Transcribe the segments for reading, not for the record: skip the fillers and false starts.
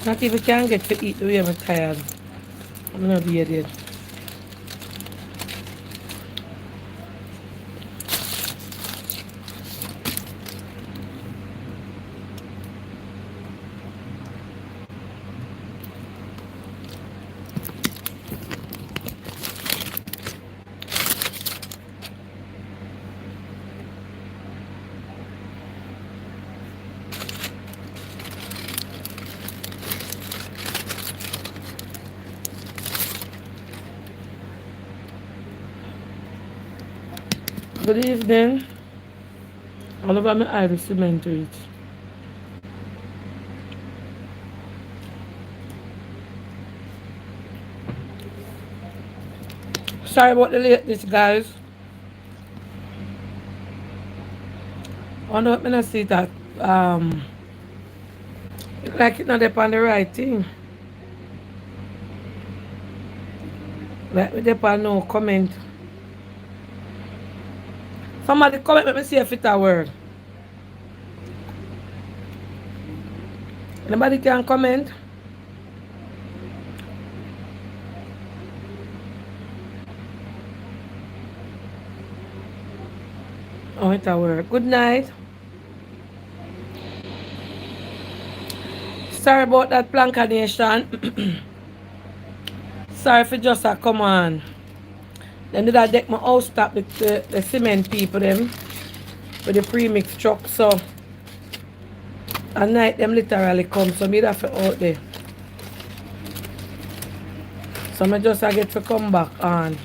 Not even can get to eat the way I'm tired. I'm not be it. Good evening. All over my Irish cement to it. Sorry about the lateness, guys. I wonder what I see that like it not up on the right thing. Like me up on no comment. Somebody comment let me see if it a work. Anybody can comment? Oh, it a work. Good night. Sorry about that planka nation. Sorry for just a come on. Then did I deck my house stop with the cement people them with the premix truck. So at night them literally come. So me that for out there. So I just I get to come back on.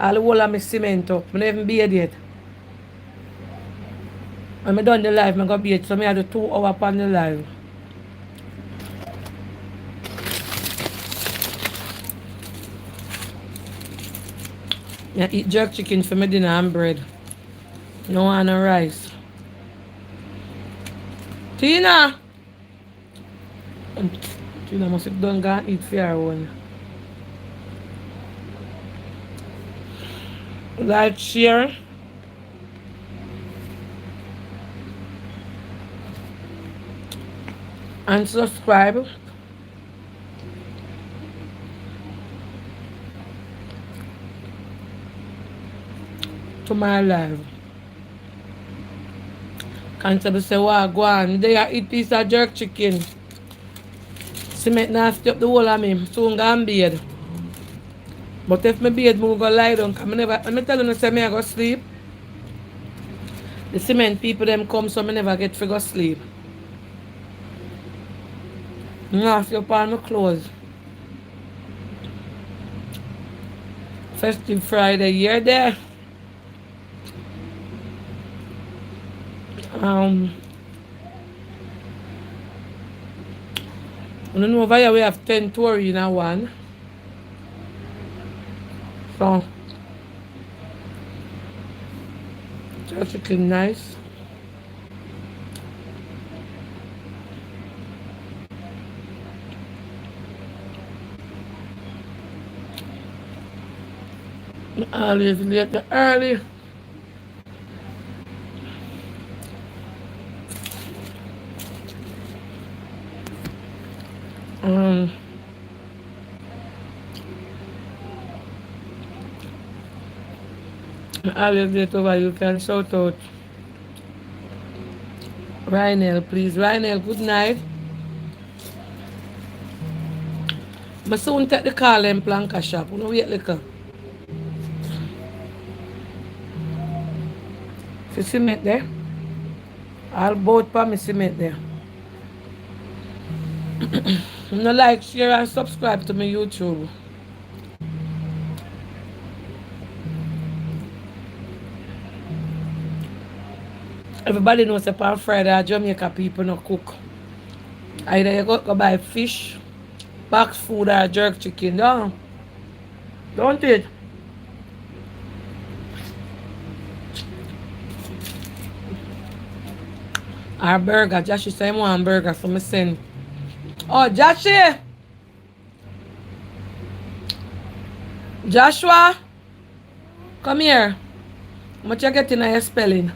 All the whole of my cement up. I never even beard yet. When I done the live, I go beard. So I had a 2 hour upon the live. I eat jerk chicken for my dinner and bread. No one no rice. Tina! Tina must have done go and eat for her one. Like, share, and subscribe. To my live. Constable say, wow, go on. They are eat piece of jerk chicken. Cement nasty up the whole of me. Soon go and bed. But if my bed, I go lie down. Cause I never, let me tell you, say I go sleep. The cement people them come, so I never get to go sleep. Nasty up on my clothes. Festive Friday, you're there. I don't know over here we have 10 tourists in one. So just looking nice. Always late early. Always late over you can shout out. Rhinel, please. Rhinel, good night. I soon take the call in Planka shop. You know, wait little. See cement there? I'll both for me cement there. No like, share and subscribe to my YouTube. Everybody knows that on Friday Jamaica people no cook. Either you go buy fish, box food or jerk chicken. Don't it? Our burger. Joshua say I want burger, so I send. Oh, Joshua! Joshua! Come here. How much you getting on your spelling?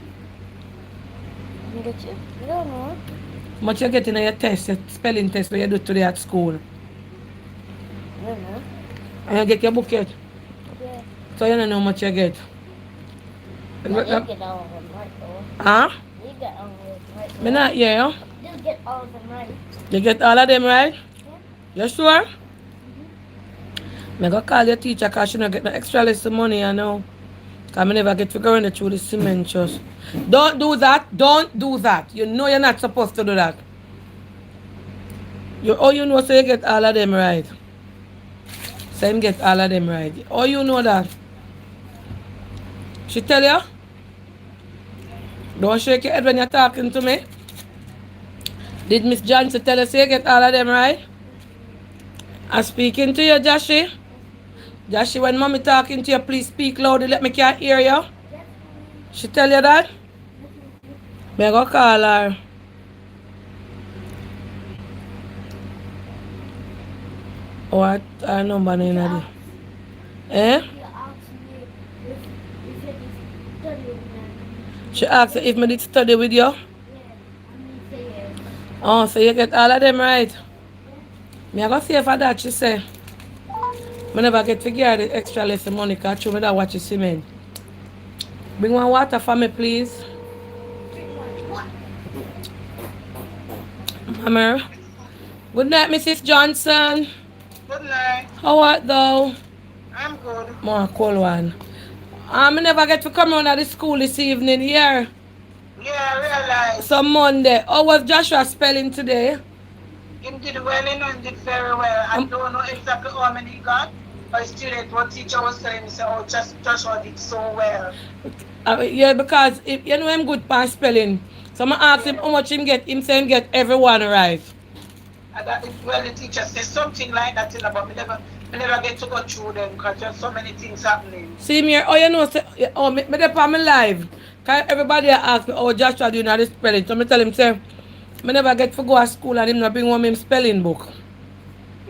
I don't know. Much you get in your test, your spelling test where you do today at school. I don't know. And you get your book yet. Yeah. So you don't know how much you get. Yeah, you get all of them right, though. Huh? You get all of them right, Me though. not hear you. You get all of them right. You get all of them right? Yeah. You sure? Me go call your teacher because she don't get no extra lesson money, you know. Because I never get to go in through the cement just. Don't do that. Don't do that. You know you're not supposed to do that. You know so you get all of them right. Same get all of them right. Oh, you know that. She tell you? Don't shake your head when you're talking to me. Did Miss Johnson tell us you get all of them right? I'm speaking to you, Joshie. Joshie, when mommy talking to you, please speak loudly. Let me can't hear you. She tell you that? Me go call her. What her number in there? Eh? You asked me if it is studying them. She asked if me did study with you. Yeah, I say yes. Oh, so you get all of them right. Me I go see for that, she say. Me never get to get the extra lesson money because you me that watch the cement. Bring one water for me, please. Mama. Good night, Mrs. Johnson. Good night. How art thou? I'm good. More cold one. I never get to come around at the school this evening here. Yeah, I realize. So Monday. How was Joshua spelling today? Him did well, you know, him did very well. I don't know exactly how many he got. But student, what teacher was telling me, say, oh, Joshua did so well. Yeah, because if, you know him good for spelling. So I asked him how much him get. Him say him get everyone right. I got it, well, the teacher says something like that, you know, but me never get to go through them because there's so many things happening. See me here. Oh, you know, say, oh, me dey on my live. Cause everybody ask me, oh, Joshua doing all this spelling. So me tell him, say, me never get to go to school and him not bring one of him spelling book.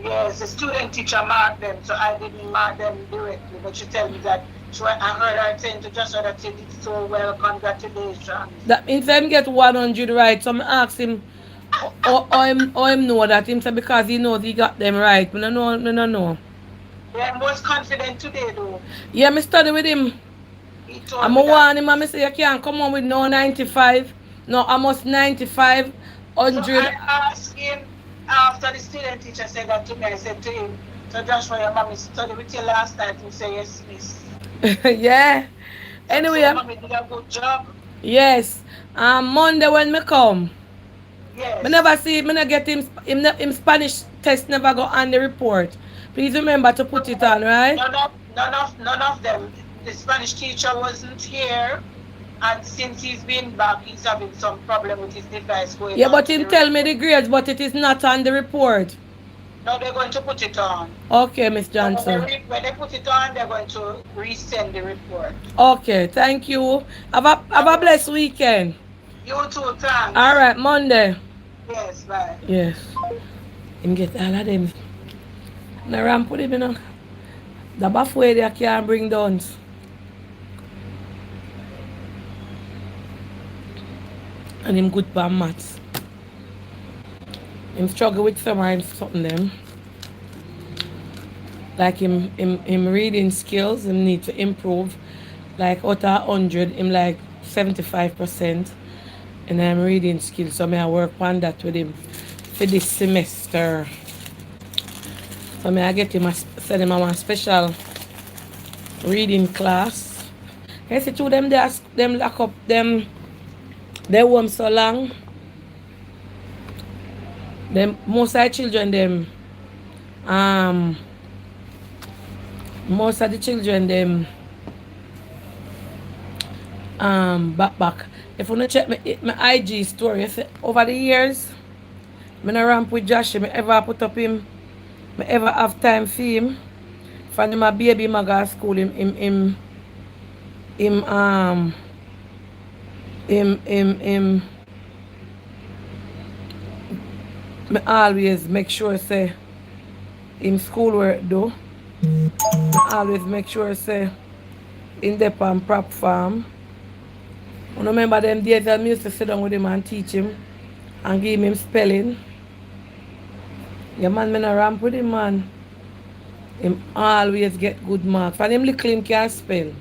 Yes, the student teacher marked them, so I didn't mark them directly. But she tell me that I heard her saying to Joshua that he did so well, congratulations. That means him get 100 right. So I ask him, or him know that him say because he knows he got them right. Me no know. Yeah, I was confident today though. Yeah, me study with him. He told I'm me a that. warn him and me say you can't come on with no 95. No, almost 95, So 100. I asked him after the student teacher said that to me, I said to him, so Joshua, your mommy studied with you last night. He said, yes, miss. Yeah. Anyway, so mommy did a good job. yes. Monday when me come. Yes. Me never see, me not get him Spanish test never go on the report. Please remember to put it on, right? None of them. The Spanish teacher wasn't here. And since he's been back, he's having some problem with his device going Yeah, on but to him the tell me report. the grades, but it is not on the report. No, they're going to put it on. Okay, Miss So Johnson. when they put it on, they're going to resend the report. Okay, thank you. Have a blessed weekend. You too, thanks. All right, Monday. Yes, bye. Yes. Him get all of them. Na ramp with him, you know. The buff way they can't bring downs. And him good for maths. Him struggle with some and something them. Like him reading skills, him need to improve. Like out of 100, him like 75%. And I'm reading skills, so I work on that with him for this semester. So I get him send him a one special reading class. I see two them them lock up them they home so long. Them most of the children them most of the children them back. If you check my IG story, over the years, I ramp with Josh, I ever put up him, I ever have time for him. From my baby my go to school him me always make sure say him schoolwork do. I always make sure say in the on prop farm. I remember them days I used to sit down with him and teach him and give him spelling. Yeah, man, me no ramp with him, man. Him always get good marks. For him little him can spell.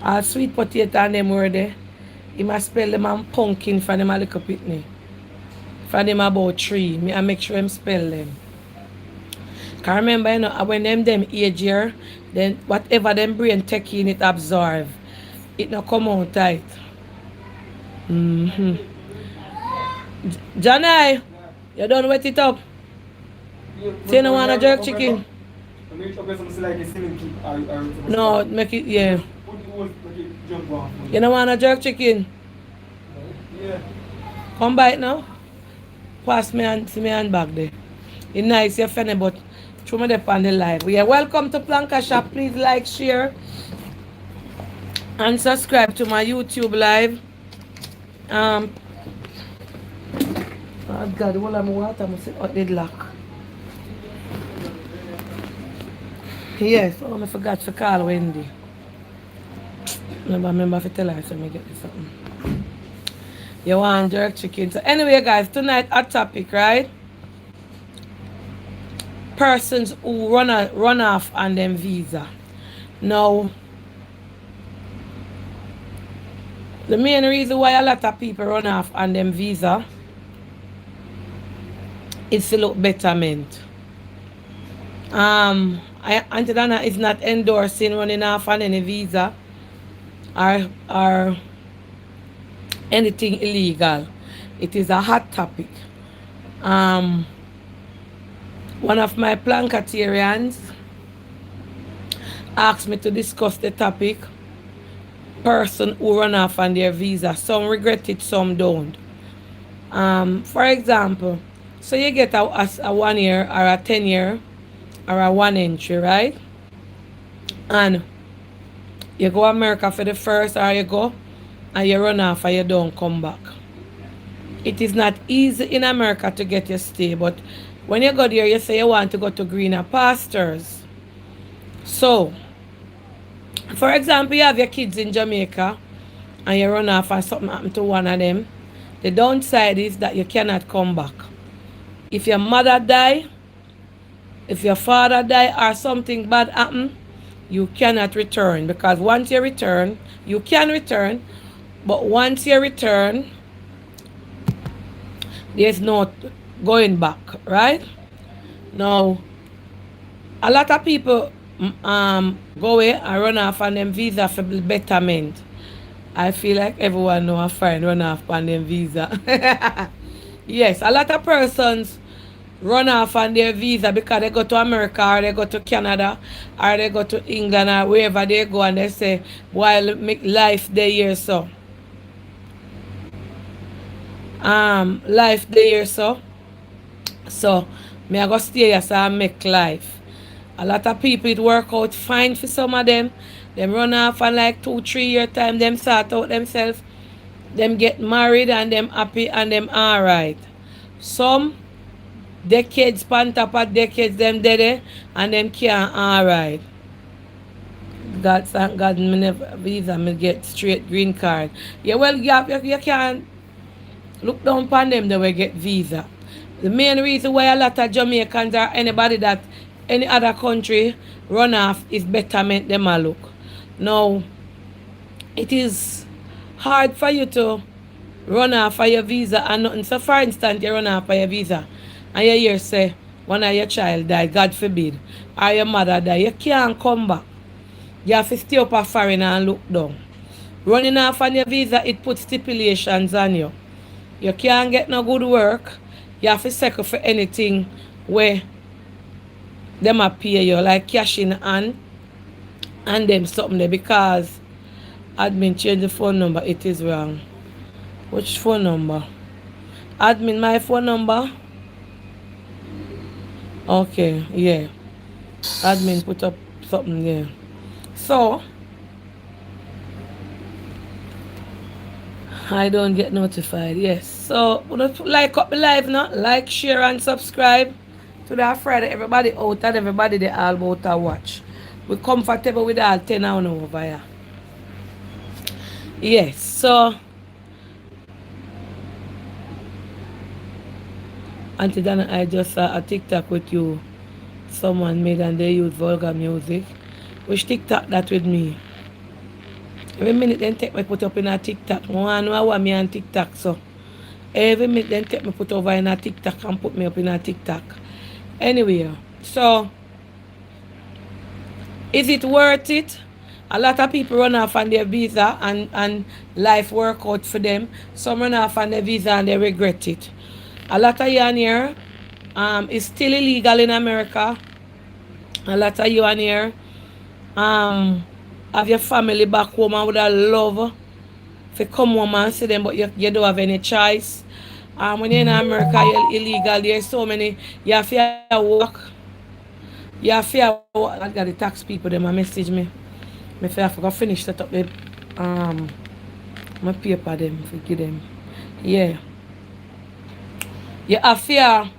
All sweet potato and them word there. He must spell them and pumpkin for them a little pitney. For them about 3. Me I make sure him spell them. Cause remember, you know, when them age here, then whatever them brain take in it absorb. It not come out tight. Mm-hmm. Janai, you done wet it up? So you don't want a jerk chicken? No, make it, yeah. You don't want a jerk chicken? Yeah. Come by it now. Pass me and see me hand back there. It's nice, you're funny, but through me up on the live. Yeah, welcome to Planka Shop. Please like, share, and subscribe to my YouTube live. Oh God, all of my water must sit out the lock. Yes, oh, I forgot to call Wendy. Remember to tell her so me get this something. You want jerk chicken. So anyway, guys, tonight our topic, right? Persons who run off on them visa. Now, the main reason why a lot of people run off on them visa is to look betterment. Auntie Dana is not endorsing running off on any visa or anything illegal. It is a hot topic. One of my Plankatarians asked me to discuss the topic. Person who run off on their visa. Some regret it, some don't. For example, so you get a 1 year or a 10 year or a 1 entry, right? And you go America for the first, or you go and you run off and you don't come back. It is not easy in America to get your stay, but when you go there, you say you want to go to greener pastures. So, for example, you have your kids in Jamaica and you run off and something happened to one of them. The downside is that you cannot come back. If your mother die, if your father die, or something bad happen, you cannot return. Because once you return, you can return, but once you return, there's no going back, right? Now, a lot of people go away and run off on them visa for betterment. I feel like everyone know a friend run off on them visa. Yes, a lot of persons run off on their visa because they go to America or they go to Canada or they go to England or wherever they go and they say, "Well, make life there here so." Life there here so. So me I go stay here so I make life. A lot of people it work out fine for some of them. Them run off and like 2-3 year time them sort out themselves. Them get married and them happy and them alright. Some decades pan top of decades them dead and them can't alright. God thank God me never visa me get straight green card. Yeah, well you can't look down upon them that will get visa. The main reason why a lot of Jamaicans or anybody that any other country run off is betterment them a look. Now, it is hard for you to run off for your visa and nothing. So for instance, you run off for your visa and you hear say one of your child died, God forbid, or your mother died, you can't come back. You have to stay up a foreigner and look down. Running off on your visa, it puts stipulations on you. You can't get no good work. You have to settle for anything where them a pay you, like cash in hand and them something there, because admin change the phone number, it is wrong. Which phone number? Admin, my phone number? Okay, yeah. Admin put up something there. So, I don't get notified, yes. So, like up the live now, like, share and subscribe. Today Friday, everybody out and everybody they all about to watch. We're comfortable with all 10 hours over here. Yes, so Auntie Dana, I just saw a TikTok with you. Someone made and they use vulgar music. Which TikTok that with me? Every minute then take me put up in a TikTok. I want to know what me on TikTok so. Every minute then take me put over in a TikTok and put me up in a TikTok. Anyway, so is it worth it? A lot of people run off on their visa and life work out for them. Some run off on their visa and they regret it. A lot of you on here is still illegal in America. A lot of you on here have your family back home and would have love to come home and see them, but you don't have any choice. When you're in America, you're illegal. There's so many. You have to work. You have to work. I got the tax people, them message me. I have to finish set up the my paper them for give them. Yeah. You have to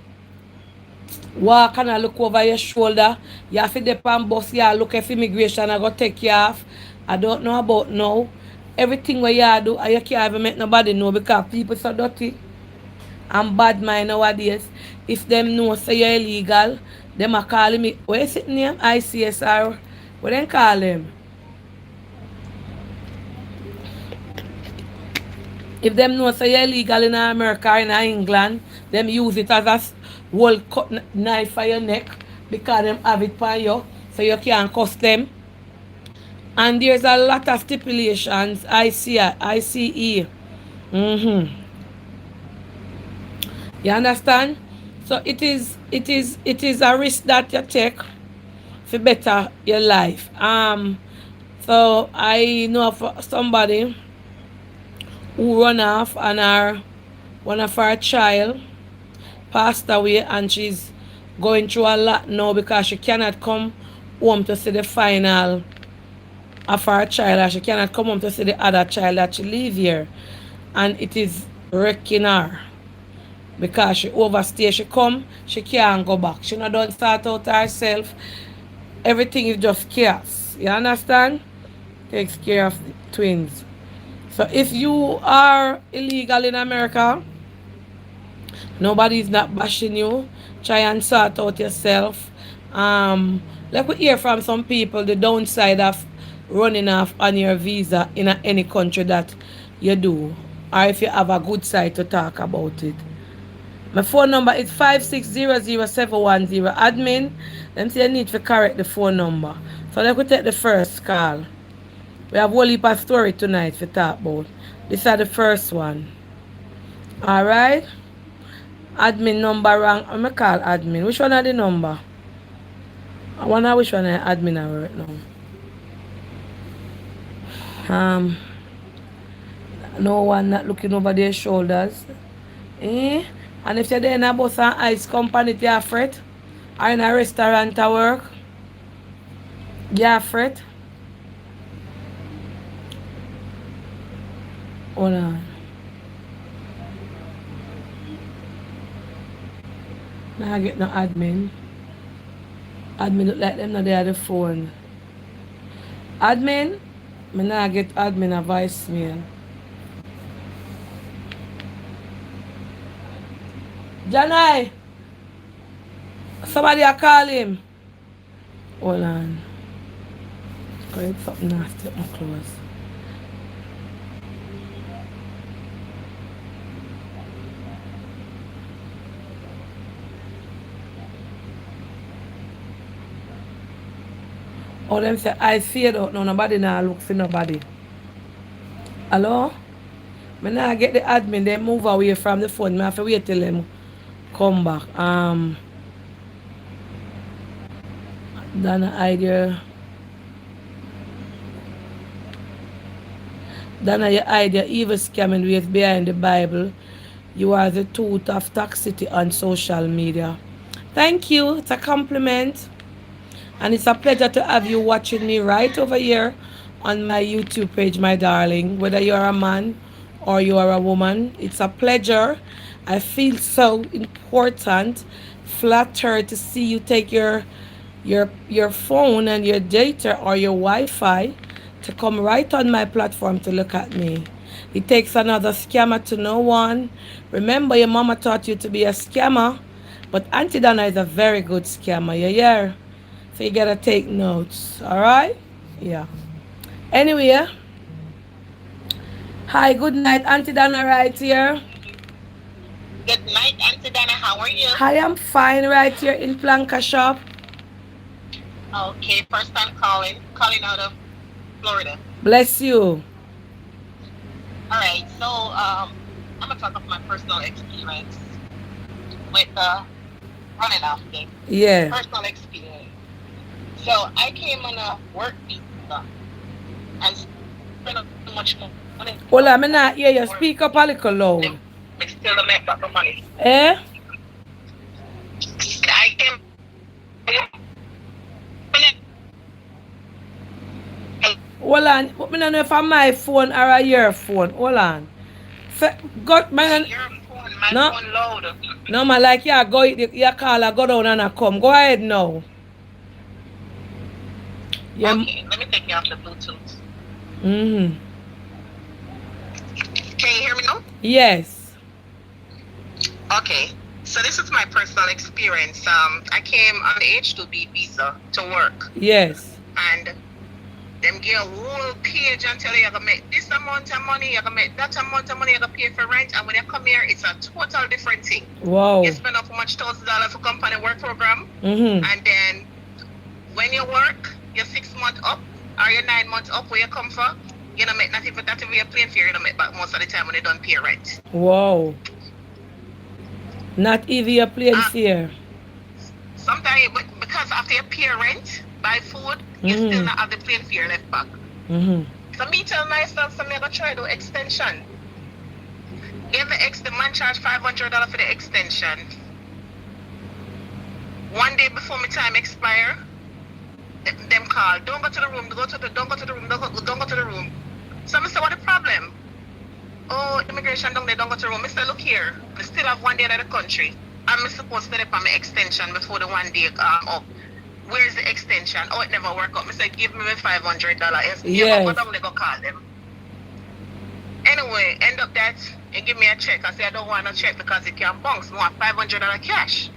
walk and look over your shoulder. You have to depend bus, you look if immigration I go take you off. I don't know about now. Everything where you do, you can't even make nobody know because people so dirty and bad mind nowadays. If them know say you're illegal, them are calling me. What is it name? ICSR. What they call them? If them know say you're illegal in America or in England, them use it as a whole cut knife for your neck because them have it for you so you can't cuss them. And there's a lot of stipulations. ICE. You understand? So it is a risk that you take for better your life. So I know of somebody who run off and one of her child passed away and she's going through a lot now because she cannot come home to see the final of her child, and she cannot come home to see the other child that she leave here, and it is wrecking her because she overstay. She come, she can't go back. She not done start out herself. Everything is just chaos. You understand? Takes care of the twins. So if you are illegal in America, nobody is not bashing you. Try and sort out yourself. Like we hear from some people the downside of running off on your visa in any country that you do, or if you have a good side to talk about it. My phone number is 5600710. Admin, them say you need to correct the phone number. So let me take the first call. We have a whole heap of story tonight to talk about. This is the first one. Alright? Admin number wrong. I'm going to call admin. Which one are the number? I wonder which one is admin right now. No one not looking over their shoulders. And if you're there in a bus and ice company, you're afraid. Or in a restaurant to work, you're afraid. Hold on. Now I get no admin. Admin look like them now they have the phone. Admin? I now get admin a voicemail. Janai! Somebody a call him. Hold on. Got something nasty up my clothes. Oh, them say, I fear out now, nobody now look for nobody. Hello? I now get the admin, they move away from the phone. I have to wait till them come back. Dana idea. Dana, your idea, evil scamming ways behind the Bible. You are the truth of toxicity on social media. Thank you. It's a compliment. And it's a pleasure to have you watching me right over here on my YouTube page, my darling. Whether you're a man or you are a woman, it's a pleasure. I feel so important, flattered to see you take your phone and your data or your Wi-Fi to come right on my platform to look at me. It takes another scammer to know one. Remember, your mama taught you to be a scammer. But Auntie Donna is a very good scammer, you hear? So you gotta take notes, alright? Yeah. Anyway, hi, good night, Auntie Donna right here. Good night, Auntie Donna. How are you? I am fine right here in Planka Shop. Okay, first time calling out of Florida. Bless you. All right, so I'm gonna talk about my personal experience with the running off thing. Yeah. Personal experience. So I came on a work visa and spent much money. Hola, me not hear you. Speak up a little loud. I still don't make that money. Eh? I came. Hold on. I don't know if I'm my phone or a your phone. Hold on. Got man. Your phone, my No. phone loud. No man, like you go, you call her, go down and I come. Go ahead now. Yeah. Okay, let me take you off the Bluetooth. Mm-hmm. Can you hear me now? Yes. Okay, so this is my personal experience. I came on the H2B visa to work, Yes. and them give a whole page and tell you gonna make this amount of money, you're gonna make that amount of money, you're gonna pay for rent, and when you come here, it's a total different thing. Wow. You spend up how much $1,000 for company work program, Mm-hmm. and then when you work, you're 6 months up or you're 9 months up where you come from, you don't make nothing for that if you're paying for you don't make back most of the time when you don't pay rent. Wow. Not even your plane fare. Sometimes, because after you pay rent, buy food, you still not have the plane fare left back. Mm-hmm. So me tell myself, so me gonna try to do extension. Give the man charge $500 for the extension. One day before my time expire, them call, don't go to the room, don't go to the room. So I say, what the problem? Oh, immigration down there, don't go to the room. I say, look here, I still have 1 day out of the country. I'm supposed to get my extension before the 1 day up. Where's the extension? Oh, it never worked out. I said, give me my $500. If you go down, they go call them. Anyway, end up that, and give me a check. I said, I don't want a check because it can't bounce. I want $500 cash.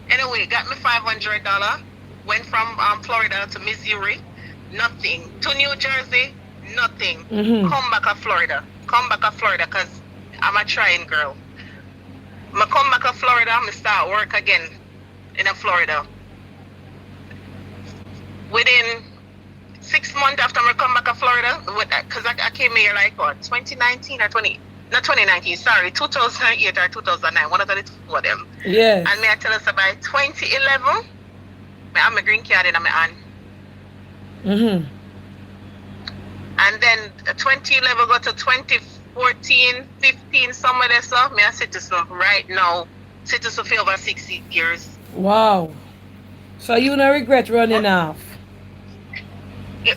Anyway, got me $500. Went from Florida to Missouri, nothing. To New Jersey, nothing. Come back to Florida because I'm a trying girl. I come back to Florida, I start work again in Florida. Within 6 months after I come back to Florida, because I came here like what, 2019 or 2008 or 2009, one of the two of them. Yes. And may I tell us by 2011, I have my green card in my hand. Mm-hmm. And then 2011 go to 2014, 15, somewhere there, so me a citizen right now. Citizen for over 6 years. Wow. So you don't regret running off?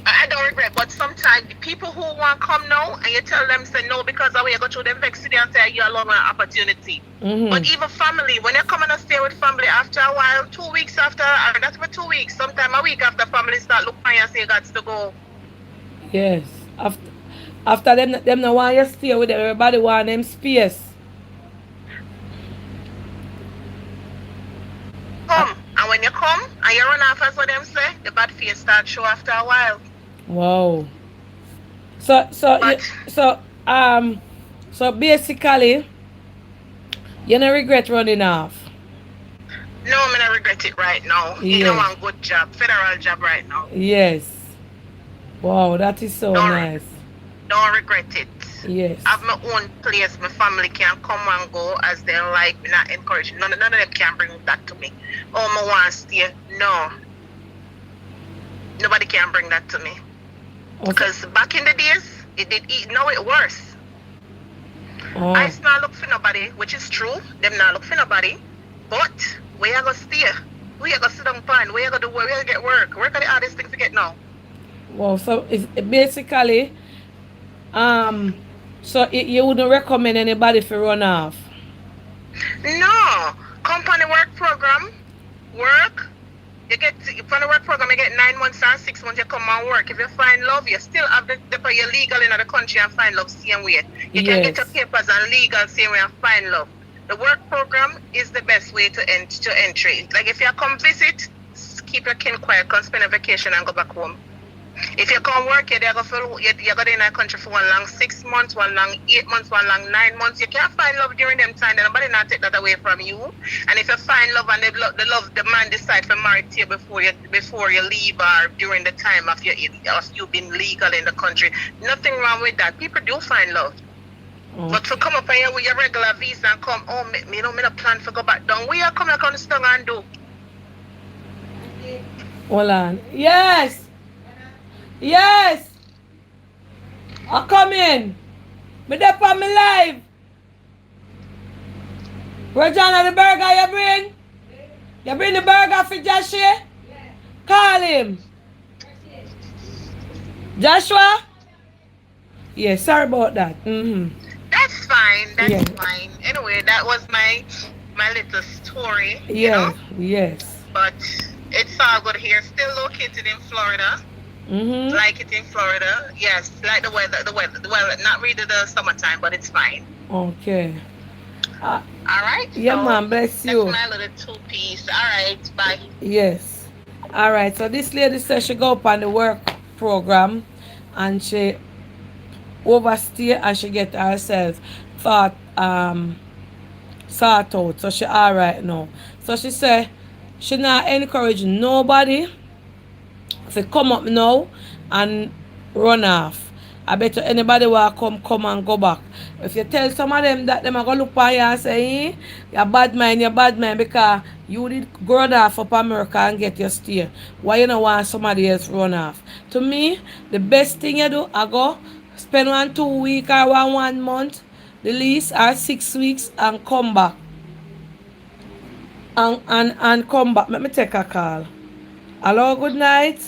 I don't regret, but sometimes the people who want to come now and you tell them say no because of way you go through them vex and say you alone an opportunity. But even family, when you come and stay with family after a while, 2 weeks after, or that's for 2 weeks, sometime a week after family start looking at you and say you got to go. Yes. After them no want you stay with them, everybody want them space. Come. And when you come and you run off as what them say, the bad face start show after a while. Wow. So basically you don't regret running off? No, I don't regret it right now. Yes. You know one good job, federal job right now. Yes. Wow, that is so nice. Don't regret it. Yes. I have my own place, my family can come and go as they like, me not encourage. None of them can bring that to me. Oh, I want to stay. No. Nobody can bring that to me. Okay. Because back in the days, now it worse. Oh. I not look for nobody, which is true. Them not look for nobody. But where you go stay? Where you go sit down plan? Where you go do work? Where you get work? Where are the hardest things to get now? Wow, so it's basically so you wouldn't recommend anybody for run off? No. Company work program, work. You get from the work program, you get 9 months or 6 months. You come and work. If you find love, you still have you're legal in the country and find love same way. You can get your papers and legal same way and find love. The work program is the best way to entry. Like if you come visit, keep your kin quiet, come spend a vacation and go back home. If you come work, you're going in a country for 1 long 6 months, 1 long 8 months, 1 long 9 months. You can't find love during them time. Nobody not take that away from you. And if you find love and the man decide to marry to you before you leave or during the time of you being legal in the country, nothing wrong with that. People do find love. But to come up here with your regular visa and come, me not plan to go back down. We are coming to stone and do. Hold on. Yes. Yes. I come in. Me there on me live. Regina, the burger you bring? You bring the burger for Joshua? Call him. Joshua? Yeah, sorry about that. That's fine. That's Yeah. fine. Anyway, that was my little story. Yes, You know? yes. But it's all good here. Still located in Florida. Like it in Florida. Yes, like the weather. Well, not really the summertime, but it's fine. Okay. All right. Yeah, so man, bless you. That's my little 2-piece. All right. Bye. Yes. All right. So this lady says she go up on the work program, and she overstay and she get herself sort out. So she all right now. So she say she not encourage nobody to come up now and run off. I bet you anybody will come and go back. If you tell some of them that them are going to look for you and say, you're bad man because you did run off up America and get your stay. Why you don't want somebody else run off? To me, the best thing you do, I go spend 1-2 weeks or 1 month, the least, or 6 weeks and come back. And come back. Let me take a call. Hello, good night.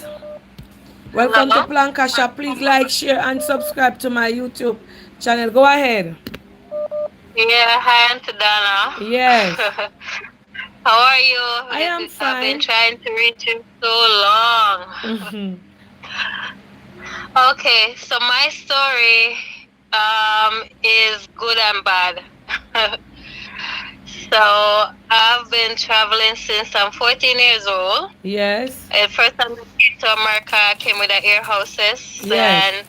Welcome to Plankasha. Please like, share, and subscribe to my YouTube channel. Go ahead. Yeah, hi, Auntie Donna. Yes. How are you? I am I've fine. been trying to reach you so long. Okay, so my story is good and bad. So I've been traveling since I'm 14 years old. Yes. First time I came to America, I came with the air hostess. Yes. And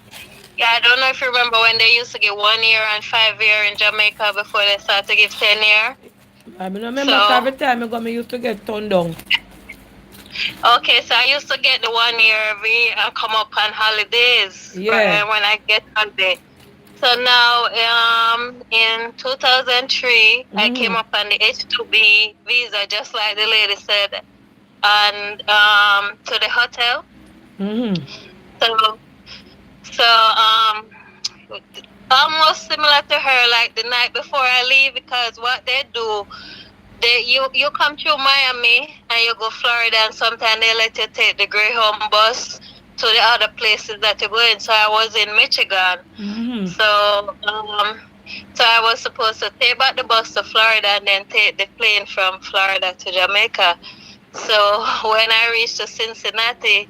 yeah, I don't know if you remember when they used to give 1 year and 5 year in Jamaica before they start to give 10 year. I don't remember So- every time I used to get turned down. Okay, so I used to get the 1 year every and come up on holidays. Yeah. When I get holiday. So now, in 2003, I came up on the H-2B visa, just like the lady said, and to the hotel. So almost similar to her, like the night before I leave, because what they do, you come through Miami and you go Florida, and sometimes they let you take the Greyhound bus to the other places that you're going. So I was in Michigan. So I was supposed to take back the bus to Florida and then take the plane from Florida to Jamaica. So when I reached to Cincinnati,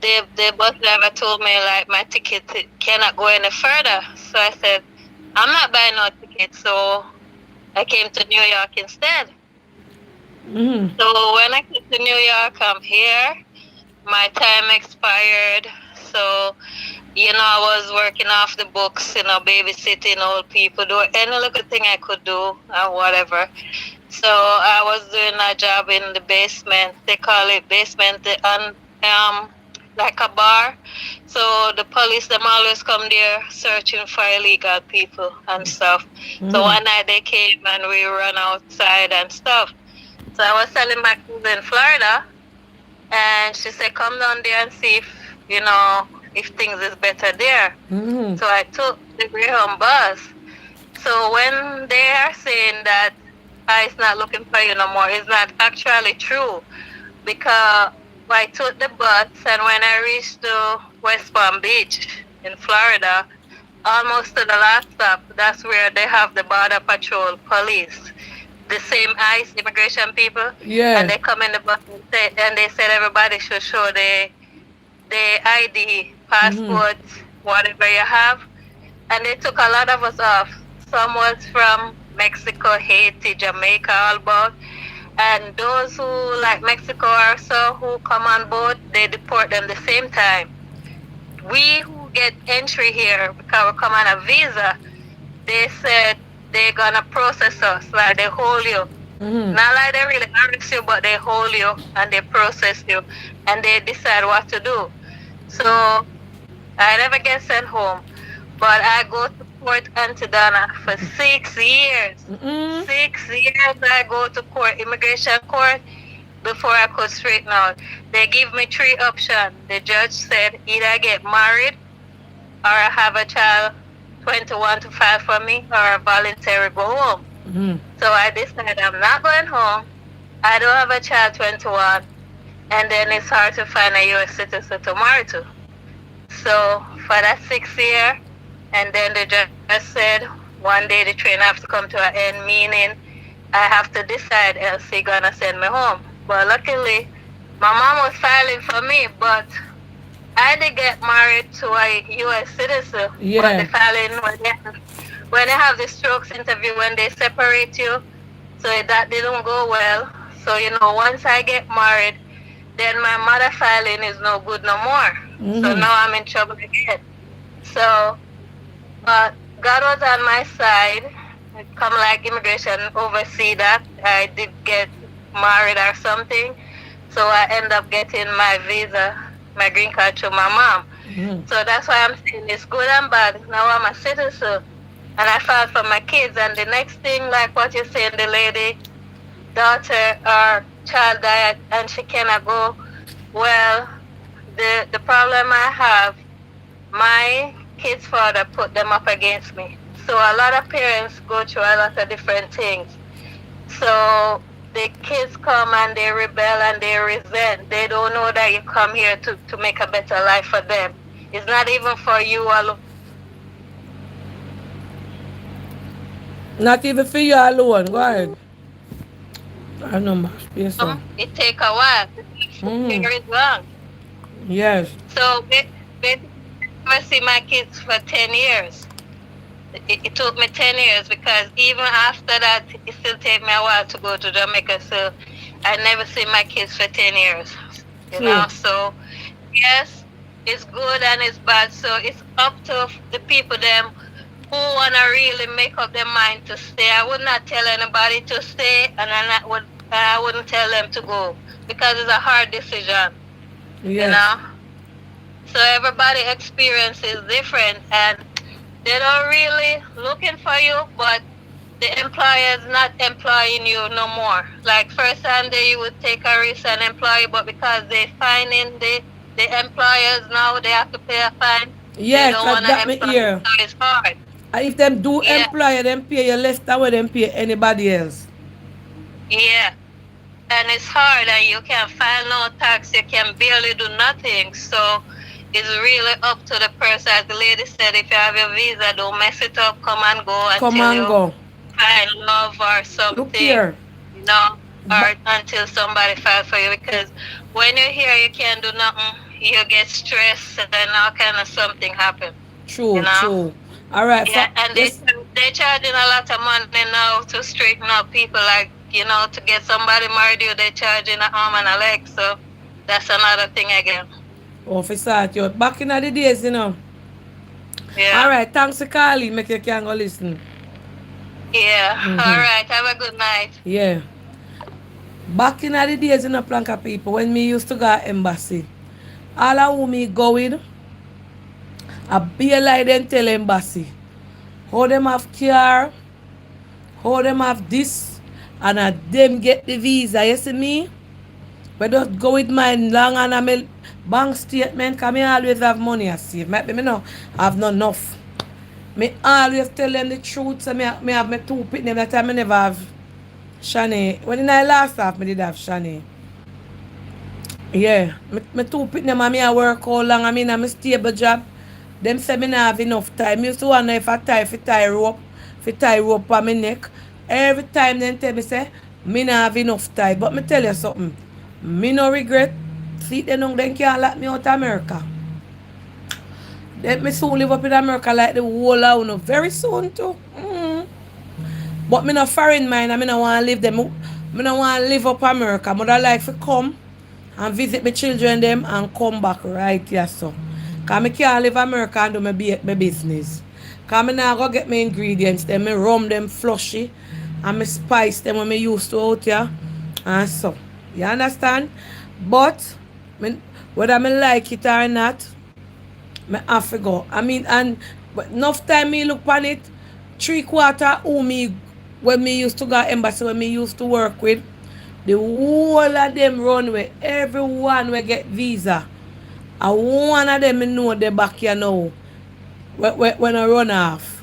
the bus driver told me like my ticket cannot go any further. So I said, I'm not buying no ticket. So I came to New York instead. So when I came to New York, I'm here. My time expired. So, I was working off the books, babysitting old people, do any little thing I could do or whatever. So I was doing a job in the basement. They call it basement like a bar. So the police, them always come there searching for illegal people and stuff. So one night they came and we ran outside and stuff. So I was telling my cousin in Florida, and she said, come down there and see if things is better there. So I took the Greyhound bus. So when they are saying that it's not looking for you no more, it's not actually true, because I took the bus, and when I reached to West Palm Beach in Florida, almost to the last stop, that's where they have the Border Patrol police, the same ICE immigration people. Yeah. And they come in the bus and they said everybody should show the ID, passports, whatever you have. And they took a lot of us off. Some was from Mexico, Haiti, Jamaica, all about. And those who like Mexico or so who come on board, they deport them the same time. We who get entry here because we come on a visa, they said they're gonna process us, like they hold you. Not like they really arrest you, but they hold you and they process you and they decide what to do. So I never get sent home, but I go to Port Antidana for 6 years. 6 years I go to court, immigration court, before I could straighten out. They give me 3 options. The judge said either I get married or I have a child 21 to 5 for me or I voluntarily go home. So I decided I'm not going home. I don't have a child 21. And then it's hard to find a U.S. citizen to marry to. So for that 6 year, and then the judge said one day the train have to come to an end, meaning I have to decide else he gonna send me home. But luckily, my mom was filing for me, but I did get married to a U.S. citizen. Yeah. But the filing when they have the strokes interview, when they separate you, so that didn't go well. So once I get married, then my mother filing is no good no more. So now I'm in trouble again. So, but God was on my side. It come like immigration oversee that. I did get married or something. So I end up getting my visa, my green card to my mom. So that's why I'm saying it's good and bad. Now I'm a citizen. And I filed for my kids. And the next thing, like what you're saying, the lady, daughter or child died and she cannot go. Well, the problem I have, my kid's father put them up against me. So a lot of parents go through a lot of different things. So the kids come and they rebel and they resent. They don't know that you come here to make a better life for them. It's not even for you alone. Not even for you alone. Go ahead. I know my space. It take a while. Figure it long. Yes. So I see my kids for 10 years. It took me 10 years because even after that, it still take me a while to go to Jamaica. So I never see my kids for 10 years. You know, so yes, it's good and it's bad. So it's up to the people them who wanna really make up their mind to stay. I would not tell anybody to stay, and I wouldn't tell them to go because it's a hard decision. Yes. You know. So everybody experience is different, and they don't really looking for you, but the employer is not employing you no more. Like first time you would take a risk and employ, but because they finding the employers now they have to pay a fine. Yes, they don't want that to me employ hear. you, so it's hard. And if them do employ, them pay you less than what them pay anybody else. Yeah. And it's hard and you can file no tax, you can barely do nothing. So it's really up to the person. As the lady said, if you have your visa, don't mess it up, come and go until you find love or something. Look here. You know, or until somebody files for you. Because when you're here, you can't do nothing. You get stressed and all kind of something happen. True, you know? true. All right. Yeah, and they're charging a lot of money now to straighten up people, like, you know, to get somebody married you, they're charging an arm and a leg, so that's another thing again. Oh, for start you back in the days, you know. Yeah. All right, thanks for calling, make you can go listen. Yeah, all right, have a good night. Yeah. Back in the days, you know, Planka people, when me used to go to embassy, all of who me go with, I be like them tell embassy how them have car, how them have this, and them get the visa. You see me? But just go with mine long and my bank statement, because I always have money I save. Me no have not enough. Me always tell them the truth. So me have my 2 pitney. That time I never have Shani. When I last half, I did have Shani. Yeah. My 2 pitney, I work all long. I mean, I'm a stable job. Them say me not have enough time. I used to wonder if I tie rope on my neck. Every time they tell me say, me not have enough time. But me tell you something. Me no regret. See they can't lock me out of America. Let me soon live up in America like the whole of very soon too. But me no foreign mind and me no want to live them. Me no want to live up America. Mother like to come and visit my children them and come back right here so. Cause me can't live America and do my business. Cause me now go get my ingredients them, me rum them flushy and me spice them when me used to out here and so. You understand? But me, whether me like it or not, me have to go. I mean, and but enough time me look on it, 3/4 who me when me used to go embassy when me used to work with, the whole of them run with everyone we get visa. And one of them me know they back here now. When I run off.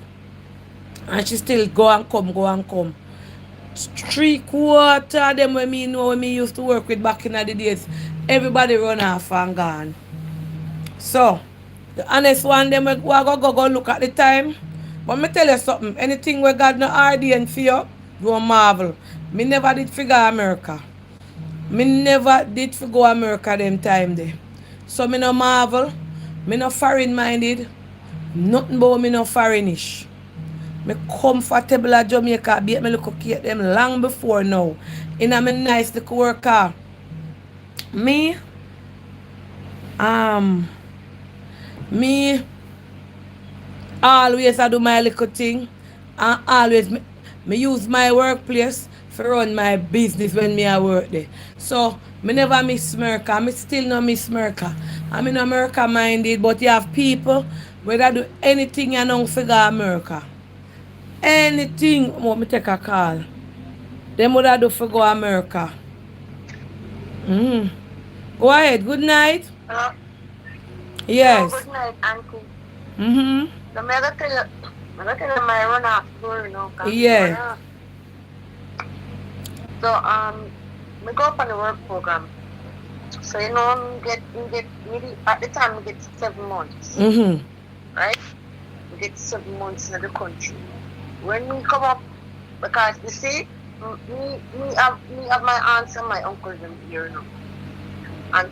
And she still go and come, go and come. 3/4 of them when me know when me used to work with back in the days, everybody run off and gone. So, the honest one, them we go look at the time. But me tell you something, anything we got no RDN for you, you marvel. Me never did figure America. Me never did figure America them time there. So me no marvel, me no foreign minded, nothing about me no foreignish. Me comfortable at Jamaica, be me look at them long before now. In a me nice little worker. Me, me always I do my little thing and always me use my workplace for run my business when me I work there. So me never miss America. Me still no miss America. I'm in America minded, but you have people whether do anything you know figure America. Anything want me take a call. Them would do for go America. Go ahead. Good night. Hello? Yes. Good night, Auntie. Mm-hmm. So, I'm going to tell you my run off story now. Yeah. So, we go up on the work program. So, you know, maybe at the time we get 7 months. Mm-hmm. Right? We get 7 months in the country. When we come up, because you see, me have my aunts and my uncles in here, you know. And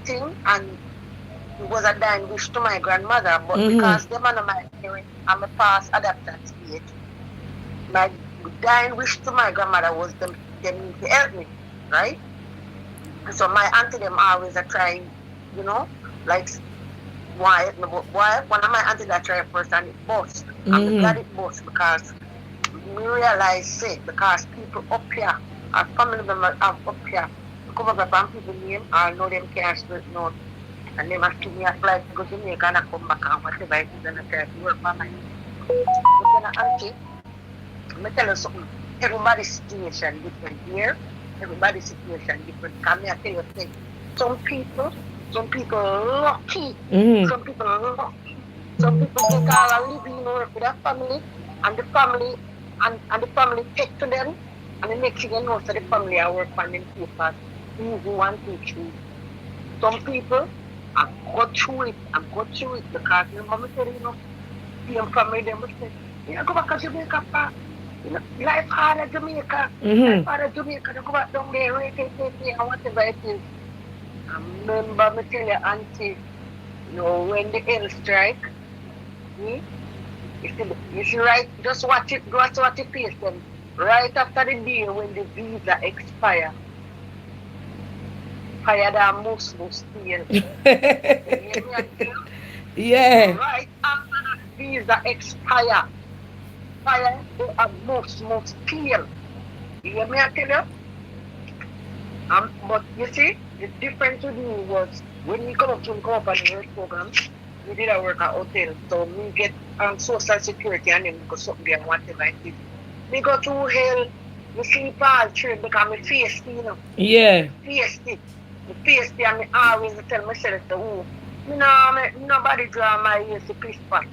it was a dying wish to my grandmother, but because them are not my parents, I'm a past adopted stage. My dying wish to my grandmother was them to help me, right? And so my auntie them always are trying, you know, like why one of my auntie that tried first and it bust. I'm glad it bust because we realize it because people up here, our family members are up here. Come up with people name, I know them can't straighten out. And they must give me a flight to go to Jamaica and I come back and whatever it is and I try to work for my But then auntie, let me tell you something. Everybody's situation different here. Everybody's situation different. Come here, I tell you a thing. Some people lucky. Some people lucky. Some people take all a living work with their family and the family and the family take to them and the next thing you know, so the family are work on them papers. Easy 1, 2, 3. Some people I go through it because your mama said, you know, them family them say, you know, go back to Jamaica, pa. You know, life hard at Jamaica. Life hard at Jamaica, you go back down there, and whatever it is. I remember me tell your auntie, you know, when the hell strike, you see right, just watch it face them. Right after the day when the visa expire. Higher than most steel. Yeah. Right after the visa expire. Higher than most steel. You hear me I tell you? But you see, the difference with me was when we come up on the work program, we did a work at hotel. So we get social security and then we go something there and whatever it is. We go to hell, we sleep all through because I'm face, you know. Yeah. Face and I always tell myself to nobody draw my ears to piss pot.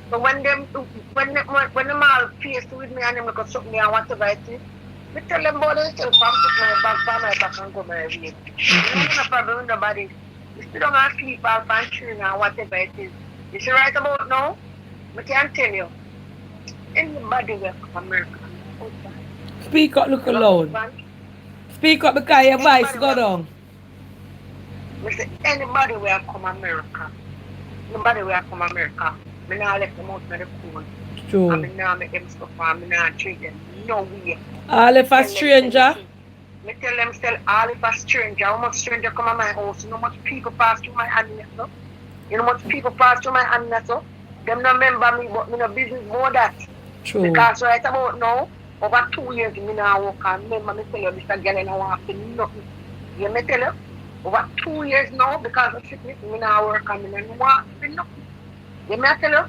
So when them all faced with me and them got something I want to write it, I tell them about themselves and put my back and go my way. You don't have a problem with nobody. You still don't have to sleep all and children and whatever it is. You see right about now, I can tell you, anybody will come to America. Speak up, look alone. Speak up because your voice go down. I say anybody will come America. Nobody will come America. I not let them out of the cold. True. I not make them stuff and I not treat them no way. All if a Tell them, stranger. me tell them, sell all if a stranger. How much stranger come to my house? You know how much people pass through my hand, so? You know how much people pass through my hand, so? Them not remember me, but me no business more that. True. Because right about now, over 2 years, me now work and remember me tell you, this girl and I want to nothing. You me tell you? Over 2 years now, because of sickness, me now work and me no want to nothing. You me tell you?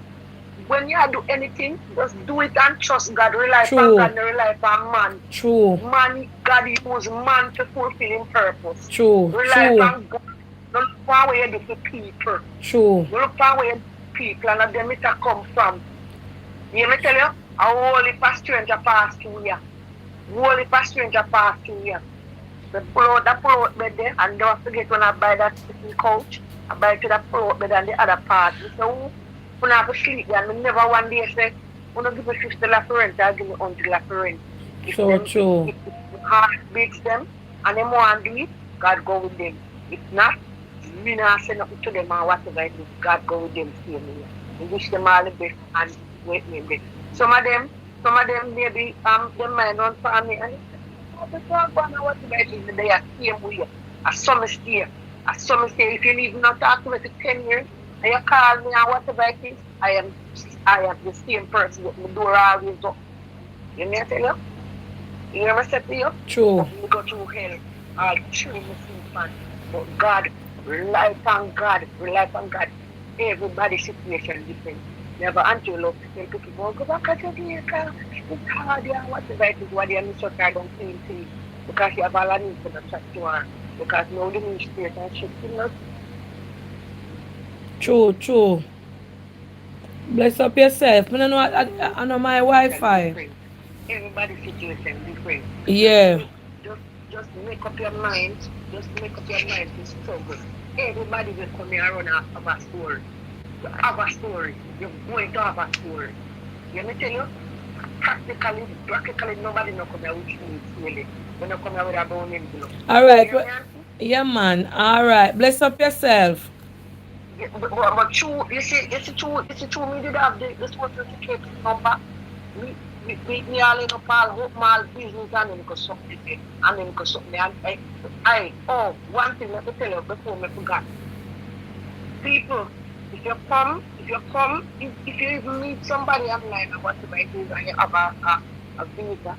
When you do anything, just do it and trust God. Rely on God, not rely on man. True. Man, God use man to fulfill his purpose. True. Rely True. on God. Don't look for where you do for people. True. You look for where you do for people and them it come from. You me tell you? A whole heap of stranger pass through here. Whole heap of stranger pass through here. They pull out bed there and don't forget when I buy that sitting couch, I buy to that pull out bed and the other part. So when I have to sleep there, I never one day say, when I give me $50 for rent, I'll give me $100 for rent. So true. If the heart beats them and they want to do it, God go with them. If not, me not say nothing to them or whatever it is, God go with them, stay me. We wish them all the best and wait me best. Some of them maybe them mind run for me and they talk about whatever it is, they are same way. As some stay. If you need not talk to me for 10 years, and you call me or whatever it is, I am the same person with my door always up. You know what I tell you? You know what I say to you? True. We go through hell all through my man. But God, rely on God. Everybody's situation different. Never until love to tell people, go back at Jamaica. It's hard, yeah, whatever it is, what they are so I don't feel things. Because you have all I need for the chat to her. Because now the ministry and shit, you know. True. Bless up yourself. I don't know, I know my Wi-Fi. Everybody's situation different. Yeah. Just make up your mind. To struggle. Everybody will come here and have a story. You have a story. You're going to have a story. You know tell you? Practically nobody no come here with me really. They no come here with a bone envelope. Alright. Yeah man. Alright. Bless up yourself. But true, you see true, me did have the social security number. Me all in up all business and then go suck it. And then go suck me. And one thing let me tell you before me forgot. People, if you even meet somebody online or whatever it is and you have a visa,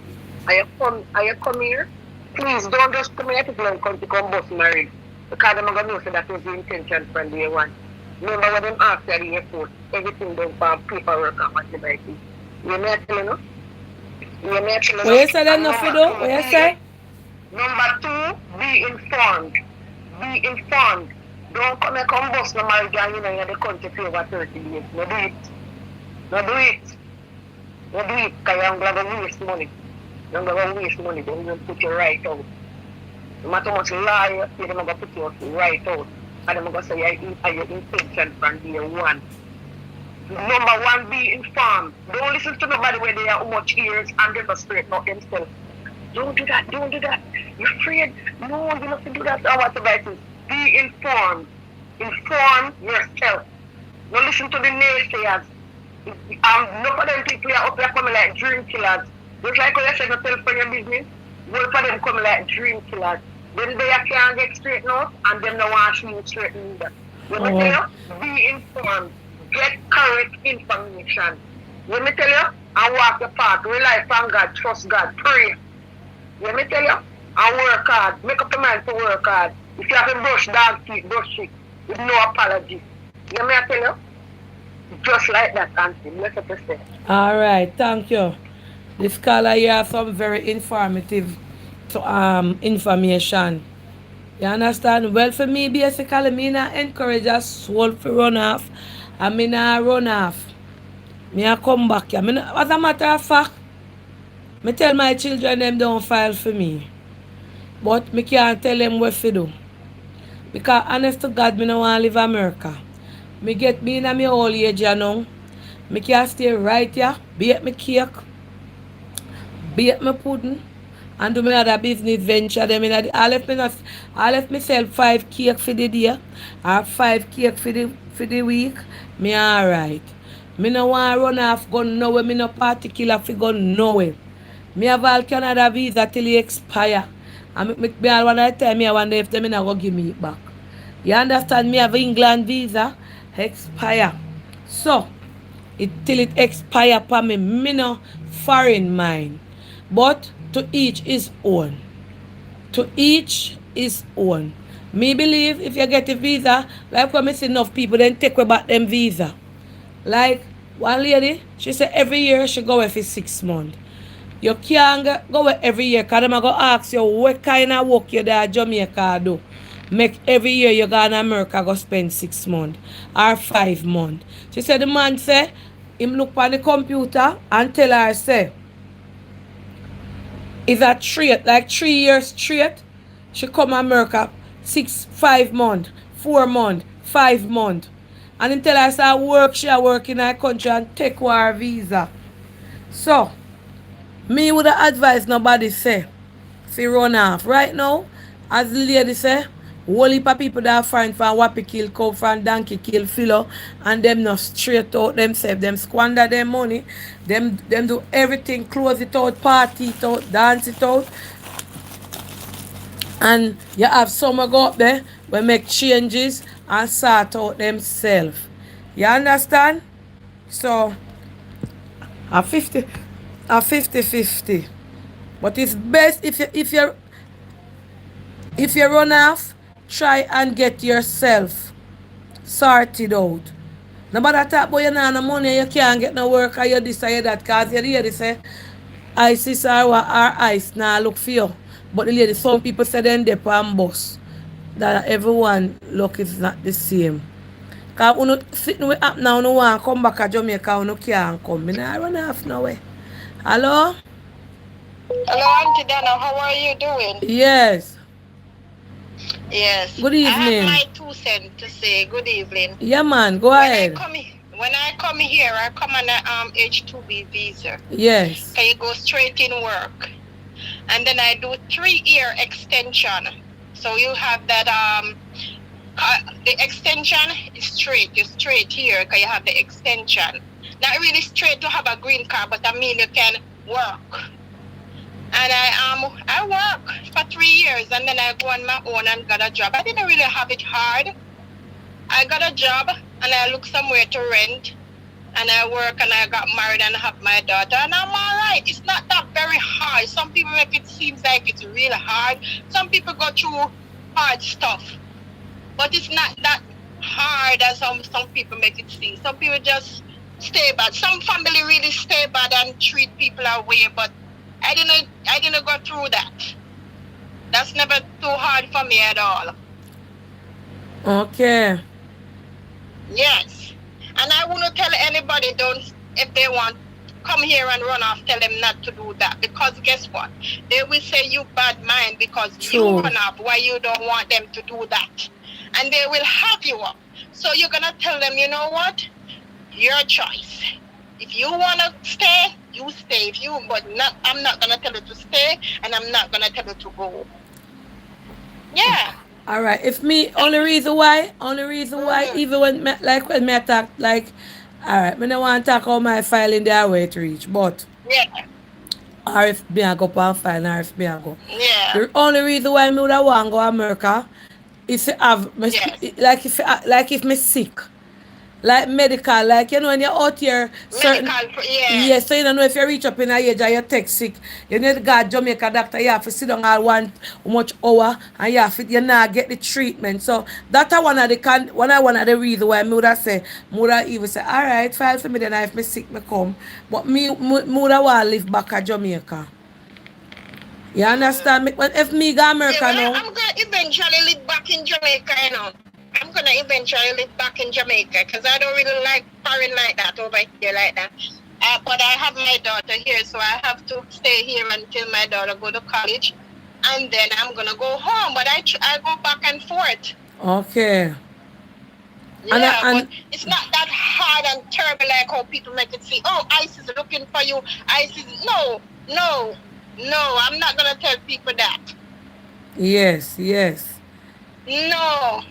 and you come here, please don't just come here people and come to come bus married. Because I'm going to know so that was the intention from day one. Remember when them asked at the airport, everything done for paperwork and whatever it is. You may tell you, no? What you say then, no fido? What you say? Number 2, be informed. Don't come and come bus no marriage and you know you're the country for over 30 years. No do it. Because you're going to waste money. Then you put you right out. No matter how much lie you say, they're going to put you right out. And they're going to say your intention from day one. Number 1, be informed. Don't listen to nobody where they are how much ears and they must straighten out themselves. Don't do that. You're afraid. No, you have to do that. Or whatever it is. Be informed. Inform yourself. Don't listen to the naysayers. None of them people are up there coming like dream killers. Just like when you said not tell for your business, most of them coming like dream killers. Then they can't get straightened out and them don't want to see straightened either. You know what I tell you? Be informed. Get correct information. Let me tell you, and walk the path. Rely on God, trust God, pray. Let me tell you, and work hard. Make up your mind to work hard. If you have to brush dog teeth, brush it with no apology. Let me tell you, just like that, Auntie. Bless up yourself. All right, thank you. This caller here have some very informative information. You understand? Well, for me, basically, me not encourage a soul to run off. And me not run off. Me a come back here. As a matter of fact, me tell my children them don't file for me. But me can't tell them what to do. Because honest to God, me no want to live in America. Me get me in my old age now. Me can stay right here, bake me cake, bake me pudding, and do me other business venture. Them in I left myself 5 cake for the day, or 5 cake for the week. Me alright. Me no want run off gun nowhere. Me no particular for gun nowhere. Me have all Canada visa till it expire. And me all one of the time, me I wonder if them not go give me it back. You understand? Me have England visa expire. So, it till it expire for me. Me no foreign mind. But to each his own. To each his own. Me believe if you get a visa, like when I see enough people then take away back them visa. Like one lady, she said every year she go away for 6 months. You can't go away every year because them go ask you what kind of work you there at Jamaica do. Make every year you go to America go spend 6 months or 5 months. She said the man say him look on the computer and tell her say is a straight, like 3 years straight. She come America 5 months, 4 months, 5 months. And him tell her say work, she a work in her country and take her visa. So, me would advise nobody say fi run off. Right now, as the lady say, whole heap of people that find from Wappy kill, come from Donkey kill, Philo, and them not straight out themselves. Them squander their money. Them do everything, close it out, party it out, dance it out. And you have some go up there we make changes and sort out themselves. You understand? So, a 50-50. But it's best if you run off, try and get yourself sorted out. Nobody talk about you know no money, you can't get no work or you this or you that, because you hear this say ISIS or ICE now look for you. But the lady, some people say then they pan bus. That everyone look is not the same. Because when you sitting with up now, you want to come back to Jamaica, you can't come. I don't run off nowhere. Hello? Hello, Auntie Dana. How are you doing? Yes. Yes. Good I evening. have my 2 cents to say good evening. Yeah, man. Go ahead. When I come here, I come on a H2B visa. Yes. Can you go straight in work? And then I do 3-year extension. So you have that the extension is straight. You're straight here because you have the extension. Not really straight to have a green card, but I mean you can work. And I work for 3 years and then I go on my own and got a job. I didn't really have it hard. I got a job and I look somewhere to rent and I work and I got married and have my daughter and I'm alright. It's not that very hard. Some people make it seem like it's really hard. Some people go through hard stuff. But it's not that hard as some people make it seem. Some people just stay bad. Some family really stay bad and treat people away, but I didn't go through that. That's never too hard for me at all. Okay. Yes. And I wouldn't tell anybody if they want come here and run off, tell them not to do that. Because guess what? They will say you bad mind because you True. run off why you don't want them to do that. And they will have you up. So you're gonna tell them, you know what? Your choice. If you wanna stay, you stay. I'm not gonna tell you to stay and I'm not gonna tell you to go. Yeah. All right. If me only reason why, even when me I talk like, all right, me don't want to talk about my file in there where it reach, but Yeah. or if me I go and file, or if me I go. Yeah. The only reason why me would want to go to America is to have me, Yes. like if me sick. Like medical, like you know when you're out here certain Medical, yeah. yes, so you don't know if you reach up in a age and you take sick, you need to go to Jamaica doctor, you have to sit down all one much hour and you not get the treatment. So that's one of the reasons why I would have say, even say, all right, file for me then if me sick me come. But me would want to live back at Jamaica. You understand me? But if me go America Yeah, well, now. I'm going to eventually live back in Jamaica, you know. I'm going to eventually live back in Jamaica because I don't really like foreign like that over here like that. But I have my daughter here, so I have to stay here until my daughter go to college. And then I'm going to go home. But I go back and forth. Okay. Yeah, And but it's not that hard and terrible like how people make it seem. Oh, ICE is looking for you. ICE is... No, I'm not going to tell people that. yes. No,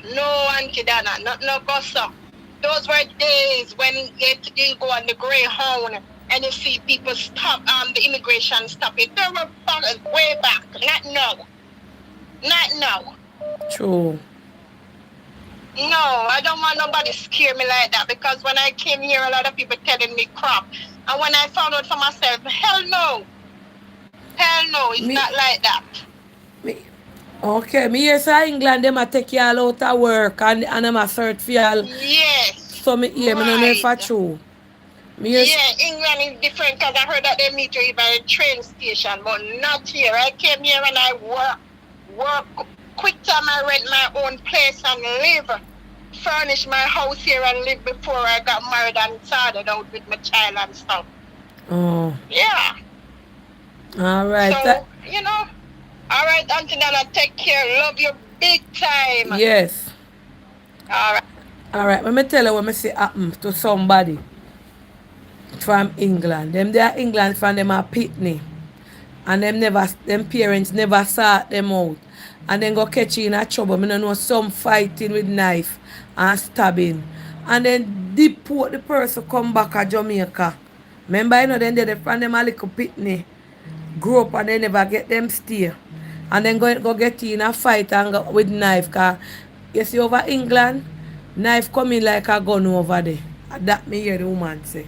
Auntie Dana, no gossip. Those were days when you go on the Greyhound and you see people stop the immigration stop it. They were way back. Not now. Not now. True. No, I don't want nobody scare me like that because when I came here, a lot of people telling me crap. And when I found out for myself, hell no. Hell no, it's not like that. Okay, me hear say England, them a take y'all out of work and them a search for y'all. Yes. So me hear, me don't know if it's true. Yeah, England is different because I heard that they meet you by a train station, but not here. I came here and I work quick time. I rent my own place and live, furnish my house here and live before I got married and started out with my child and stuff. Oh. Yeah. All right. So, you know, all right, Auntie Nana, take care. Love you big time. Yes. All right. All right, let me tell you what I see happen to somebody from England. Them they are England from them are Pitney. And them parents never sought them out. And then go catch you in a trouble. I don't know some fighting with knife and stabbing. And then deport the person come back to Jamaica. Remember, you know, then they from them a little Pitney. Grow up and they never get them stay. And then go get you in a fight and go with knife. Cause you see over England, knife coming like a gun over there. That me hear the woman say.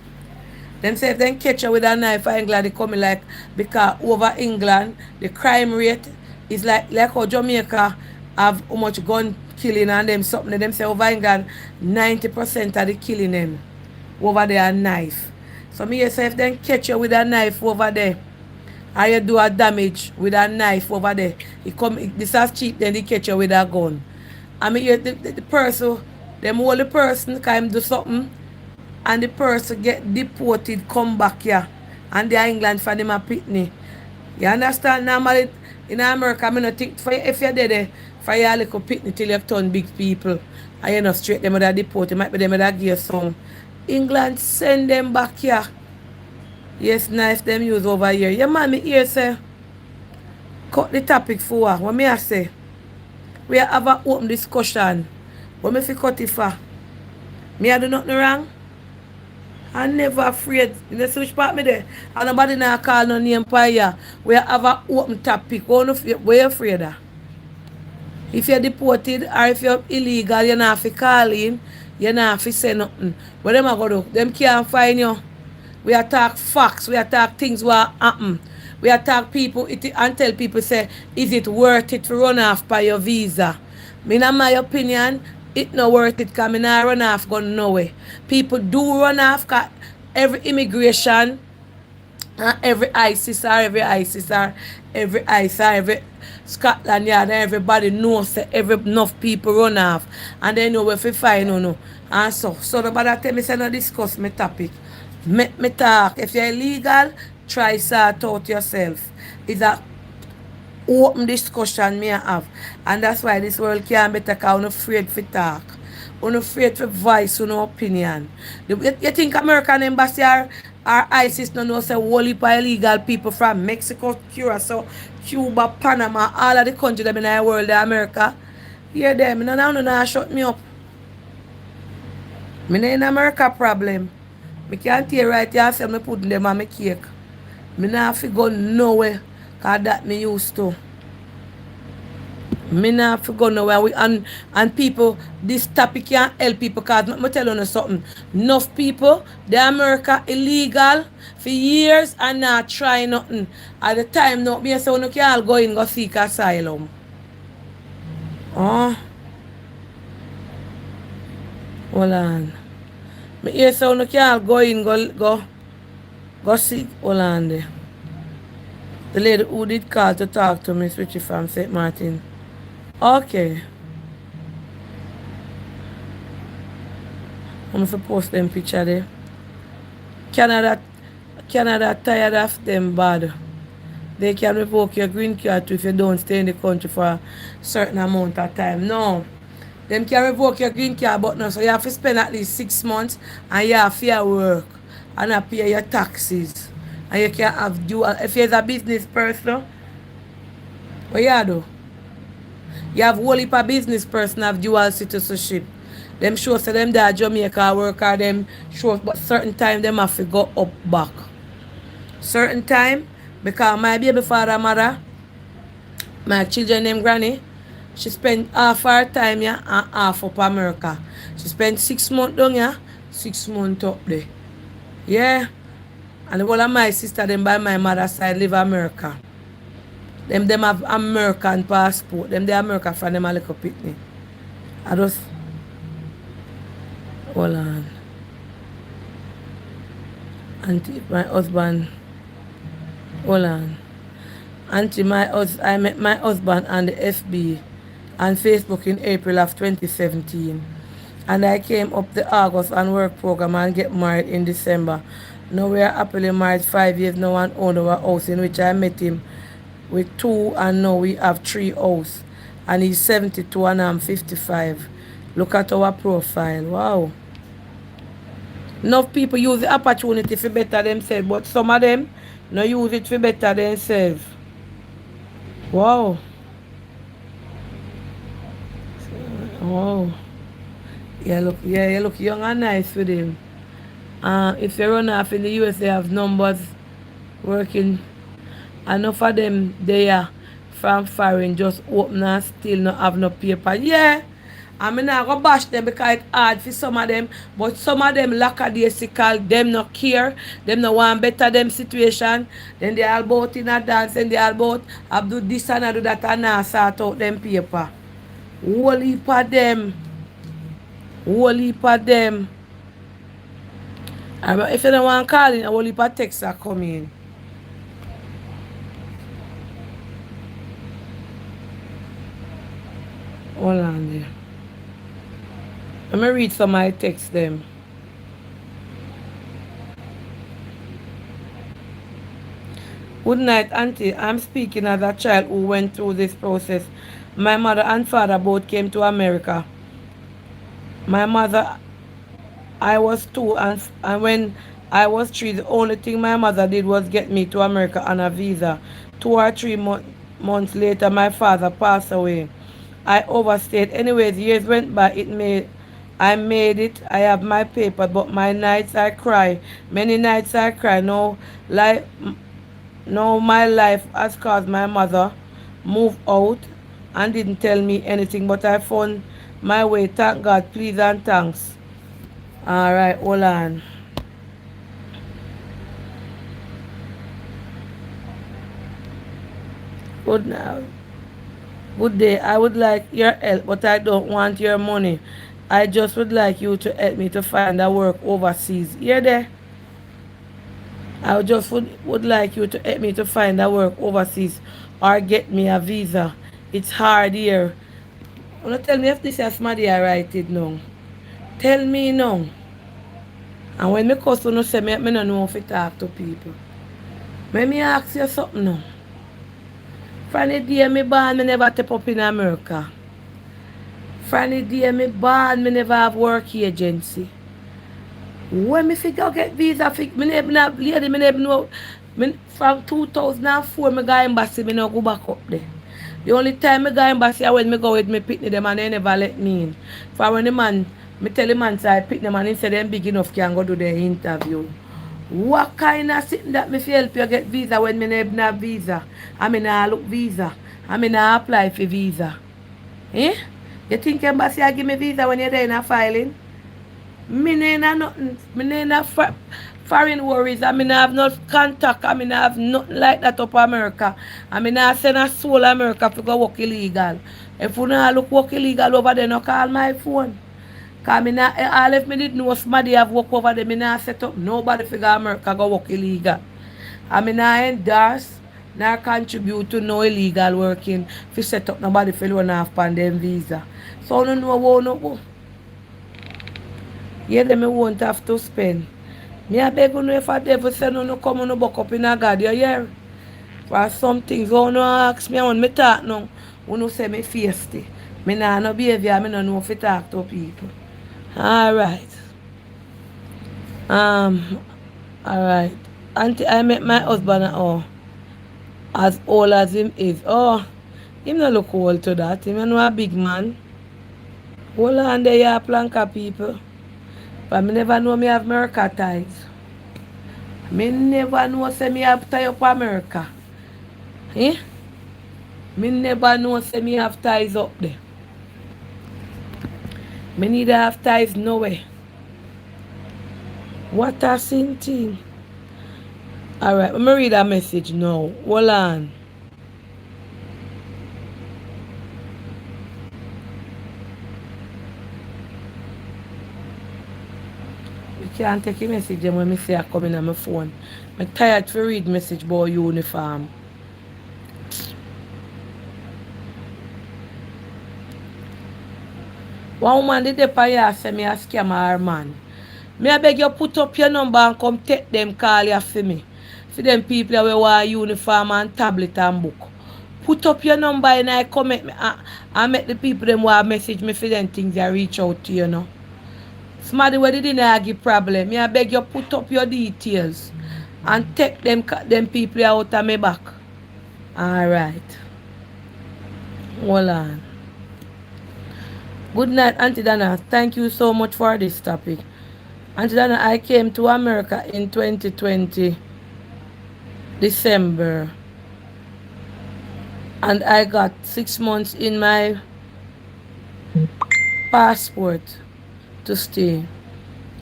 Them say if they catch you with a knife in England, they coming like, because over England, the crime rate is like how Jamaica have how much gun killing and them something. Them say over England, 90% of the killing them over there a knife. So me say if they catch you with a knife over there, or you do a damage with a knife over there, this is cheap, then they catch you with a gun. I mean, the person, them hold the person, can do something, and the person get deported, come back here, and they are England for them a Pitney. You understand? Normally, in America, I don't think, if you're there, for your little Pitney till you've turned big people, and you're not straight, them would have deported, might be them would have give some. England send them back here. Yes, knife them use over here. Your man, me here say, cut the topic for what me I say. We have an open discussion. What me fi cut it for? Me I do nothing wrong. I'm never afraid. You know which part me there? And nobody now call no name for you. We have an open topic. What you afraid of? If you're deported or if you're illegal, you're not fi call in, you're not fi say nothing. What them a go do? Them can't find you. We attack facts, we attack things what happen. We attack people and tell people say, is it worth it to run off by your visa? In my opinion, it not worth it because I not run off going nowhere. People do run off because every immigration, every ISIS or every Scotland Yard, everybody knows that enough people run off. And they know where to find no. And so nobody tell me say no discuss my topic. Me talk. If you're illegal, try sort out yourself. It's a open discussion me have. And that's why this world can't better because I'm afraid to talk. I'm afraid to voice your opinion. You think American embassy or ISIS no know say whole heap of illegal people from Mexico, Curacao, Cuba, Panama, all of the countries that in the world, America. Hear them. No, shut me up. Me not in America problem. I can't tell right here say me putting them on my cake. I not fi go nowhere because that me used to. I not fi go nowhere. And people, this topic can't help people because I tell you something. Enough people, the America illegal for years and not try nothing. At the time, no, me say you can't all go in go seek asylum. Oh. Hold on. Me hear so you can't go in, go see. Hold on there. The lady who did call to talk to me, switch from St. Martin. Okay. I'm going to post them picture there. Canada tired of them bad. They can revoke your green card too if you don't stay in the country for a certain amount of time. No. Them can revoke your green card, but no, so you have to spend at least 6 months and you have to work and not pay your taxes. And you can have dual. If you're a business person, what you do? You have whole heap of business person have dual citizenship. Them show say them that Jamaica work or them show but certain time them have to go up back. certain time because my baby father mother, my children named Granny, she spent half her time here and half up America. She spent 6 months down here, 6 months up there. Yeah. And the whole of my sister them by my mother's side live America. Them have American passport. Them they America from them a little pitney. I just hold on. Auntie, my husband. Hold on. Auntie, I met my husband on the FB and Facebook in April of 2017. And I came up the August and work program and get married in December. Now we are happily married 5 years now and own our house in which I met him with 2 and now we have 3 houses. And he's 72 and I'm 55. Look at our profile. Wow. Enough people use the opportunity for better themselves, but some of them no use it for better themselves. Wow. Wow. Yeah, look young and nice with him. If they run off in the US, they have numbers working. Enough of them there from foreign just open and still not have no paper. Yeah. I mean, I go bash them because it's hard for some of them, but some of them lackadaisical, them not care, them not want better them situation, then they all about in a dance, and they all about have do this and I do that and now sort out them paper. Whole heap of them. Whole heap of them. If you don't want to call in, a whole heap of texts are coming. Hold on there. Let me read some of my text them. Good night, Auntie. I'm speaking as a child who went through this process. My mother and father both came to America. My mother, I was 2, and when I was 3, the only thing my mother did was get me to America on a visa. 2 or 3 months later, my father passed away. I overstayed. Anyways, years went by. I made it. I have my paper, but my nights I cry. Many nights I cry. No, my life has caused my mother move out and didn't tell me anything, but I found my way. Thank God, please and thanks. All right, hold on. Good now. Good day. I would like your help, but I don't want your money. I just would like you to help me to find a work overseas. Hear there? I just would like you to help me to find a work overseas or get me a visa. It's hard here. Wanna tell me if this is somebody I write it now. Tell me now. And when me customer say me don't know if I talk to people. Let me ask you something now. From the day me born, me never step up in America. From the day me born, me never have work agency. When me figure get visa, me never have lady, me never know. From 2004, me go embassy, me no go back up there. The only time me go embassy is when me go with me pitney them and they never let me in. For when the man, me tell the man say pitney them and he say them big enough can go do the interview. What kind of thing that me feel help you get visa when me never have visa? I mean I look visa. I mean I apply for visa. Eh? You think embassy I give me visa when you're there in a filing? Me nah nothing. Me nah foreign worries. I mean I have no contact. I mean I have nothing like that up America. I mean I send a soul America to go work illegal. If you nah look work illegal over there, no call my phone. Cause me nah, all if me did know somebody have work over there, me nah set up nobody figure America go work illegal. I mean I endorse, nah contribute to no illegal working. If you set up nobody for run off on them visa. So no know what no go. Yeah, them me won't have to spend. Me a beg you know if a devil say no come no buck up in a God, you hear? For some things, you no ask me when me talk now, you no say me feisty. Me nah no behavior, me no know if you talk to people. Alright. Alright. Auntie, I met my husband as old as him is. Oh, him no look old to that. Him no a big man. Hold on there, you planka people. But me never know me have America ties. Me never know say me have tie up America. Eh? Me never know say me have ties up there. Me neither have ties nowhere. What a sin thing. Alright, let me read a message now. Hold on. You can't take a message them when me say I come in on my phone. I'm tired to read message about uniform. One woman did the here say me a scam her man. Me I beg you put up your number and come take them call you for me. For them people who wear uniform and tablet and book. Put up your number and I comment me I make the people them who message me for them things I reach out to you know. Somebody where didn't give problem. Me I beg you put up your details and take them people out of my back. Alright. Hold on. Good night, Auntie Dana. Thank you so much for this topic. Auntie Dana, I came to America in 2020, December. And I got 6 months in my passport to stay.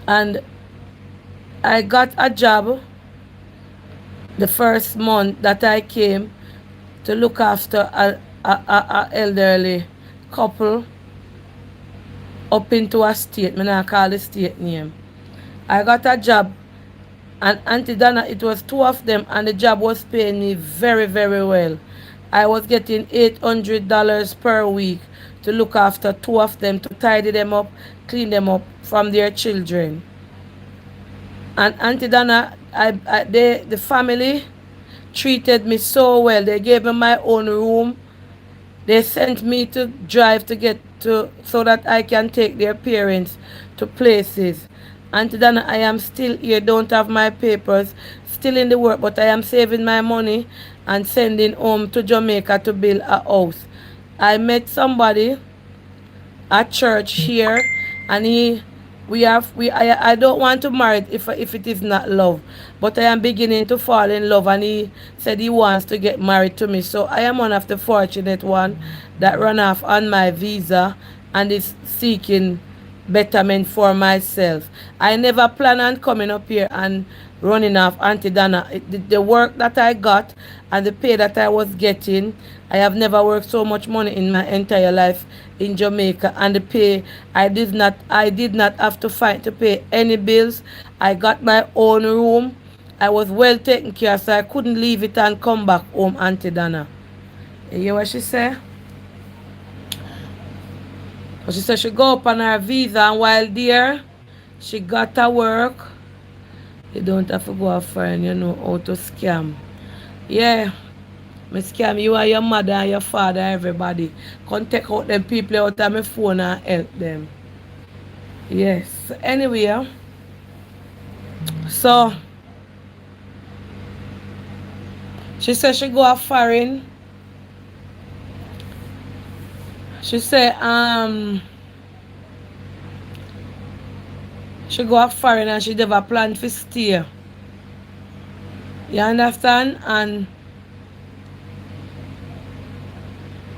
And I got a job the first month that I came to look after a elderly couple up into a state. Me not call the state name. I got a job and Auntie Dana, it was 2 of them and the job was paying me very, very well. I was getting $800 per week to look after 2 of them, to tidy them up, clean them up from their children. And Auntie Dana, the family treated me so well. They gave me my own room. They sent me to drive to get to so that I can take their parents to places. Auntie Dana, I am still here, don't have my papers, still in the work, but I am saving my money and sending home to Jamaica to build a house. I met somebody at church here and I don't want to marry if it is not love, but I am beginning to fall in love and he said he wants to get married to me. So I am one of the fortunate one that run off on my visa and is seeking betterment for myself. I never plan on coming up here and running off Auntie Dana. The work that I got and the pay that I was getting, I have never worked so much money in my entire life in Jamaica, and the pay I did not have to fight to pay any bills. I got my own room. I was well taken care of, so I couldn't leave it and come back home, Auntie Dana. You hear what she said? She said she go up on her visa and while there, she got to work. You don't have to go a friend, you know how to scam. Yeah, me scam you and your mother and your father, everybody. Come take out them people out of my phone and help them. Yes, anyway. So, she said she go a foreign. She said, she go up foreign and she never plan to stay. You understand? And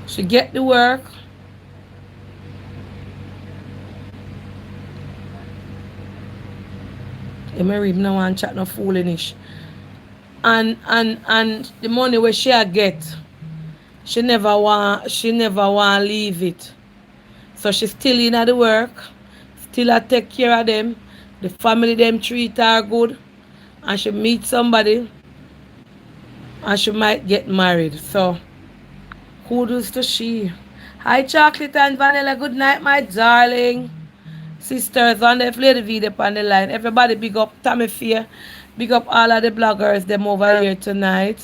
she get the work. You may read no one chat no foolish. And the money where she get, she never want leave it. So she still in at the work, still a take care of them. The family them treat her good, and she meet somebody and she might get married. So kudos to she. Hi Chocolate and Vanilla, good night my darling. Sisters on the play the video on the line. Everybody big up Tommy Fear. Big up all of the bloggers them over here tonight.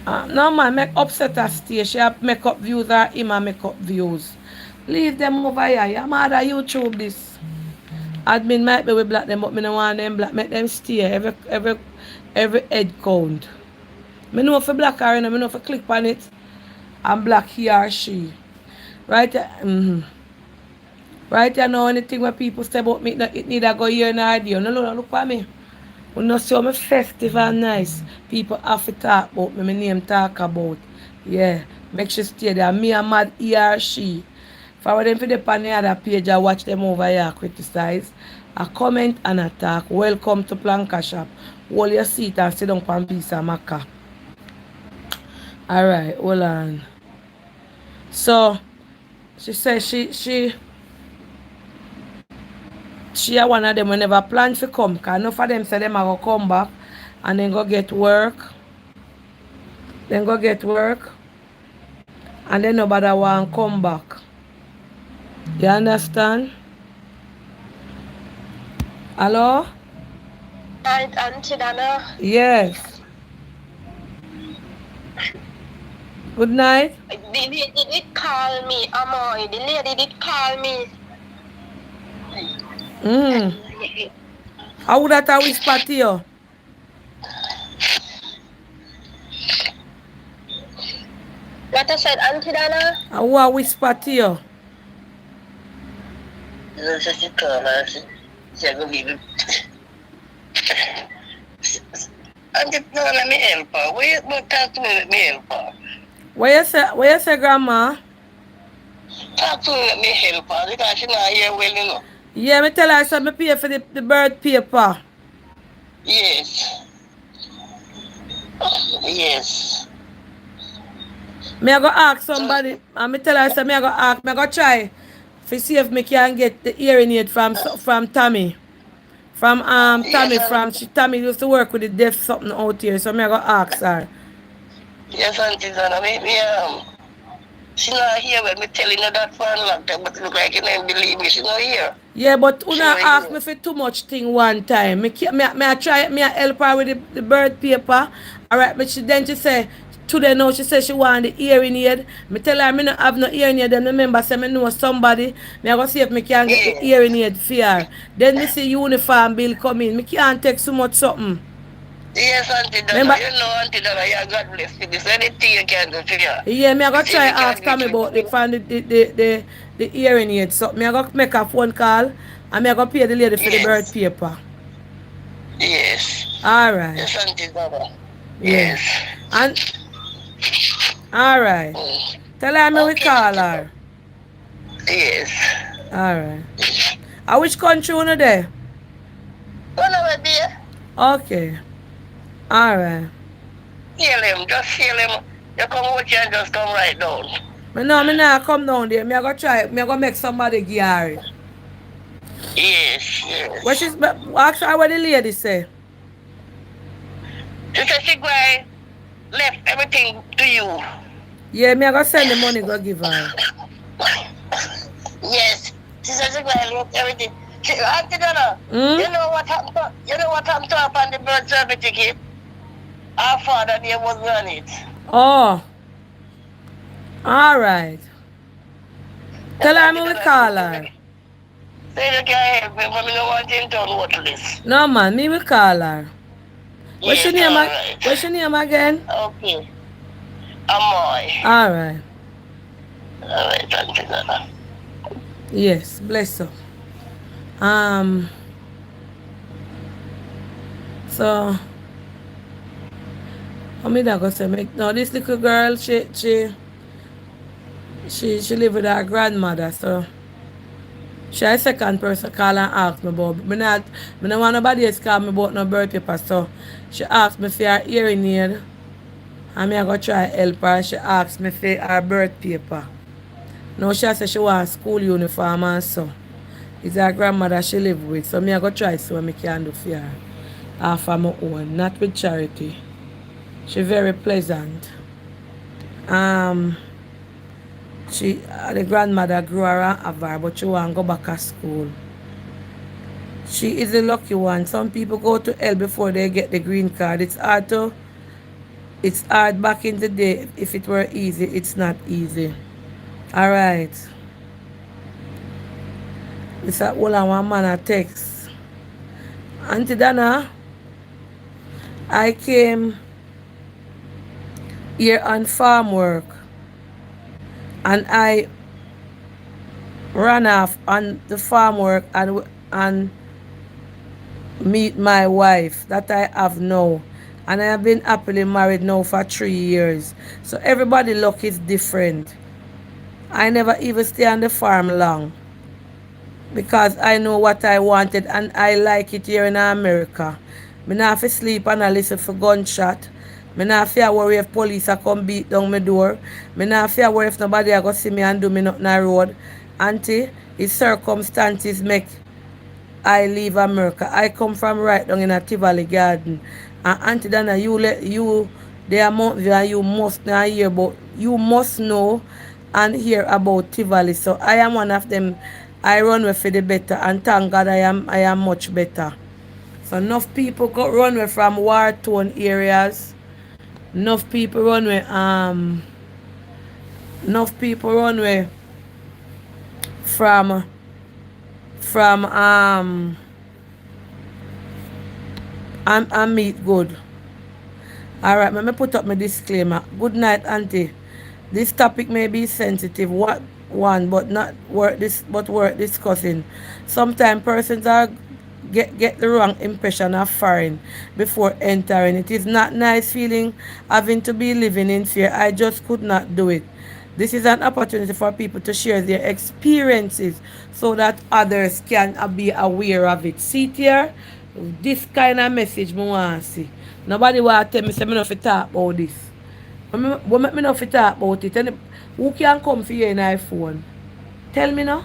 No man, make upset her stay. She have makeup views or him a makeup views. Leave them over here. You mad at YouTube this. Admin might be we black them, but me no want them black. Make them stay. Every head count. Me know if you black her, me know if you click on it and black he or she. Right? Well Right, you know anything when people say about me, it need to go here and there. No, look at me. When you see me festive and nice, people have to talk about me, my name talk about. Yeah, make sure stay there. Me and mad he or she. For them for the on the other page, I watch them over here criticize. I comment and attack. Welcome to Planka Shop. Hold your seat and sit down on piece of maca. Alright, hold on. So she says she are one of them who never plan to come. Cause enough of them say them are gonna come back and then go get work. Then go get work. And then nobody want to come back. You understand? Hello? Auntie Dana, Yes. Good night. the lady did call me, Amoy. The lady did call me. How would that I whisper to you? What I said, Auntie Dana? How would I whisper to you? She called her. She go leave it. Auntie Dana, me help her. Where you talk to me, let me help her. Where you say, grandma? Talk to me, let me help her. Because she not here well, you know. Yeah, me tell her, so me pay for the bird paper. Yes. Yes. Me I go ask somebody, and me tell her, so me I go try to see if me can get the hearing aid from Tommy. From Tommy, Tommy used to work with the deaf something out here, so me I go ask her. Yes, Auntie Dana, she not here when me telling her that for a long time, but it look like you don't believe me, she not here. Yeah, but una ask me for too much thing one time. Me I try, me I help her with the bird paper. Alright, but she say, today now she say she want the hearing aid. Me tell her me not have no hearing aid, then remember say me know somebody. Me I go see if me can get the hearing aid for her. Then me see uniform bill come in. Me can't take so much something. Yes, Auntie Dana, Remember, you know Auntie Dana, you God bless you. This anything you can do for you. yeah, me I go try ask Tommy about the hearing aid. So me I go make a phone call and me I go pay the lady for the bird paper. Yes. Alright. Yes, Auntie Dana. Yeah. Yes. And alright. Tell her me we call her. Yes. Alright. Which country you there? One over there. Okay. Alright. Heal him, just heal him. You come out here and just come right down. Me nah come down there. Me I go try. Me I go make somebody give her it. Yes, yes. What she's ask her what the lady say. She said she going left everything to you. Yeah, me I go send the money go give her. Yes. She said she going left everything. She, Auntie Dana, you know what happened to her on the birth certificate? Our father name was on it. Oh. Alright. Tell her me we call her. Say you can help me, but I don't want him to note this. No man, me we call her. What's your Yes, name? alright. What's your name again? Okay. Amoy. Alright. Alright, Auntie Dana. Yes, bless her. So how me that go say make now this little girl she live with her grandmother, so she a second person call and ask me about me not want nobody else call me about no birth paper, so she asked me for her hearing aid and me I go try help her and she asked me for her birth paper. Now she say she want school uniform and so. It's her grandmother she live with, so me I go try see what me can do for her. Half of my own, not with charity. She very pleasant. She the grandmother grew her and have her, but she want to go back to school. She is the lucky one. Some people go to hell before they get the green card. It's hard back in the day. If it were easy, it's not easy. Alright. It's a whole one man a text. Auntie Dana, I came here on farm work and I run off on the farm work and meet my wife that I have now. And I have been happily married now for 3 years. So everybody luck is different. I never even stay on the farm long because I know what I wanted and I like it here in America. Me not have to sleep and I listen for gunshot. Me not have to worry if police are come beat down my door. Me not have to worry if nobody are going to see me and do me nothing on the road. Auntie, the circumstances make I leave America. I come from right down in a Tivoli Garden. And Auntie Dana, you the amount that you must not hear about, you must know and hear about Tivoli. So I am one of them. I run away for the better and thank God I am much better. So enough people got run away from war torn areas. Enough people run away enough people run away from from and meat good. Alright, let me put up my disclaimer. Good night, Auntie. This topic may be sensitive, what one, but not worth this but worth discussing. Sometimes persons are get the wrong impression of foreign before entering. It is not nice feeling having to be living in fear. I just could not do it. This is an opportunity for people to share their experiences so that others can be aware of it. See here, this kind of message me want to see. Nobody want to tell me say me not fit talk about this. What make me not fit talk about it? And who can come for you in iPhone? Tell me now.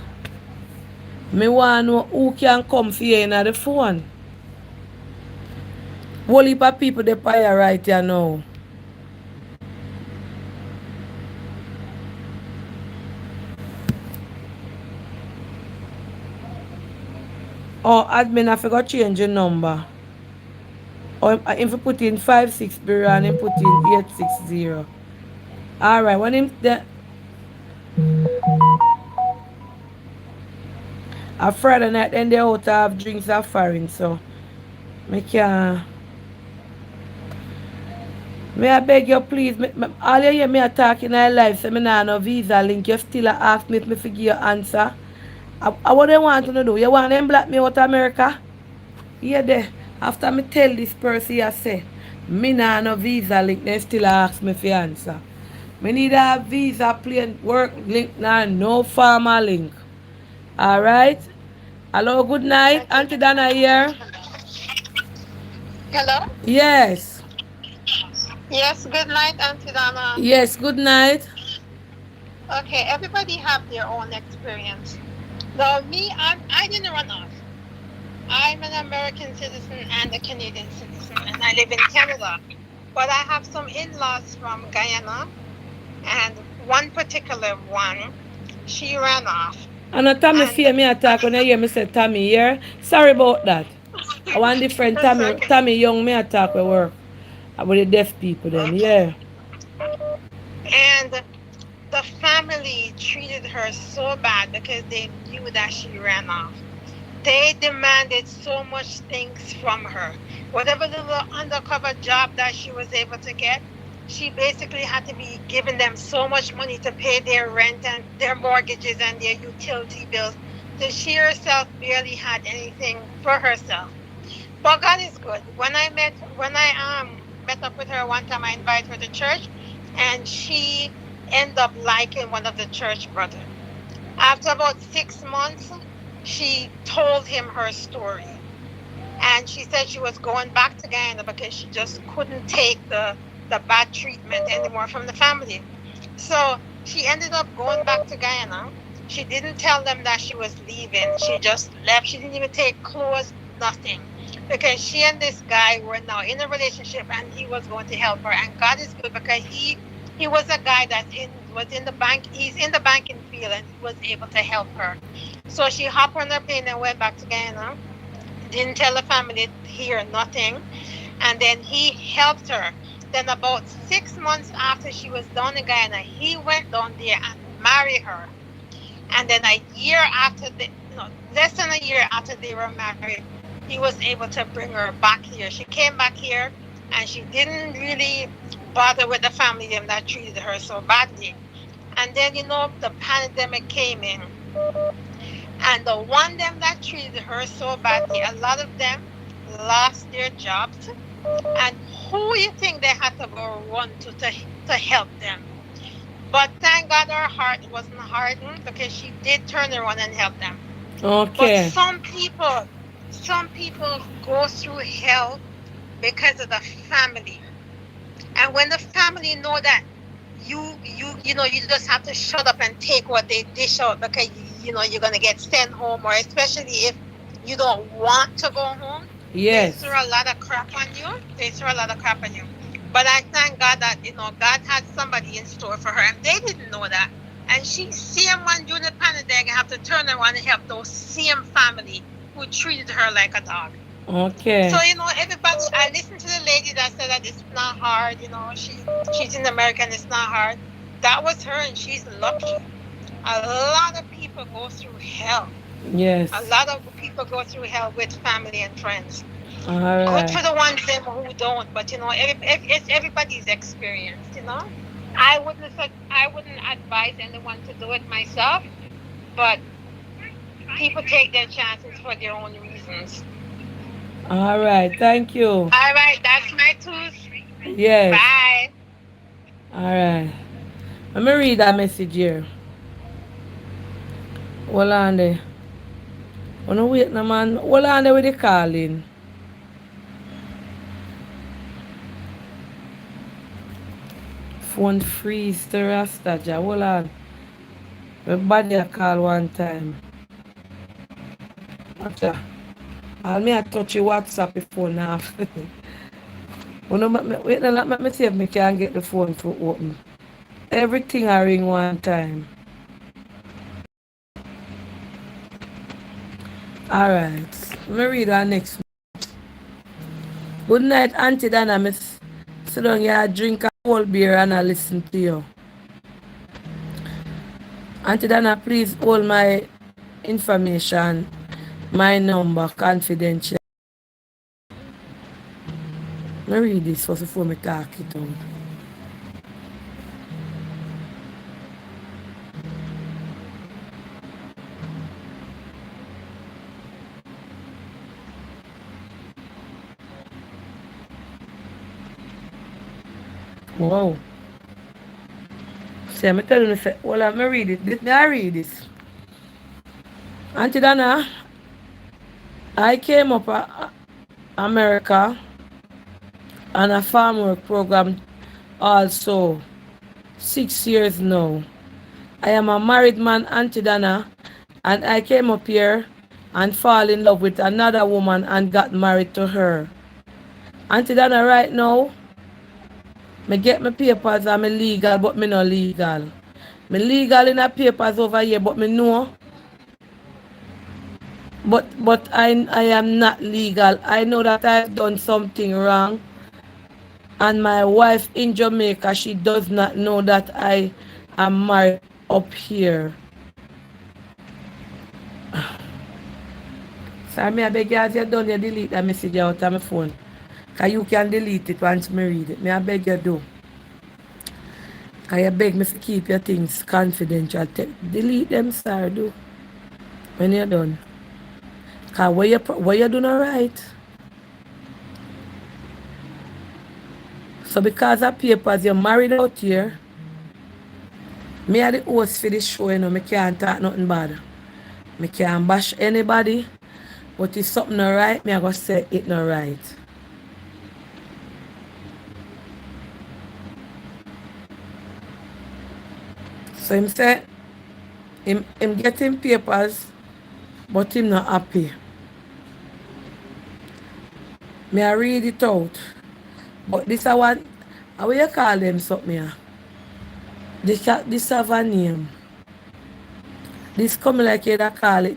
Me want to know who can come for you in the phone. Whole heap of people they pay right here now. Oh, admin, I forgot change your number. Or if you put in 56 and him put in 860. Alright, when him the a Friday night then they out have drinks of foreign, so me can may I beg you please, all you hear me a talk in my life, so me nah no visa link, you still ask me if me forgive your answer. I what they want to do? You want them black me out of America? Yeah there. After me tell this person I say, me nah no visa link, they still ask me for answer. Me need a visa plane work link now, no farmer link. Alright? Hello, good night. Auntie Dana here. Hello? Yes. Yes, good night, Auntie Donna. Yes, good night. Okay, everybody have their own experience. Now, me, I didn't run off. I'm an American citizen and a Canadian citizen, and I live in Canada. But I have some in-laws from Guyana, and one particular one, she ran off. And a Tommy fear me attack when I hear me say Tommy here. Sorry about that. I want different Tommy Okay. Tommy Young me attack with work. With the deaf people then, yeah. And the family treated her so bad because they knew that she ran off. They demanded so much things from her. Whatever little undercover job that she was able to get, she basically had to be giving them so much money to pay their rent and their mortgages and their utility bills that she herself barely had anything for herself. But God is good. When I met up with her one time, I invited her to church, and she ended up liking one of the church brothers. After about 6 months, she told him her story. And she said she was going back to Guyana because she just couldn't take the bad treatment anymore from the family. So she ended up going back to Guyana. She didn't tell them that she was leaving. She just left. She didn't even take clothes, nothing. Because she and this guy were now in a relationship and he was going to help her. And God is good because he was a guy that was in the bank. He's in the banking field and he was able to help her. So she hopped on her plane and went back to Guyana. Didn't tell the family here, nothing. And then he helped her. Then about 6 months after she was down in Guyana, he went down there and married her. And then less than a year after they were married, he was able to bring her back here. She came back here and she didn't really bother with the family that treated her so badly. And then, the pandemic came in And the one them that treated her so badly, a lot of them lost their jobs. And who you think they had to go run to help them? But thank God her heart wasn't hardened because she did turn around and help them. But Okay. some people go through hell because of the family. And when the family know that you just have to shut up and take what they dish out because you're gonna get sent home, or especially if you don't want to go home, they Yes. throw a lot of crap on you. They throw a lot of crap on you. But I thank God that God had somebody in store for her, and they didn't know that. And she same one during the pandemic have to turn around and help those same family who treated her like a dog. Okay. So everybody. I listened to the lady that said that it's not hard. She's in America and it's not hard. That was her, and she's lucky. A lot of people go through hell. Yes. A lot of people go through hell with family and friends. All Good for right. the ones them who don't, but it's everybody's experience. I wouldn't advise anyone to do it myself, but people take their chances for their own reasons. All right. Thank you. All right, that's my tools. Yes. Bye. All right. Let me read that message here. Hold on there. Wanna wait no man. Hold on there with the calling. Phone freeze the Rasta. Hold on. Everybody a call one time. Watcha. I'll me a touch your WhatsApp before now. Wait, let me see if I can get the phone to open. Everything I ring one time. Alright. Let me read our next. Good night, Auntie Dana. Miss sit down here, drink a cold beer and I listen to you. Auntie Dana, please hold my information, my number, confidential. Let me read this first before I talk it out. Wow. See, I'm telling you, well, let me read it. I read this. Auntie Dana, I came up America on a farm work program also 6 years now. I am a married man, Auntie Dana, and I came up here and fall in love with another woman and got married to her. Auntie Dana, right now, me get my papers and me legal, but me not legal. Me legal in the papers over here, but me know. But I am not legal. I know that I've done something wrong. And my wife in Jamaica, she does not know that I am married up here. So I beg you, as you done, you delete that message out of my phone. Because you can delete it once me read it. I beg you do. I beg me to keep your things confidential. Delete them, sir, do. When you're done. Because what you doing alright. So because of papers, you're married out here. Me are the host for this show, me can't talk nothing bad. Me can't bash anybody. But if something not right, me I go say it not right. So him say him getting papers, but him not happy. Me I read it out. But this I want, how you call them something here? This have a name. This come like you da call it.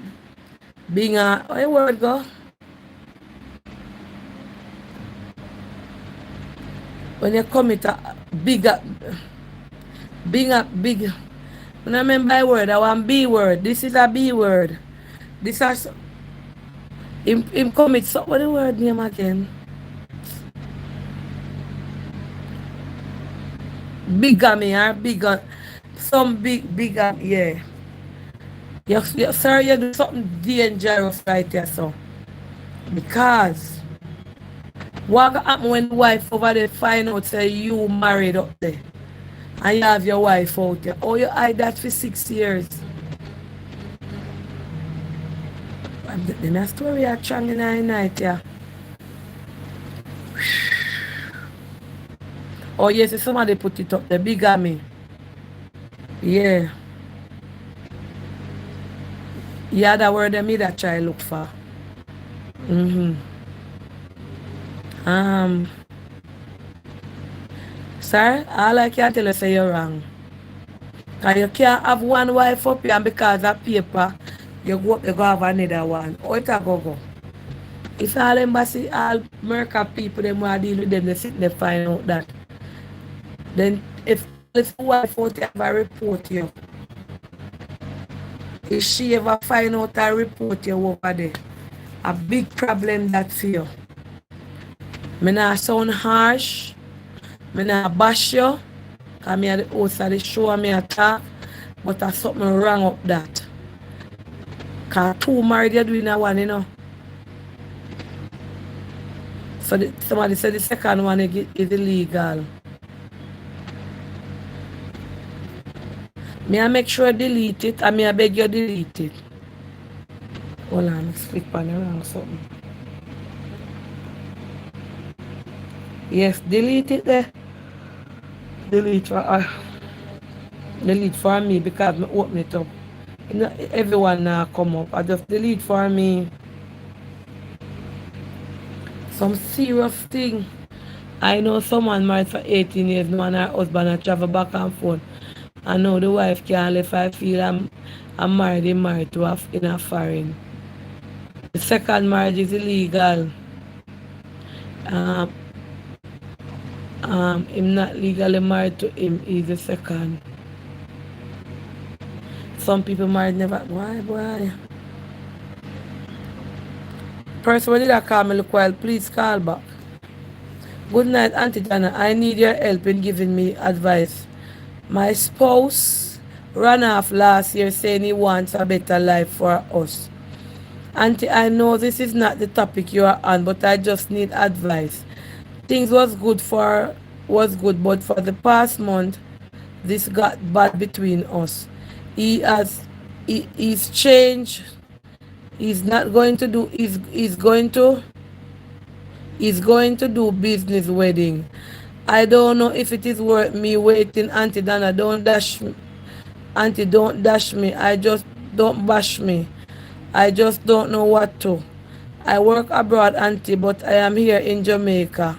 Being a, how your word go? When you come it a big, being a big, when I mean by word, I want B word. This is a B word. This is, him come it, so what the word name again? Bigamy or bigger, some bigger, yeah. Sir, you do something dangerous right there, so. Because what happen when the wife over there find out say you married up there and you have your wife out there? Oh, you hide that for 6 years. Then a story a strong in the night, yeah. Oh yes, somebody put it up, the bigamy. Yeah. Yeah, that word me that try look for. Mm-hmm. Sir, all I can tell you say you're wrong. Cause you can't have one wife up here and because of paper, you go have another one. How it a go? If all embassy, all America people them want deal with them, they sit there find out that. Then if wife out there have a report you, if she ever find out a report you over there, a big problem that for you. Me not sound harsh, me not bash you, cause me the host of the show and me talk, but there's something wrong up that. Cause two married you doing a one, you know. So somebody said the second one is illegal. Me I make sure I delete it and me I beg you delete it. Hold on, let's click on the wrong something. Yes, delete it there. Delete for me because I open it up. You know, everyone now come up. I just delete for me. Some serious thing. I know someone married for 18 years now and her husband and travel back and forth. I know the wife can't live. I feel I'm married to in a foreign. The second marriage is illegal. I'm not legally married to him. He's the second. Some people married never. Why? Person, when did I call me look while? Please call back. Good night, Auntie Dana. I need your help in giving me advice. My spouse ran off last year saying he wants a better life for us. Auntie, I know this is not the topic you are on, but I just need advice. Things was good, but for the past month, this got bad between us. He's changed. He's not going to do. He's going to do business wedding. I don't know if it is worth me waiting. Auntie Dana, don't dash me. Auntie, don't dash me. Don't bash me. I just don't know what to. I work abroad, Auntie, but I am here in Jamaica.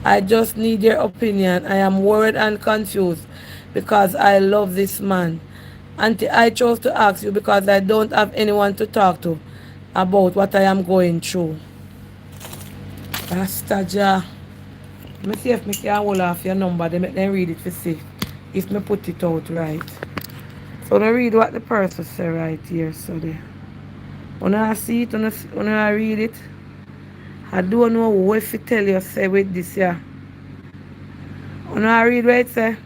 I just need your opinion. I am worried and confused because I love this man. Auntie, I chose to ask you because I don't have anyone to talk to about what I am going through. Pastor Ja. Let me see if I can hold off your number. They make them read it to see if me put it out right. So I read what the person say right here. So they when I see it, when I read it, I don't know what to tell you say with this here. When I read what it say.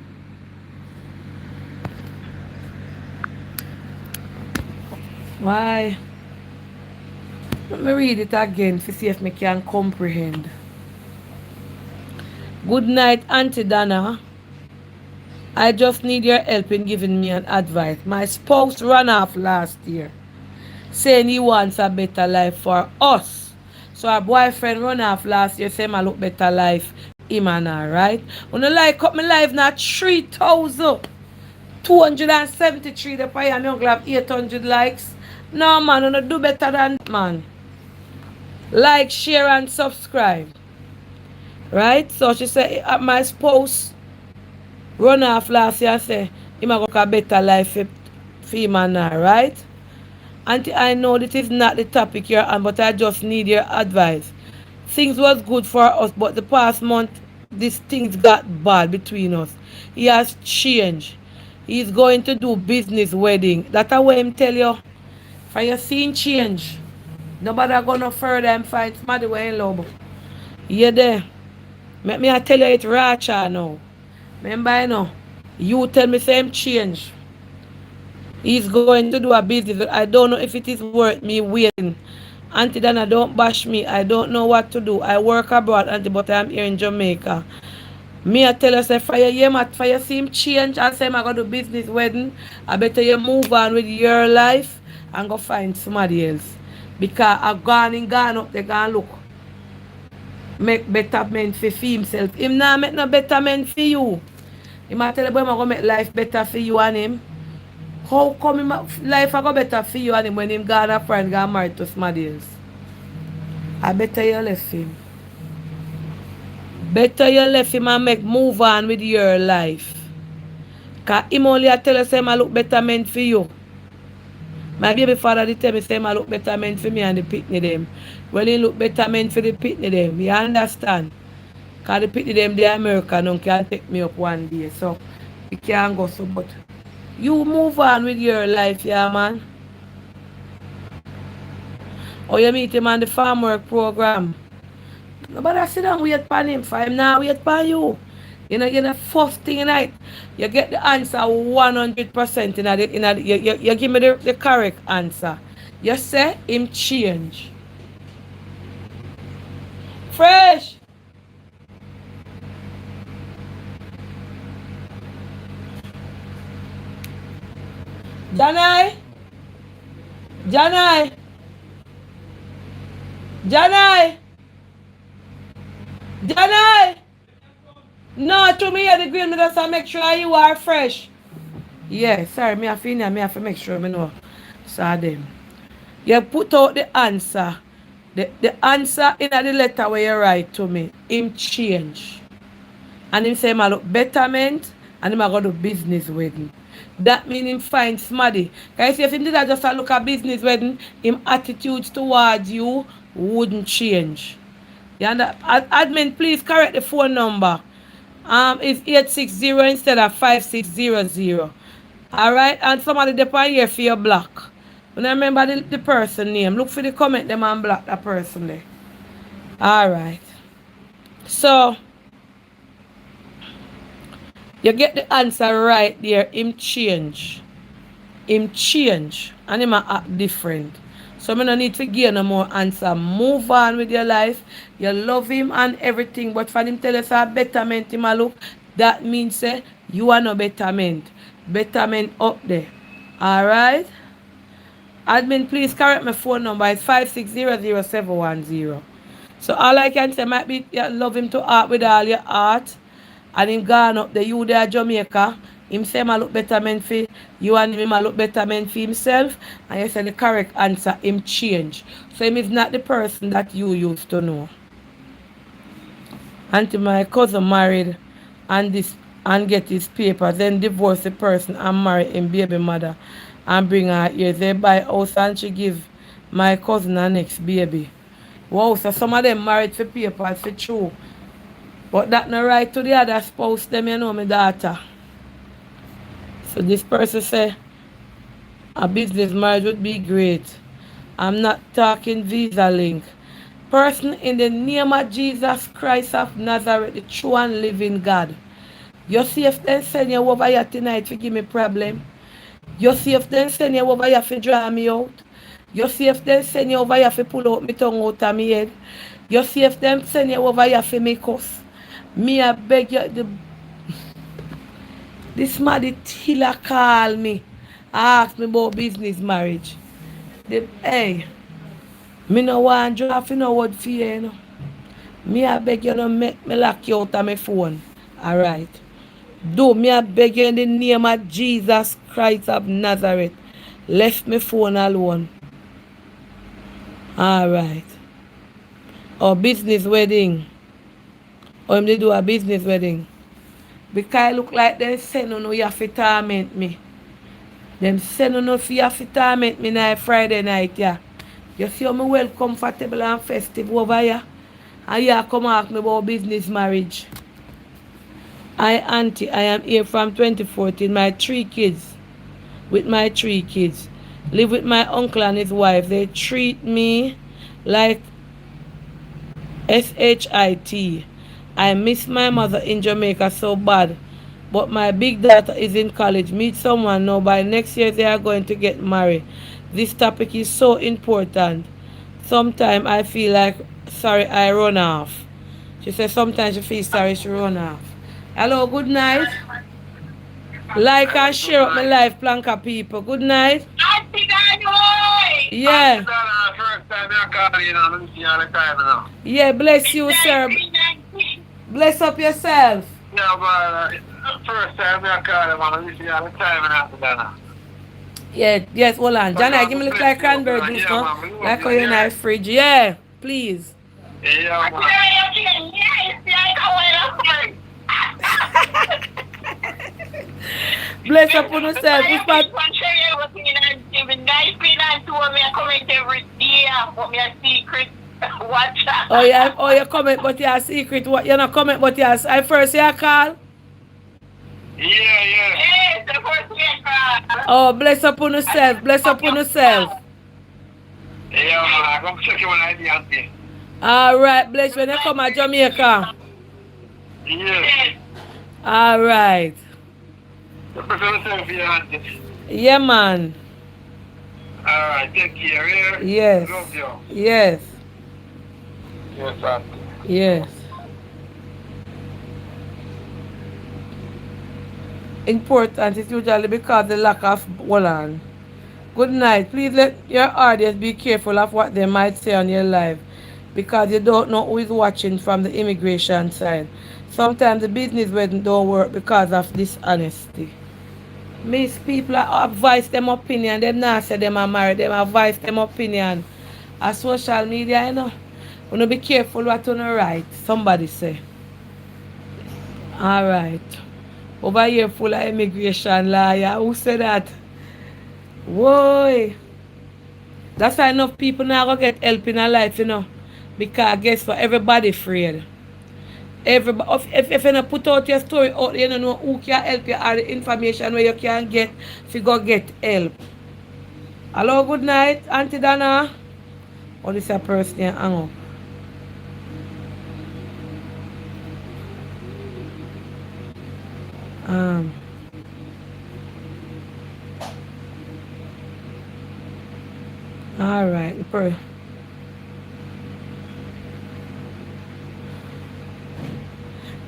Why? Let me read it again to see if I can comprehend. Good night, Auntie Dana. I just need your help in giving me an advice. My spouse ran off last year, saying he wants a better life for us. So our boyfriend run off last year, saying I look better life. Him and her, right? When I like up my life now 3,273 the pay and I'm have 800 likes. No man, I do better than that, man. Like, share and subscribe. Right? So she said my spouse run off last year and say he might go a better life for him and her, right? Auntie, I know this is not the topic you're on, but I just need your advice. Things was good for us, but the past month these things got bad between us. He has changed. He's going to do business wedding. That's what him tell you. For you seeing change. Nobody gonna further and find somebody who in love. You there. Make me I tell you it racha now. Remember you know. You tell me same change. He's going to do a business. I don't know if it is worth me waiting. Auntie Dana, don't bash me. I don't know what to do. I work abroad, Auntie, but I'm here in Jamaica. Me, I tell you, say, for your year, for your see him change, I say, I'm going to do business wedding. I better you move on with your life and go find somebody else. Because I've gone and gone up, they gone look. Make better men for himself. Him not make no better men for you. He might tell you, boy, I'm going to make life better for you and him. How come life I go better for you and him when him gone a friend got married to somebody else? I better you left him. Better you left him and make move on with your life. Cause him only I tell you say I look better meant for you. My baby father did tell me say I look better meant for me and the pitney them. Well he look better meant for the pitney them. You understand? Cause the pitney them they American and can take me up one day. So you can't go so but you move on with your life, yeah, man. Or you meet him on the farm work program. Nobody sit down wait for him. For him now wait for you. You know, the first thing tonight, you get the answer 100% you give me the correct answer. You say him change. Fresh. Janai? Janai? Janai? Janai? No, to me, the green, me just make sure you are fresh. Yeah, sorry, me have to make sure me know. Saw them. You put out the answer. The answer in the letter where you write to me, him change. And him say, I look betterment, and him I go do business wedding. That means him find somebody. Because if him did that just look at business wedding, him attitudes towards you wouldn't change. You understand? Admin, please correct the phone number. It's 860 instead of 5600. Alright? And somebody depend here for your block. When I remember the person name, look for the comment them and block that person there. Alright. So you get the answer right there. Him change. Him change. And him act different. So I don't need to give no more answer. Move on with your life. You love him and everything. But for him tell us a betterment him a look, that means you are no betterment. Betterment up there. Alright? Admin, please correct my phone number. It's 5600710. So all I can say might be you love him to heart with all your heart. And him gone up the you there Jamaica. Him say I look better man for you and him I look better man for himself. And you say the correct answer, him change. So him is not the person that you used to know. Until my cousin married and get his papers, then divorce the person and marry him baby mother and bring her here. They buy house and she give my cousin her next baby. Wow, so some of them married for papers for true. But that no right to the other spouse, them you know my daughter. So this person say, a business marriage would be great. I'm not talking visa link. Person in the name of Jesus Christ of Nazareth, the true and living God. You see if they send you over here tonight to give me problem. You see if they send you over here to draw me out. You see if they send you over here to pull out my tongue out of my head. You see if they send you over here to make cuss. Me I beg you, this man Tilla call me, ask me about business marriage. Hey, me no want draft no word for you, you know. Me I beg you no make me lock you out of my phone. Alright. Do me I beg you in the name of Jesus Christ of Nazareth. Left my phone alone. Alright. Or business wedding. Or they do a business wedding. Because I look like them send on you have to torment me. Them send on you have to torment me night Friday night, yeah. You see how me well comfortable and festive over here. And you come ask me about business marriage. Auntie, I am here from 2014. My 3 kids. With my 3 kids. Live with my uncle and his wife. They treat me like SHIT. I miss my mother in Jamaica so bad. but my big daughter is in college. Meet someone now. By next year, they are going to get married. This topic is so important. Sometimes I feel like sorry I run off. She says sometimes she feels sorry she run off. Hello, good night. Like and share up my life, Planka people. Good night. Yeah. Yeah, bless you, sir. Bless up yourself. Yeah, but first time I call him, I'm listening all the time and after that. Yeah, yes, hold on. Johnny, give me a little like cranberry juice, no? Like how you're in our fridge. Yeah, please. Yeah, man. Bless up on yourself. Oh, you comment, but you are secret. What you're not comment, but you are. I first you call. Yeah. Oh, bless up on yourself. Bless up on yourself. Yeah, man. Come check you when I see. All right, bless when you come to Jamaica. Yeah. All right. Yeah, man. Alright, take care, yeah? Yes. Love you. Yes. Yes, auntie. Yes. Important is usually because the lack of hold on. Good night. Please let your audience be careful of what they might say on your live because you don't know who is watching from the immigration side. Sometimes the business don't work because of dishonesty. Miss people advise them opinion, them not say them are married, them advise them opinion. On social media, you know. You know, be careful what you write. Somebody say. Alright. Over here full of immigration lawyer. Who said that? Whoa. That's why enough people now go get help in their life, you know. Because guess what? Everybody afraid. Everybody, if you don't put out your story out, you don't know who can help you or the information where you can get if you go get help. Hello, good night, Auntie Dana. Oh, this is a person here, hang up. All right,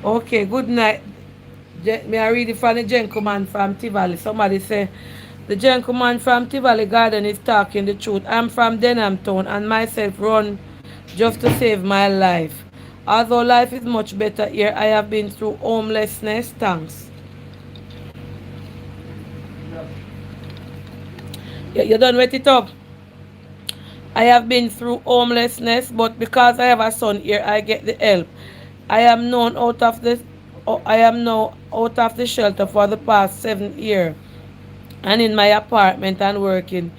okay, good night. May I read it from the gentleman from Tivoli? Somebody say, the gentleman from Tivoli Garden is talking the truth. I'm from Denham Town and myself run just to save my life. Although life is much better here, I have been through homelessness. Thanks. You done with it up? I have been through homelessness, but because I have a son here, I get the help. I am now out of the shelter for the past 7 years and in my apartment and working.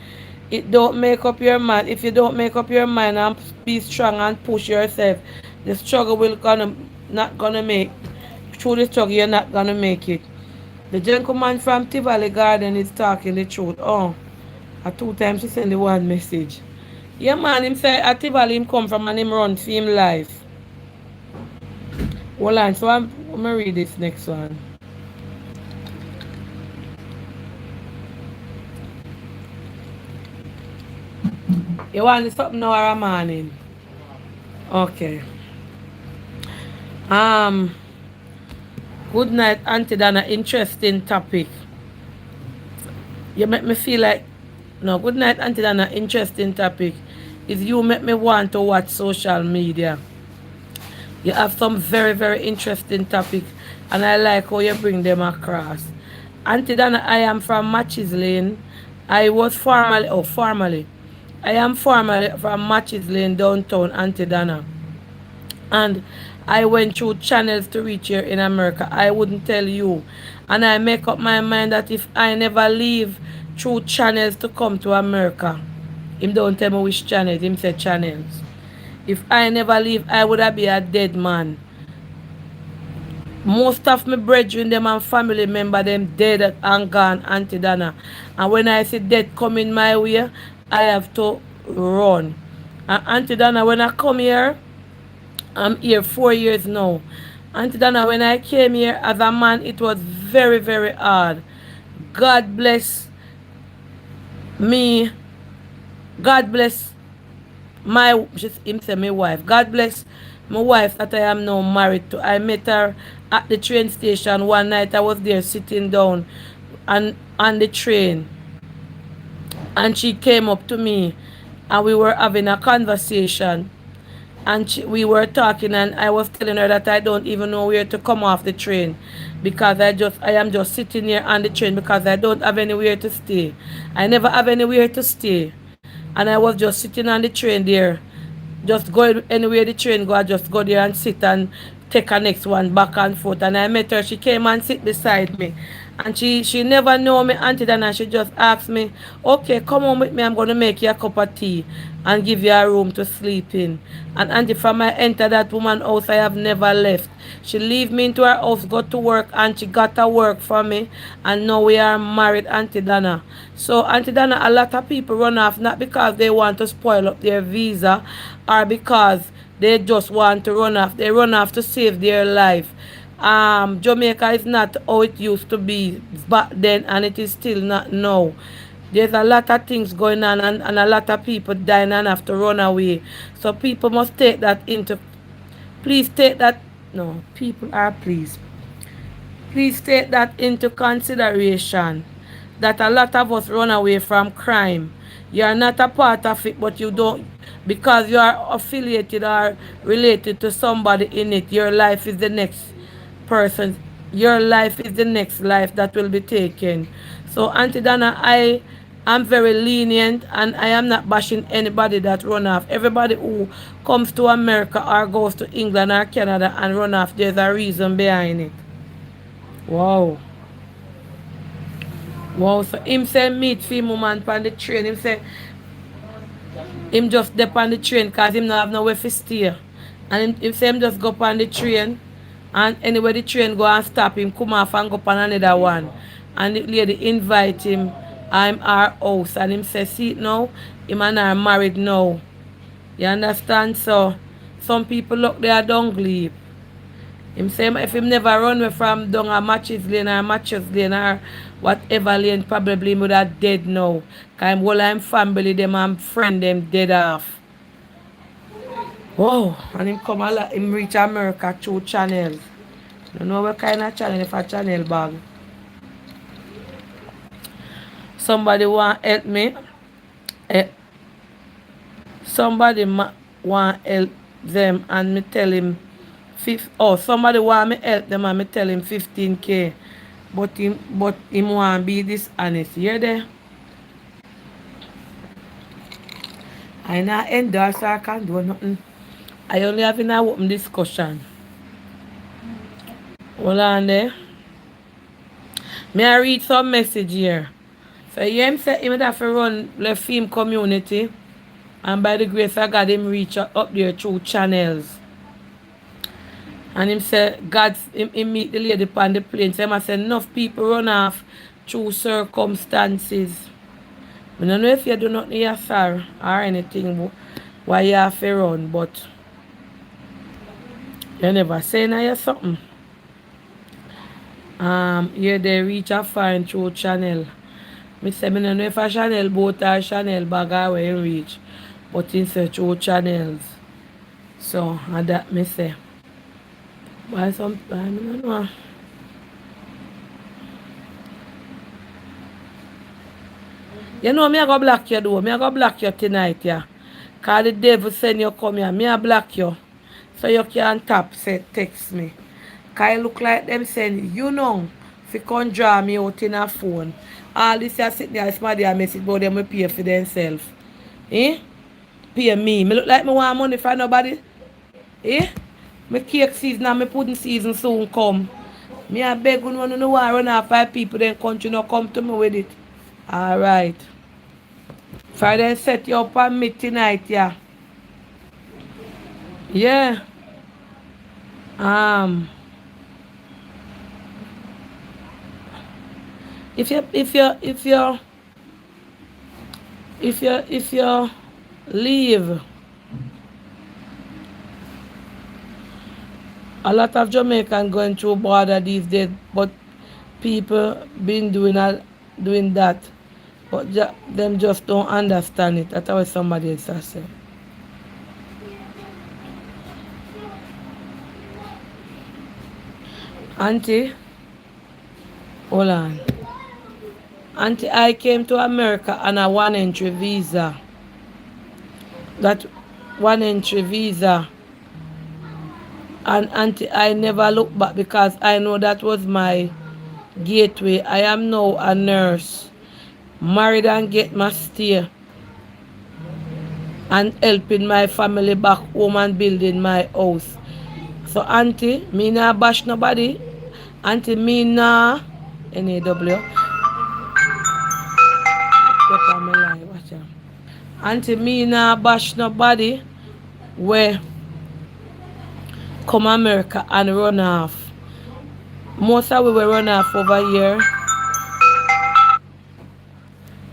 It don't make up your mind. If you don't make up your mind and be strong and push yourself, the struggle not gonna make. Through the struggle, you're not gonna make it. The gentleman from Tivoli Garden is talking the truth. Oh, 2 times she sent the one message. Yeah, man, him say at Tivoli him come from and him run for him life. Hold on, so I'm gonna read this next one. You want something now or a morning? Okay. Good night, Auntie Dana. Interesting topic. You make me feel like no, good night, Auntie Dana. Interesting topic. Is you make me want to watch social media. You have some very, very interesting topics, and I like how you bring them across. Auntie Dana, I am from Matches Lane. I am formerly from Matches Lane, downtown, Auntie Dana. And I went through channels to reach here in America. I wouldn't tell you. And I make up my mind that if I never leave through channels to come to America, him don't tell me which channels, him say channels. If I never leave, I would have been a dead man. Most of my brethren, them and family member, them dead and gone, Auntie Dana. And when I see death coming my way, I have to run. And Auntie Dana, when I come here, I'm here 4 years now. Auntie Dana, when I came here as a man, it was very, very hard. God bless me. God bless my, him say my wife. God bless my wife that I am now married to. I met her at the train station one night. I was there sitting down on the train, and she came up to me, and we were having a conversation, and we were talking, and I was telling her that I don't even know where to come off the train, because I am just sitting here on the train because I don't have anywhere to stay. I never have anywhere to stay, and I was just sitting on the train there, just going anywhere the train go. I just go there and sit and take a next one back and forth. And I met her. She came and sit beside me, and she never know me, Auntie Dana. She just asked me, "Okay, come on with me. I'm gonna make you a cup of tea and give you a room to sleep in." And Auntie, from I enter that woman's house, I have never left. She leave me into her house, go to work, and she got to work for me. And now we are married, Auntie Dana. So, Auntie Dana, a lot of people run off not because they want to spoil up their visa, or because they just want to run off. They run off to save their life. Jamaica is not how it used to be back then, and it is still not now. There's a lot of things going on, and a lot of people dying and have to run away. So people must take that into, please take that, no, people are please. Please take that into consideration, that a lot of us run away from crime. You are not a part of it, but you don't, because you are affiliated or related to somebody in it. Your life is the next person. Your life is the next life that will be taken. So, Auntie Dana, I am very lenient, and I am not bashing anybody that run off. Everybody who comes to America or goes to England or Canada and run off, there's a reason behind it. Wow. Wow, so him say meet film woman on the train. Him say him just dep on the train because him not have nowhere to stay. And him say him just go up on the train, and anywhere the train go and stop, him come off and go up on another one. And the lady invite him, I'm our house, and him say, see it now, him and I are married now. You understand? So some people look there don't leave. Him say if him never run away from down a matches lane or matches lane or whatever lane, probably him would have dead now. Because all him family, them and friend, them dead off. Wow, and him come a lot, him reach America through channels. Don't know what kind of channel, if a channel bag. Somebody want help me. Somebody want help them, and me tell him somebody want me help them, and me tell him 15K. But him want be dishonest. You hear there? I not endorse, so I can't do nothing. I only have an open discussion. Hold on there. May I read some message here? So him say him have to run the film community, and by the grace of God him reach up there through channels. And him say God him meet the lady on the plane. So him say enough people run off through circumstances. I don't know if you do not need a sir or anything why you have to run, but you never say now you something. Here they reach a fine through channel. Me say me don't know if a channel boat or channel bag or where you reach, but in say through channels. So and that me say. Why some I don't know. You know me I go block you though. Me I go block you tonight, yeah. Cause the devil send you come here. Me I block you. So you can tap say text me. Cause it look like them saying, you know, if you come draw me out in a phone. All this you sit there, somebody a message but them will pay for themselves. Eh? Pay me. Me look like me want money for nobody. Eh? My cake season and my pudding season soon come. Me a beg when you know want run off 5 people, then country no come to me with it. Alright. For then set you up on me tonight, yeah. Yeah. If you leave, a lot of Jamaicans going through border these days, but people been doing that, but them just don't understand it. That's what somebody else has said. Auntie, hold on. Auntie, I came to America on a one entry visa. That one entry visa. And auntie, I never look back because I know that was my gateway. I am now a nurse, married and get my stay, and helping my family back home and building my house. So auntie, me nah bash nobody. Auntie, me nah NAW. Get on my line, watch out. Auntie, me nah bash nobody where come America and run off. Most of we will run off over here.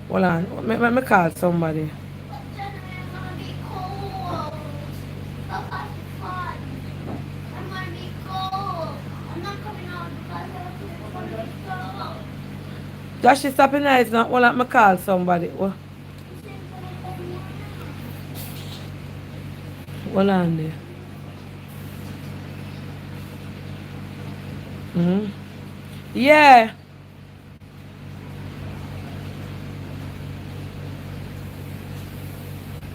Hold on, let me call somebody. I'm gonna be cold. Papa, fun. I'm gonna be cold. I'm not coming out because I'm gonna be cold. Just she stopping nice now. Well, let me call somebody. Well, hold on there. Yeah.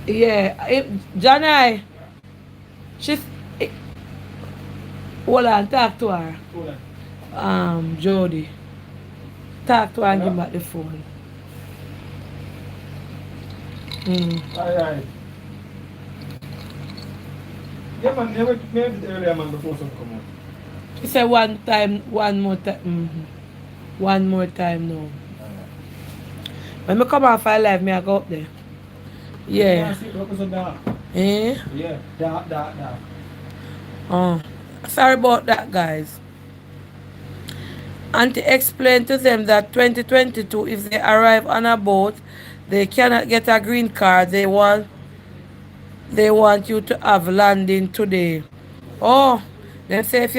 Yeah. Johnny, she's. Hold on, talk to her. Jody. Talk to her and give back the phone. Aye. Yeah, man, never made it earlier, man, before some come out. He said one time, one more time. One more time now. When I come off my live, me I go up there. Yeah. Eh? Yeah, dark. Oh. Sorry about that, guys. And to explain to them that 2022, if they arrive on a boat, they cannot get a green card. They want you to have landing today. Oh, they say if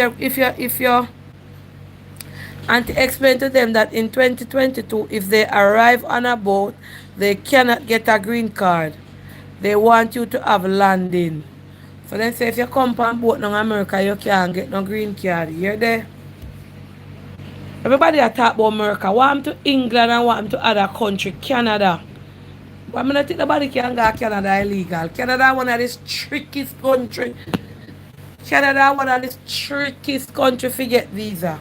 you and to explain to them that in 2022, if they arrive on a boat, they cannot get a green card. They want you to have landing. So then say if you come on boat in America, you can't get no green card. You hear there? Everybody talk about America. Want to England and want to other country, Canada. But I don't think nobody can go to Canada illegal. Canada one of the trickiest country. Canada one of the trickiest country to get visa.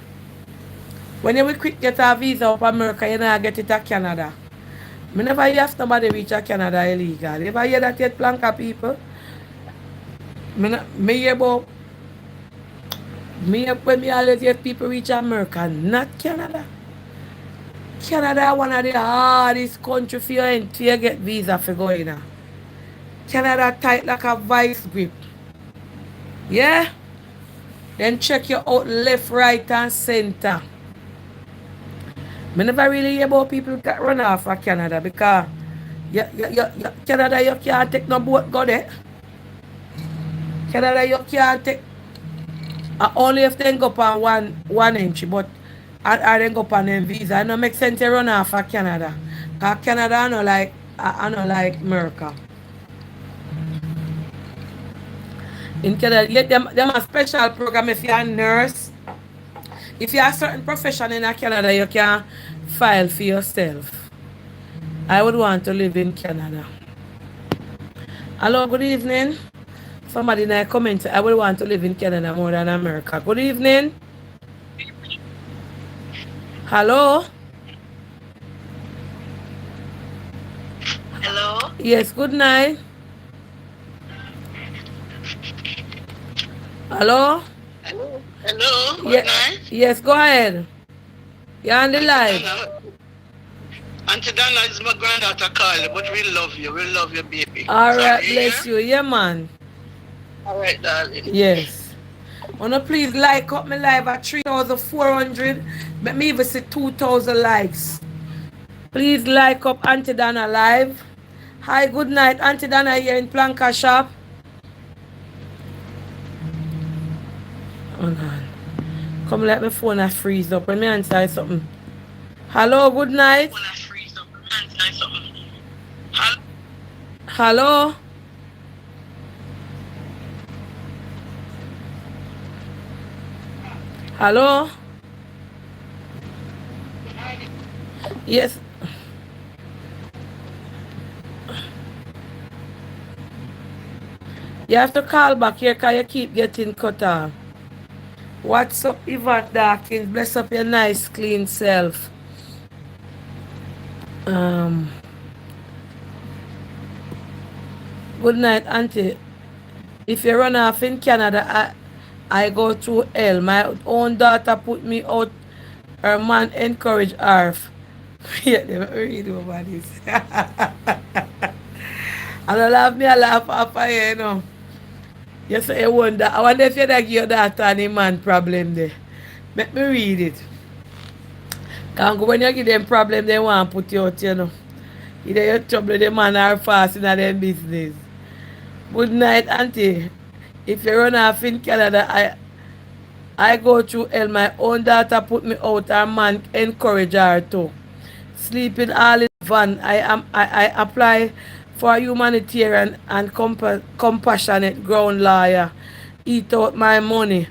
When you will quick get a visa up America, you not get it to Canada. I never hear somebody reach a Canada illegal. You ever hear that yet, Planka people? Me hear about when me always hear people reach America, not Canada. Canada one of the hardest country for you to get visa for going in. Canada tight like a vice grip. Yeah? Then check you out left, right, and center. I never really hear about people that run off for Canada because Canada you can't take no boat go there. Canada you can't take only if they go up on one entry, but I then go up on them visa. It don't make sense to run off for Canada. Because Canada I don't like America. In Canada, them a special program if you're a nurse. If you have a certain profession in Canada, you can file for yourself. I would want to live in Canada. Hello, good evening. Somebody in a comment, I would want to live in Canada more than America. Good evening. Hello? Hello? Yes, good night. Hello? Hello? Hello? Good night. Yes, go ahead. You're on the live. Auntie Dana is my granddaughter Carly, but we love you. We love you, baby. All right, bless you. Yeah, man. All right, darling. Yes. Wanna please like up my live at 3,400. Let me even see 2,000 likes. Please like up Auntie Dana live. Hi, good night. Auntie Dana here in Planka shop. Hold on. Come let my phone a freeze up. When me answer something. Hello, good night. Hello. Hello. Yes. You have to call back here because you keep getting cut off. What's up, Yvonne Dawkins? Bless up your nice, clean self. Good night, Auntie. If you run off in Canada, I go through hell. My own daughter put me out. Her man encourage her. Yeah, they read over this. I don't laugh me, I laugh after you, you know. You say you wonder. I wonder if you like your daughter and the man problem there. Let me read it. Because when you give them problem, they want to put you out, you know. Either you trouble the man or fast in their business. Good night, Auntie. If you run off in Canada, I go through hell. My own daughter put me out. Her man encourage her to. Sleeping all in van. I apply for humanitarian and compassionate ground lawyer. Eat out my money.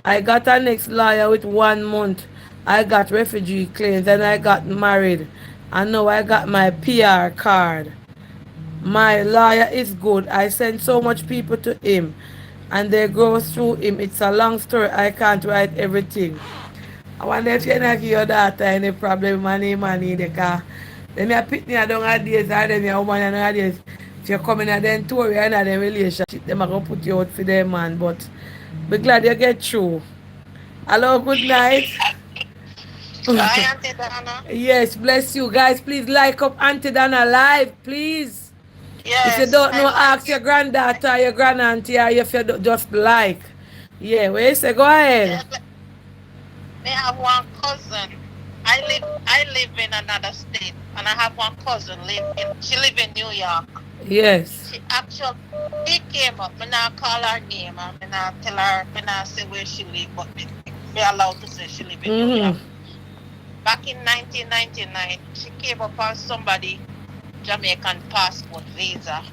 I got a next lawyer with 1 month. I got refugee claims and I got married. And now I got my PR card. My lawyer is good. I send so much people to him and they go through him. It's a long story. I can't write everything. I wonder if you not give your daughter any problem money the car. Then you pick me down at days or then your woman and days. If you come in and then tour you and then relationship, them are gonna put you out for them man. But be glad you get through. Hello, good night. Hi, Auntie Donna. Yes, bless you guys. Please like up Auntie Donna live, please. Yes. If you don't know, I like ask your granddaughter, your grandaunt, or if you just like. Yeah, where you say, go ahead. Me have one cousin. I live in another state, and I have one cousin she live in New York. Yes. She came up. Me not call her name, and me not tell her. Me not say where she live, but me allowed to say she live in New York. Back in 1999, she came up on somebody Jamaican passport visa.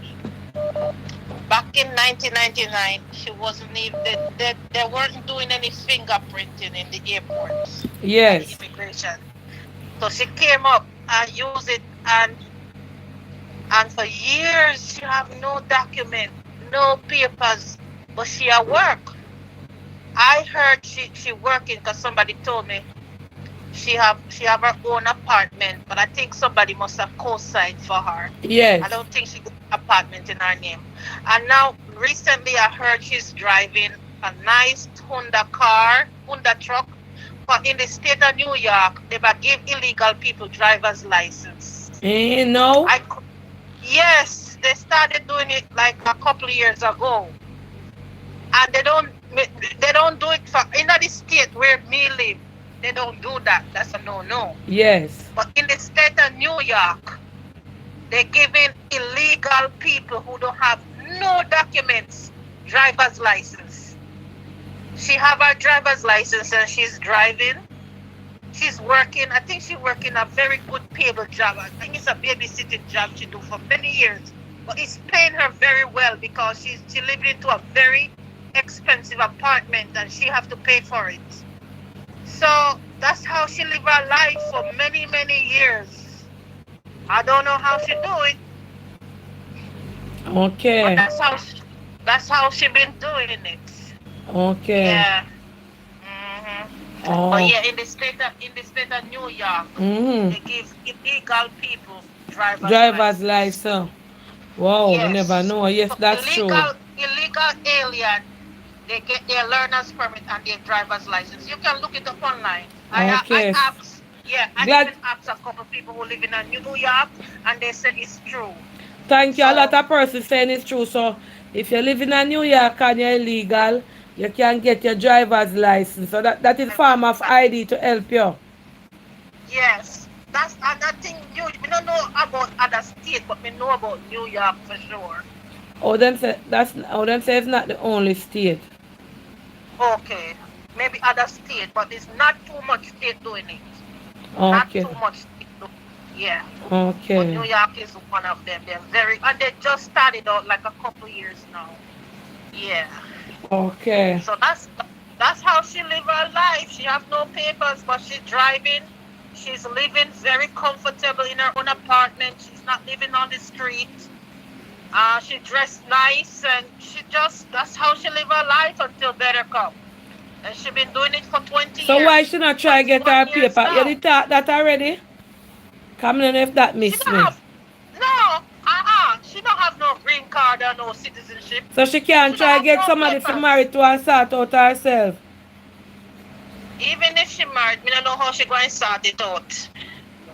Back in 1999, she wasn't even they weren't doing any fingerprinting in the airports. Yes. The immigration. So she came up and used it, and for years she have no document, no papers, but she at work. I heard she working because somebody told me she have her own apartment, but I think somebody must have co-signed for her. Yes. I don't think she got an apartment in her name. And now recently I heard she's driving a nice Honda truck. But in the state of New York, they give illegal people driver's license. No. Yes, they started doing it like a couple of years ago. And they don't do it for in the state where me live. They don't do that. That's a no. Yes. But in the state of New York, they're giving illegal people who don't have no documents driver's license. She have her driver's license and she's driving. She's working. I think she's working a very good payable job. I think it's a babysitting job she do for many years. But it's paying her very well because she lived into a very expensive apartment and she have to pay for it. So that's how she lived her life for many, many years. I don't know how she do it. Okay. But that's how she been doing it. Okay. Yeah. Oh. But yeah, in the state of New York, they give illegal people driver's license. Wow, Yes. we never know. Yes, So that's true. illegal alien, they get their learner's permit and their driver's license. You can look it up online. Okay. I asked even asked a couple of people who live in New York, and they said it's true. Thank you. A lot of persons saying it's true. So if you live in New York and you're illegal, you can get your driver's license. So that is form of ID to help you. Yes. That's another thing. We don't know about other states, but we know about New York for sure. Them say it's not the only state. Okay. maybe other state, but it's not too much state doing it. Not Okay. too much state doing it. Yeah. But Okay. New York is one of them. They're very, and they just started out like a couple years now. Yeah. Okay. So that's how she live her life. She have no papers, but she's driving. She's living very comfortable in her own apartment. She's not living on the street. She dressed nice, and that's how she live her life until better come. And she been doing it for 20 So years. why she not try to get her 21 years paper? You now. did talk that already? Come on if that She miss don't me. have she don't have no green card or no citizenship. So she can She try don't to get have no somebody to papers. marry to and sort out herself. Even if she married, me don't know how she going to sort it out.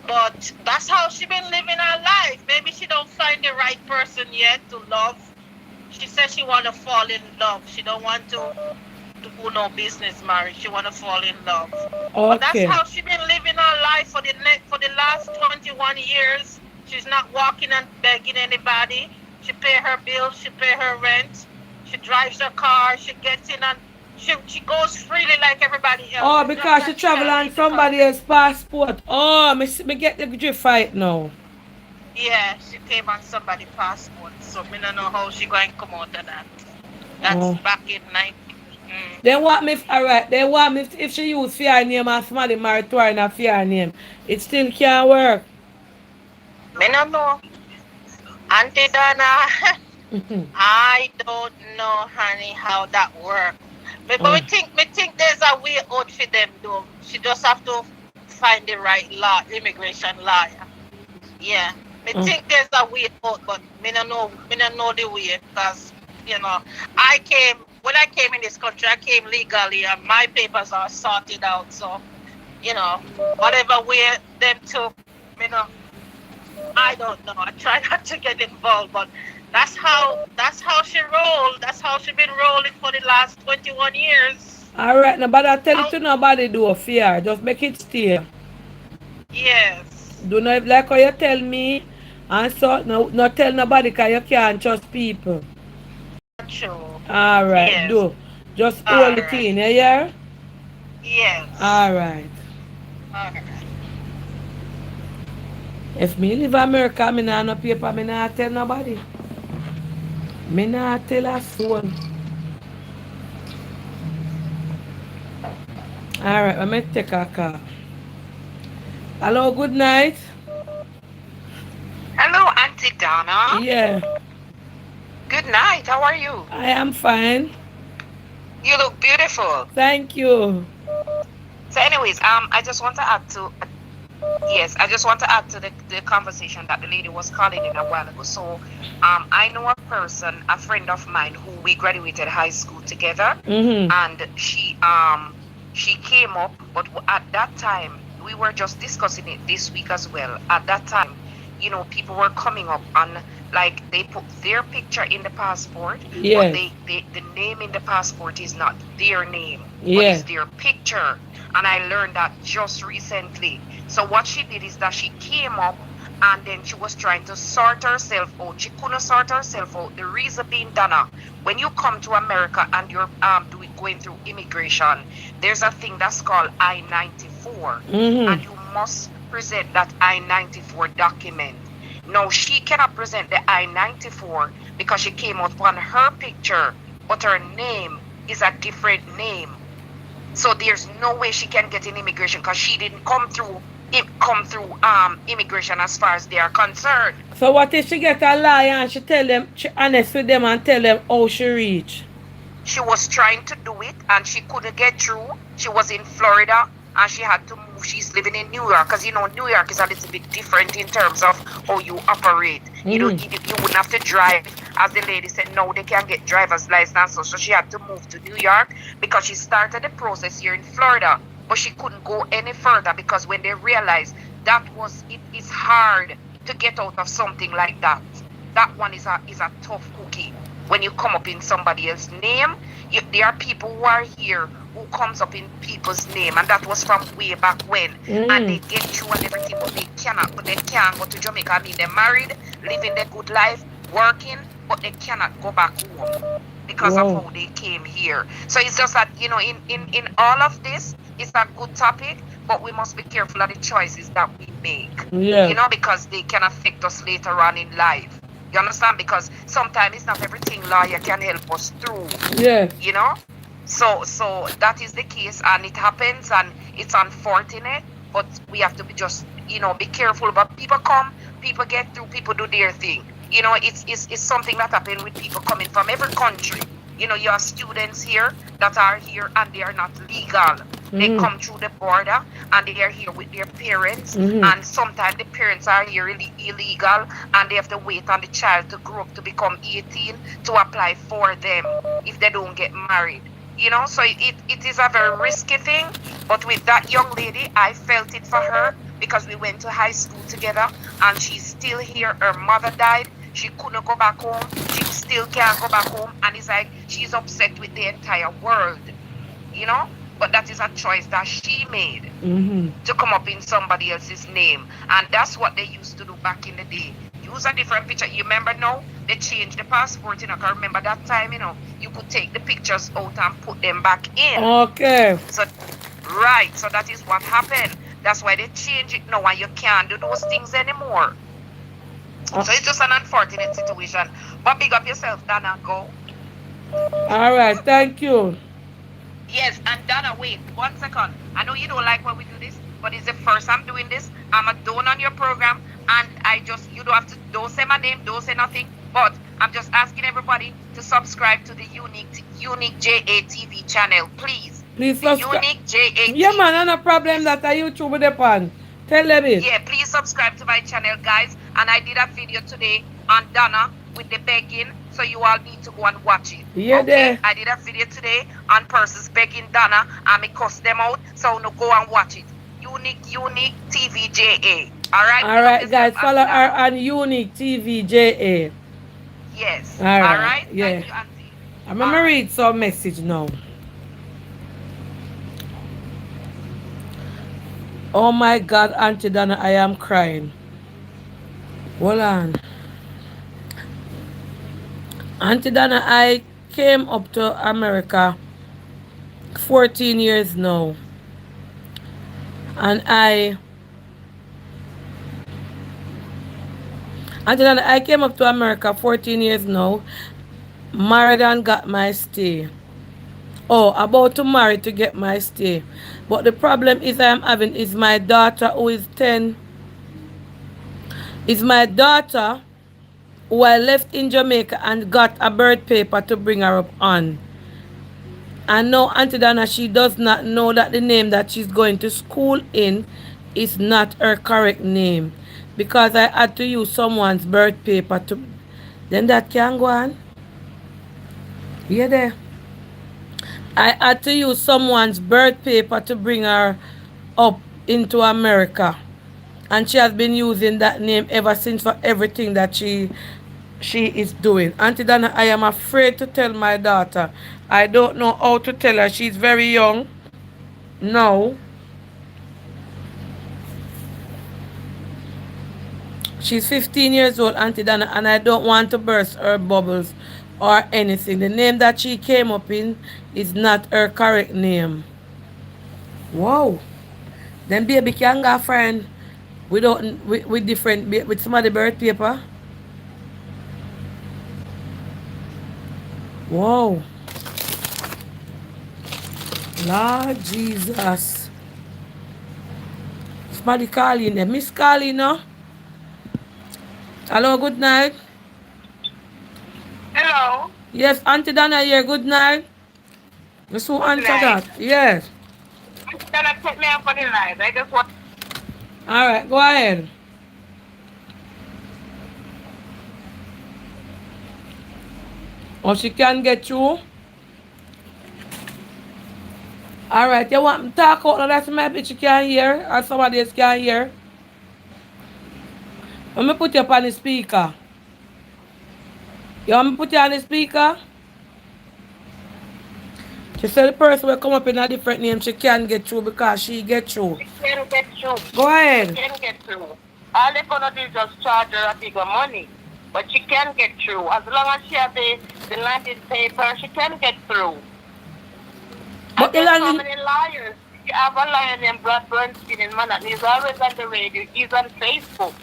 But that's how she been living her life. Maybe she don't find the right person yet to love. She says she want to fall in love. She don't want to do no business marriage. She want to fall in love. But that's Okay. how she been living her life for the last 21 years. She's not walking and begging anybody. She pay her bills. She pay her rent. She drives her car. She gets in and she goes freely like everybody else. Oh, It's just because she that travel can't on leave the somebody else's passport. Oh, me get the drift right now. Yeah, she came on somebody's passport, so me don't know how she going to come out of that. That's Oh. back in 90. They want me, alright, they want me if she use fear name and somebody married to her in a fear name. It still can't work. Me don't know. Auntie Donna, I don't know, honey, how that works. But Oh. me think there's a way out for them, though. She just have to find the right law, immigration lawyer. Yeah. Me Oh. think there's a way out, but me don't know the way, because, when I came in this country, I came legally and my papers are sorted out. So, whatever way them took, I don't know. I try not to get involved, but that's how she rolled. That's how she been rolling for the last 21 years. Alright, now, but I tell it to nobody do fear. Just make it stay. Yes. Do not like how you tell me. And so, no tell nobody because you can't trust people. True. Alright, Yes. do. Just hold it Alright. in, you hear? Yes. Alright. Alright. If me live America, me nah no paper, me nah tell nobody. Me nah tell a soul. Alright, let me take a call. Hello, good night. Hello, Auntie Donna. Yeah, Good night. How are you? I am fine. You look beautiful. Thank you. So, anyways, I just want to add to the conversation that the lady was calling in a while ago. So, I know a person, a friend of mine, who we graduated high school together, Mm-hmm. and she came up, but at that time we were just discussing it this week as well. At that time, people were coming up and like they put their picture in the passport, Yes. but the name in the passport is not their name, but Yes. it's their picture. And I learned that just recently. So what she did is that she came up and then she was trying to sort herself out. She couldn't sort herself out. The reason being, Donna, when you come to America and you're going through immigration, there's a thing that's called I-94, Mm-hmm. and you must present that I-94 document. Now, she cannot present the I-94 because she came out on her picture, but her name is a different name. So there's no way she can get in immigration because she didn't come through immigration as far as they are concerned. So what if she get a lawyer and she tell them, she honest with them and tell them how she reach? She was trying to do it and she couldn't get through. She was in Florida and she had to move. She's living in New York because New York is a little bit different in terms of how you operate. You wouldn't have to drive. As the lady said, no, they can't get driver's license. So she had to move to New York because she started the process here in Florida. But she couldn't go any further because when they realized it's hard to get out of something like that. That one is a tough cookie. When you come up in somebody else's name, there are people who are here who comes up in people's name, and that was from way back when. And they get through and everything, but they can't go to Jamaica. I mean, they're married, living their good life, working, but they cannot go back home. because of how they came here. So it's just that, you know, in all of this, it's a good topic, but we must be careful of the choices that we make. Yeah. You know, because they can affect us later on in life. You understand? Because sometimes it's not everything lawyer can help us through. Yeah. You know? So that is the case, and it happens, and it's unfortunate, but we have to be just, you know, be careful. But people come, people get through, people do their thing. You know, it's something that happens with people coming from every country. You know, you have students here that are here and they are not legal. They come through the border and they are here with their parents. And sometimes the parents are here illegal and they have to wait on the child to grow up to become 18 to apply for them if they don't get married. You know, so it is a very risky thing. But with that young lady, I felt it for her because we went to high school together and she's still here. Her mother died. She couldn't go back home. She still can't go back home. And it's like she's upset with the entire world. You know? But that is a choice that she made to come up in somebody else's name. And that's what they used to do back in the day. Use a different picture. You remember now? They changed the passport, you know. I remember that time, you know, you could take the pictures out and put them back in. Okay. So, right. So that is what happened. That's why they changed it now and you can't do those things anymore. So it's just an unfortunate situation. But big up yourself, Donna. Go. All right. Thank you. Yes, and Donna, wait 1 second. I know you don't like when we do this, but it's the first I'm doing this. I'm a don on your program, and you don't say my name, don't say nothing, but I'm just asking everybody to subscribe to the Unique JA TV channel, please. Please subscribe. Unique JA. Yeah, man, no problem that I YouTube with the pan. Tell them it. Yeah, please subscribe to my channel, guys. And I did a video today on Donna with the begging, so you all need to go and watch it. Yeah, okay? there. I did a video today on persons begging Donna, and me cuss them out, so no go and watch it. Unique TVJA. All right, guys, follow her on Unique TVJA. Yes. All All right. right. Yeah. Thank you, Auntie. I'm gonna read some message now. Oh my God, Auntie Donna, I am crying. Hold on. Auntie Donna, I came up to America 14 years now. And Auntie Donna, I came up to America 14 years now. Married and got my stay. Oh, about to marry to get my stay. But the problem is I am having is my daughter who is 10. Is my daughter who I left in Jamaica and got a birth paper to bring her up on. And now Auntie Donna, she does not know that the name that she's going to school in is not her correct name. Because I had to use someone's birth paper to... Then that can go on. Yeah, there. I had to use someone's birth paper to bring her up into America. And she has been using that name ever since for everything that she is doing. Auntie Donna, I am afraid to tell my daughter. I don't know how to tell her. She's very young. No. She's 15 years old, Auntie Donna, and I don't want to burst her bubbles or anything. The name that she came up in is not her correct name. Wow. Then baby can go friend with different with some of the birth paper. Wow. Lord Jesus. Somebody calling them. Miss calling now. Hello, good night. Hello. Yes, Auntie Donna here, good night. Just who answer that? Yes. Donna, take me up for the night. I just want... Alright, go ahead. Oh, she can get you? Alright, you want me to talk out now that maybe she can hear or somebody else can hear? Let me put you up on the speaker. You want me to put you on the speaker? She said the person will come up in a different name, she can't get through because she get through. She can't get through. Go ahead. She can't get through. All they're gonna do is just charge her a bigger money. but she can get through. As long as she has the landing paper, she can get through. But And the there's so landing, many liars. You have a liar named Brad Bernstein in Manhattan. He's always on the radio. He's on Facebook.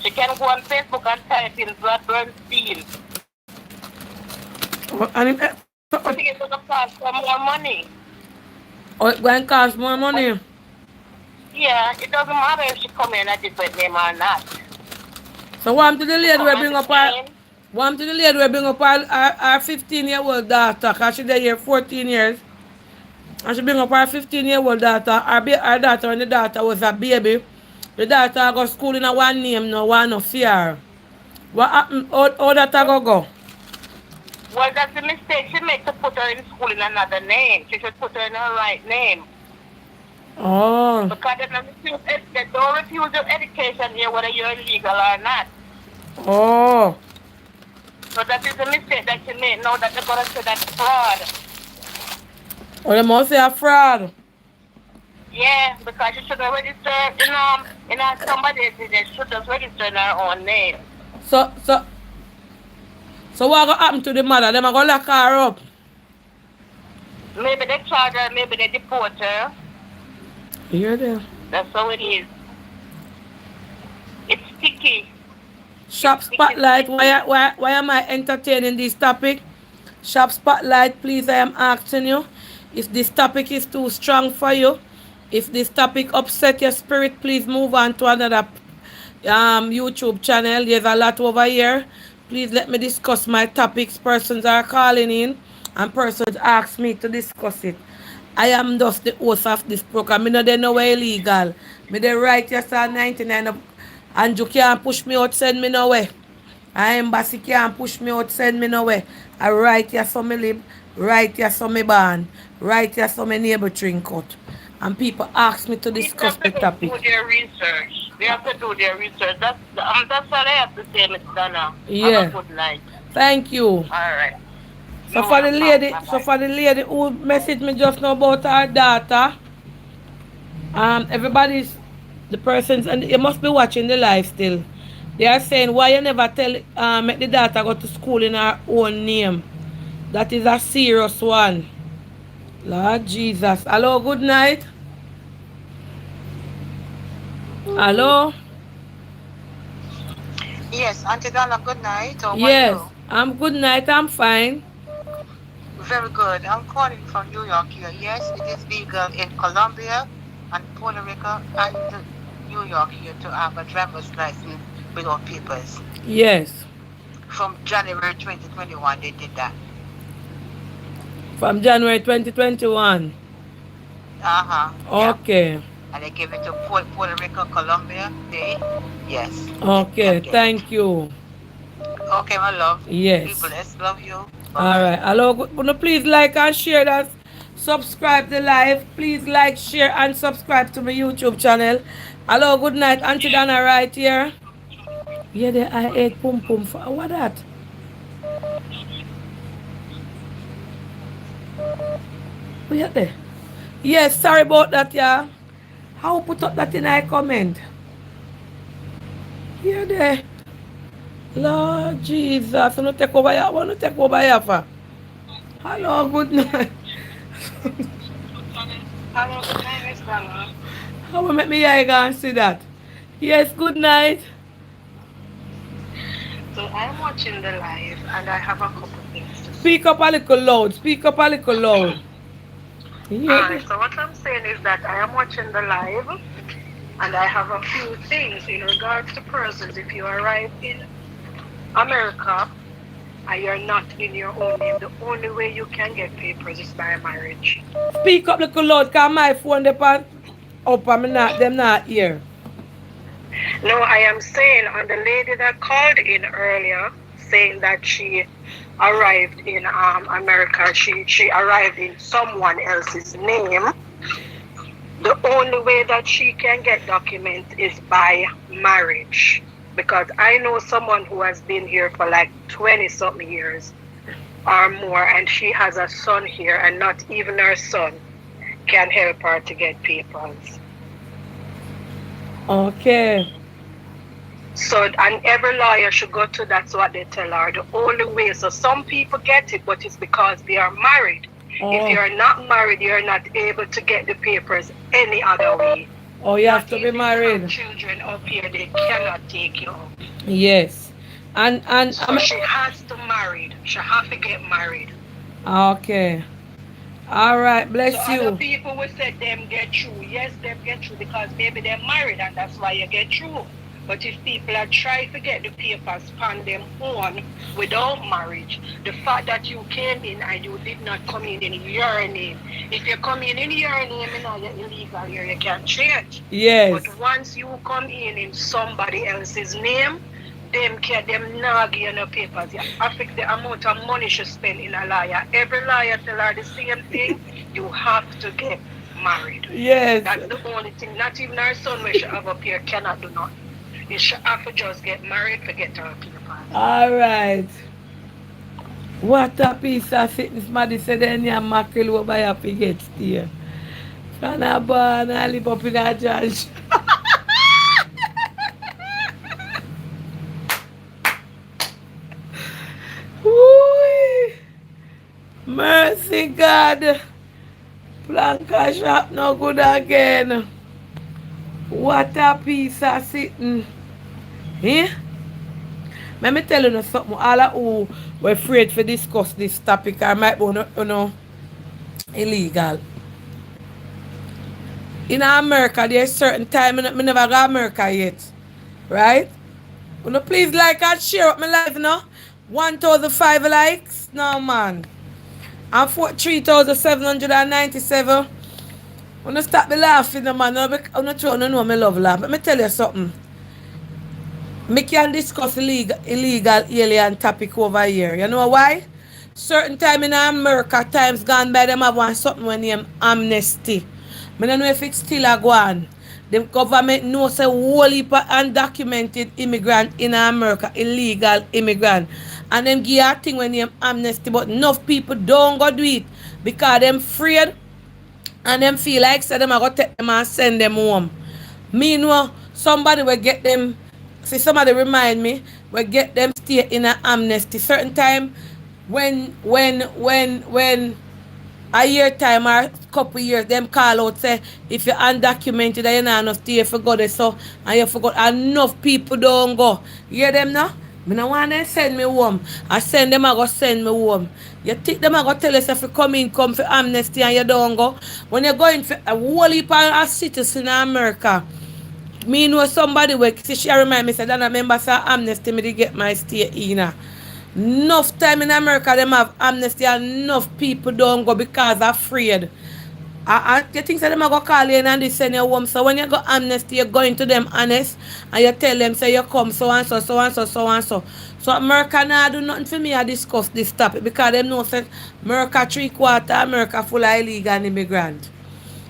She can go on Facebook and type in Brad Bernstein. and it, I think it's going to cost her more money. oh, it going to cost more money. Yeah, it doesn't matter if she come in a different name or not. So what to the lady we bring up her, Name, what to the lady we bring up her 15-year-old daughter, because she there here 14 years. And she bring up her 15-year-old daughter. Her daughter, when the daughter was a baby, the daughter go school in a one name, no one no fear. What happened? How that go? well, that's the mistake she made to put her in school in another name. She should put her in her right name. Oh, Because they don't refuse your education here whether you're illegal or not. oh. So that is a mistake that she made. Now that they're going to say that's fraud. Oh, they must say a fraud. Yeah, because she should have registered in somebody else's name. She should have registered in her own name. So what gonna happen to the mother? Them gonna lock her up. Maybe they charge her, maybe they deport her. You hear them? That's how it is. It's sticky. Shop Spotlight, why am I entertaining this topic? Shop Spotlight, please, I am asking you. If this topic is too strong for you, if this topic upset your spirit, please move on to another YouTube channel. There's a lot over here. Please let me discuss my topics. Persons are calling in and persons ask me to discuss it. I am just the host of this program. I know they know we're illegal. Me the right yes 99 of, and you can't push me out, send me nowhere. I embassy can't push me out, send me nowhere. I right here so me live, right here so me born, right here so me neighbor drink out. And people ask me to discuss the topic. They have to do their research. They have to do their research. That's all I have to say, Miss Donna. Yeah. Have a good night. Thank you. All right. So for the lady who messaged me just now about her daughter, everybody's the persons and you must be watching the live still. They are saying why you never tell make the daughter go to school in her own name. That is a serious one. Lord Jesus. Hello, good night. Hello? Yes, Auntie Donna, good night. How are Yes. you? I'm good night, I'm fine. Very good. I'm calling from New York here. Yes, it is legal in Colombia and Puerto Rico and New York here to have a driver's license without papers. Yes. From January 2021, they did that. From January 2021. Yeah. Okay. And they gave it to Puerto Rico, Colombia. Yes. Okay, thank you. Okay, my love. Yes. Be blessed. Love you. All right. Hello. Please like and share that. Subscribe to live. Please like, share, and subscribe to my YouTube channel. Hello. Good night. Auntie Donna right here. Yeah, there I ate pum pum for what that? Where there? Yes, sorry about that, yeah. How put up that in I comment? Here there. Lord Jesus, I want to take over here. I want to take over here for. Hello, good night. Hello, good night, Miss Donna. How will make me here go and see that? Yes, good night. So I'm watching the live and I have a couple things to say. Speak up a little loud. Speak up a little loud. Yeah. Alright, so what I'm saying is that I am watching the live and I have a few things in regards to persons. If you arrive in America and you're not in your own name, the only way you can get papers is by marriage. Speak up little loud because my phone depend up and them not here. No, I am saying on the lady that called in earlier saying that she arrived in America, she arrived in someone else's name. The only way that she can get documents is by marriage. Because I know someone who has been here for like 20-something years or more, and she has a son here, and not even her son can help her to get papers. Okay. So, and every lawyer should go to, that's what they tell her, the only way. So some people get it, but it's because they are married. If you're not married, you're not able to get the papers any other way. Oh, you have to be married. Children up here, they cannot take you out. Yes. And so she has to marry. She has to get married. Okay. All right, bless so you. Other people will say them get through. Yes, them get through because maybe they're married and that's why you get through. But if people are trying to get the papers on them own without marriage, the fact that you came in and you did not come in your name. If you come in your name, you know you're illegal here, you can't change. Yes. But once you come in somebody else's name, them not give you no papers. You affect the amount of money you spend in a lawyer. Every lawyer tell her the same thing. You have to get married. Yes. That's the only thing. Not even her son where she have up here cannot do nothing. You should have to just get married to get her papers. All right. What a piece of fitness, Maddie said, then you mackerel over your get here. From a barn, I live up in a judge. Mercy God. Planka shop no good again. What a piece of sitting. Eh? Let me tell you something. All of who were afraid to discuss this topic I might be illegal. In America, there's certain time I never go to America yet. Right? Please like and share up my life now. 1,005 likes. No man. And 3,797. Stop me laughing, man. I'm not trying to know my love laugh. Let me tell you something. Me can discuss illegal alien topic over here. You know why? Certain time in America, times gone by, them have one something when named amnesty. I don't know if it's still a go on. The government knows a whole heap of undocumented immigrant in America, illegal immigrant. And them give a thing when named amnesty, but enough people don't go do it because them afraid and them feel like so them are going to take them and send them home. Meanwhile, somebody will get them. See, somebody remind me, we get them stay in an amnesty. Certain time, when a year time or couple years, them call out, say, if you're undocumented, you're not enough stay for go there, so, and you forgot, enough people don't go. You hear them now? I don't want them send me home. I send them, I go send me home. You think them, I go tell us if you come for amnesty and you don't go. When you're going for a whole heap of citizens in America, me know somebody where she remind me, said, I remember say amnesty, me to get my stay in. Enough time in America, them have amnesty and enough people don't go because they're afraid. You think that them are going to call you in and they send you home. So when you go amnesty, you're going to them honest and you tell them, say you come so and so, so and so, so and so. So America now do nothing for me to discuss this topic because them know that America 3/4, America full of illegal immigrants.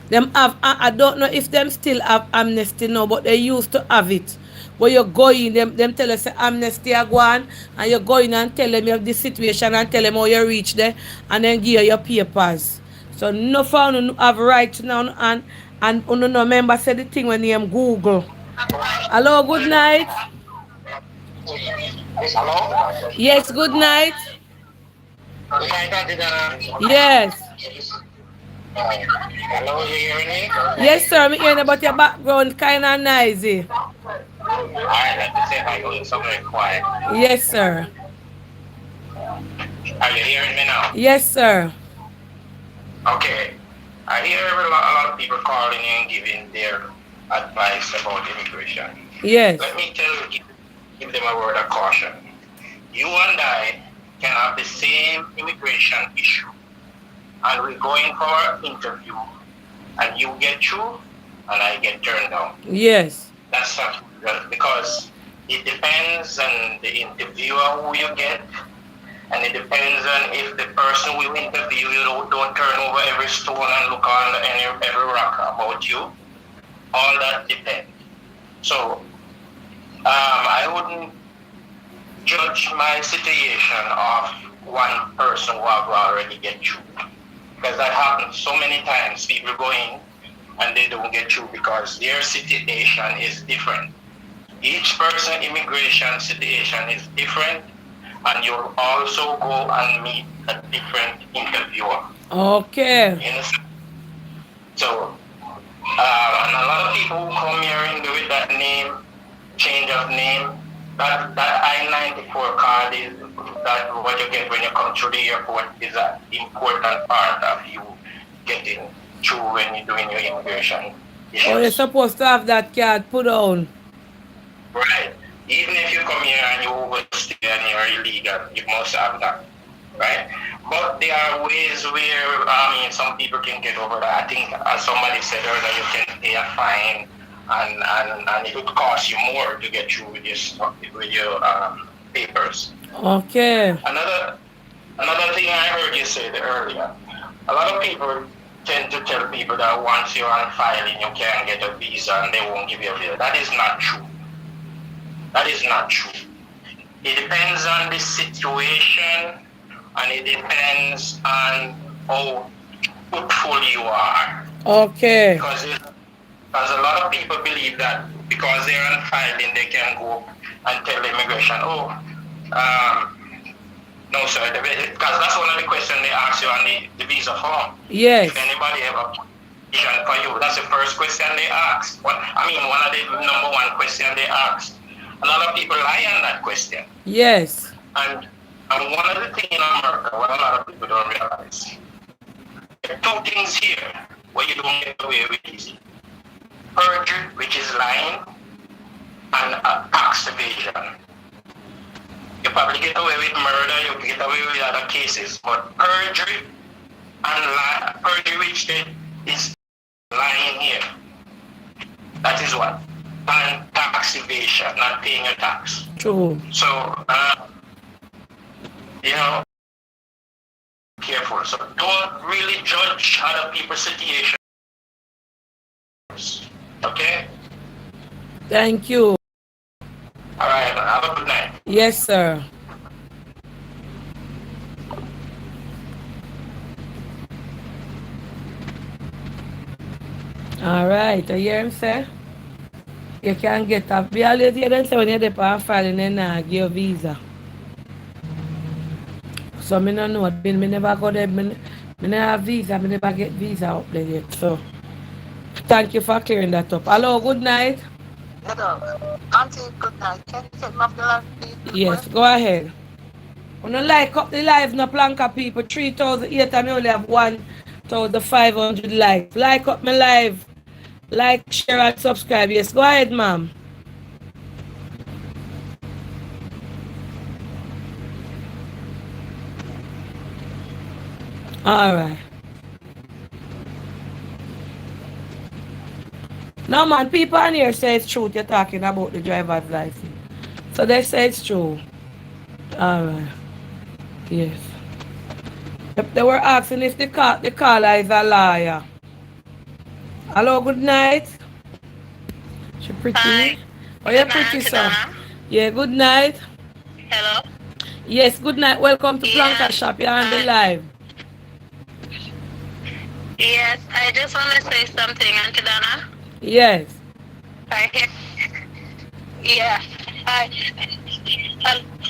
Them have, I don't know if them still have amnesty now, but they used to have it. Where you go in, them tell us amnesty are gone, and you go in and tell them you have this situation and tell them how you reach there, and then give you your papers. So no found have right now, and no member said the thing when you Google. Hello, good night. Hello? Yes, good night. Yes. Hello, you hearing me? Yes, sir. I'm hearing about your background, kind of noisy. Alright, let me see if I'm doing something quiet. Yes, sir. Are you hearing me now? Yes, sir. Okay. I hear a lot of people calling and giving their advice about immigration. Yes. Let me give them a word of caution. You and I can have the same immigration issue. And we're going for an interview, and you get through, and I get turned down. Yes. That's not because it depends on the interviewer who you get, and it depends on if the person who interview you don't turn over every stone and look on every rock about you. All that depends. So I wouldn't judge my situation of one person who have already get through. Because that happens so many times. People go in and they don't get through because their situation is different. Each person immigration situation is different, and you'll also go and meet a different interviewer. Okay. You understand? So, and a lot of people who come here and do it that name, change of name, that I-94 card is that what you get when you come through the airport is an important part of you getting through when you're doing your immigration issues. Oh, you're supposed to have that card put on. Right. Even if you come here and you overstay and you're illegal, you must have that. Right? But there are ways where, some people can get over that. I think, as somebody said earlier, you can pay a fine and it would cost you more to get through with your papers. Okay. Another thing I heard you say earlier, a lot of people tend to tell people that once you're on filing, you can't get a visa and they won't give you a visa. That is not true. That is not true. It depends on the situation, and it depends on how hopeful you are. Okay. Because a lot of people believe that because they're on filing, they can go and tell immigration, no sir, because that's one of the questions they ask you on the visa form. Yes. If anybody have a position for you, that's the first question they ask. One of the number one question they ask. A lot of people lie on that question. Yes. And one of the things in America, what a lot of people don't realize, there are two things here where you don't get away with easy. Perjury, which is lying, and tax evasion. You probably get away with murder, you get away with other cases, but perjury and perjury, which is lying here. That is what? And tax evasion, not paying your tax. True. So, careful. So don't really judge other people's situations. Okay? Thank you. All right, have a good night. Yes, sir. All right, I hear him say, you can get a, be always hear them say when you're there on filing, they not give you a visa. So I don't know, I never go there, I never have visa, I never get visa up there yet. So thank you for clearing that up. Hello, good night. Hello. Auntie, good night. Can you take me off the line, please? Yes, go ahead. When you like up the live, no planka people, 3,008 and I only have 1,500 likes. Like up my live. Like, share, and subscribe. Yes, go ahead, ma'am. All right. No, man, people on here say it's true. You're talking about the driver's license. So they say it's true. All right. Yes. They were asking if the caller is a liar. Hello, good night. She pretty. Hi. Oh, you're pretty, sir. Yeah, good night. Hello. Yes, good night. Welcome to Planka Shop. You're on the live. Yes, I just want to say something, Auntie Donna. Yes. Yeah.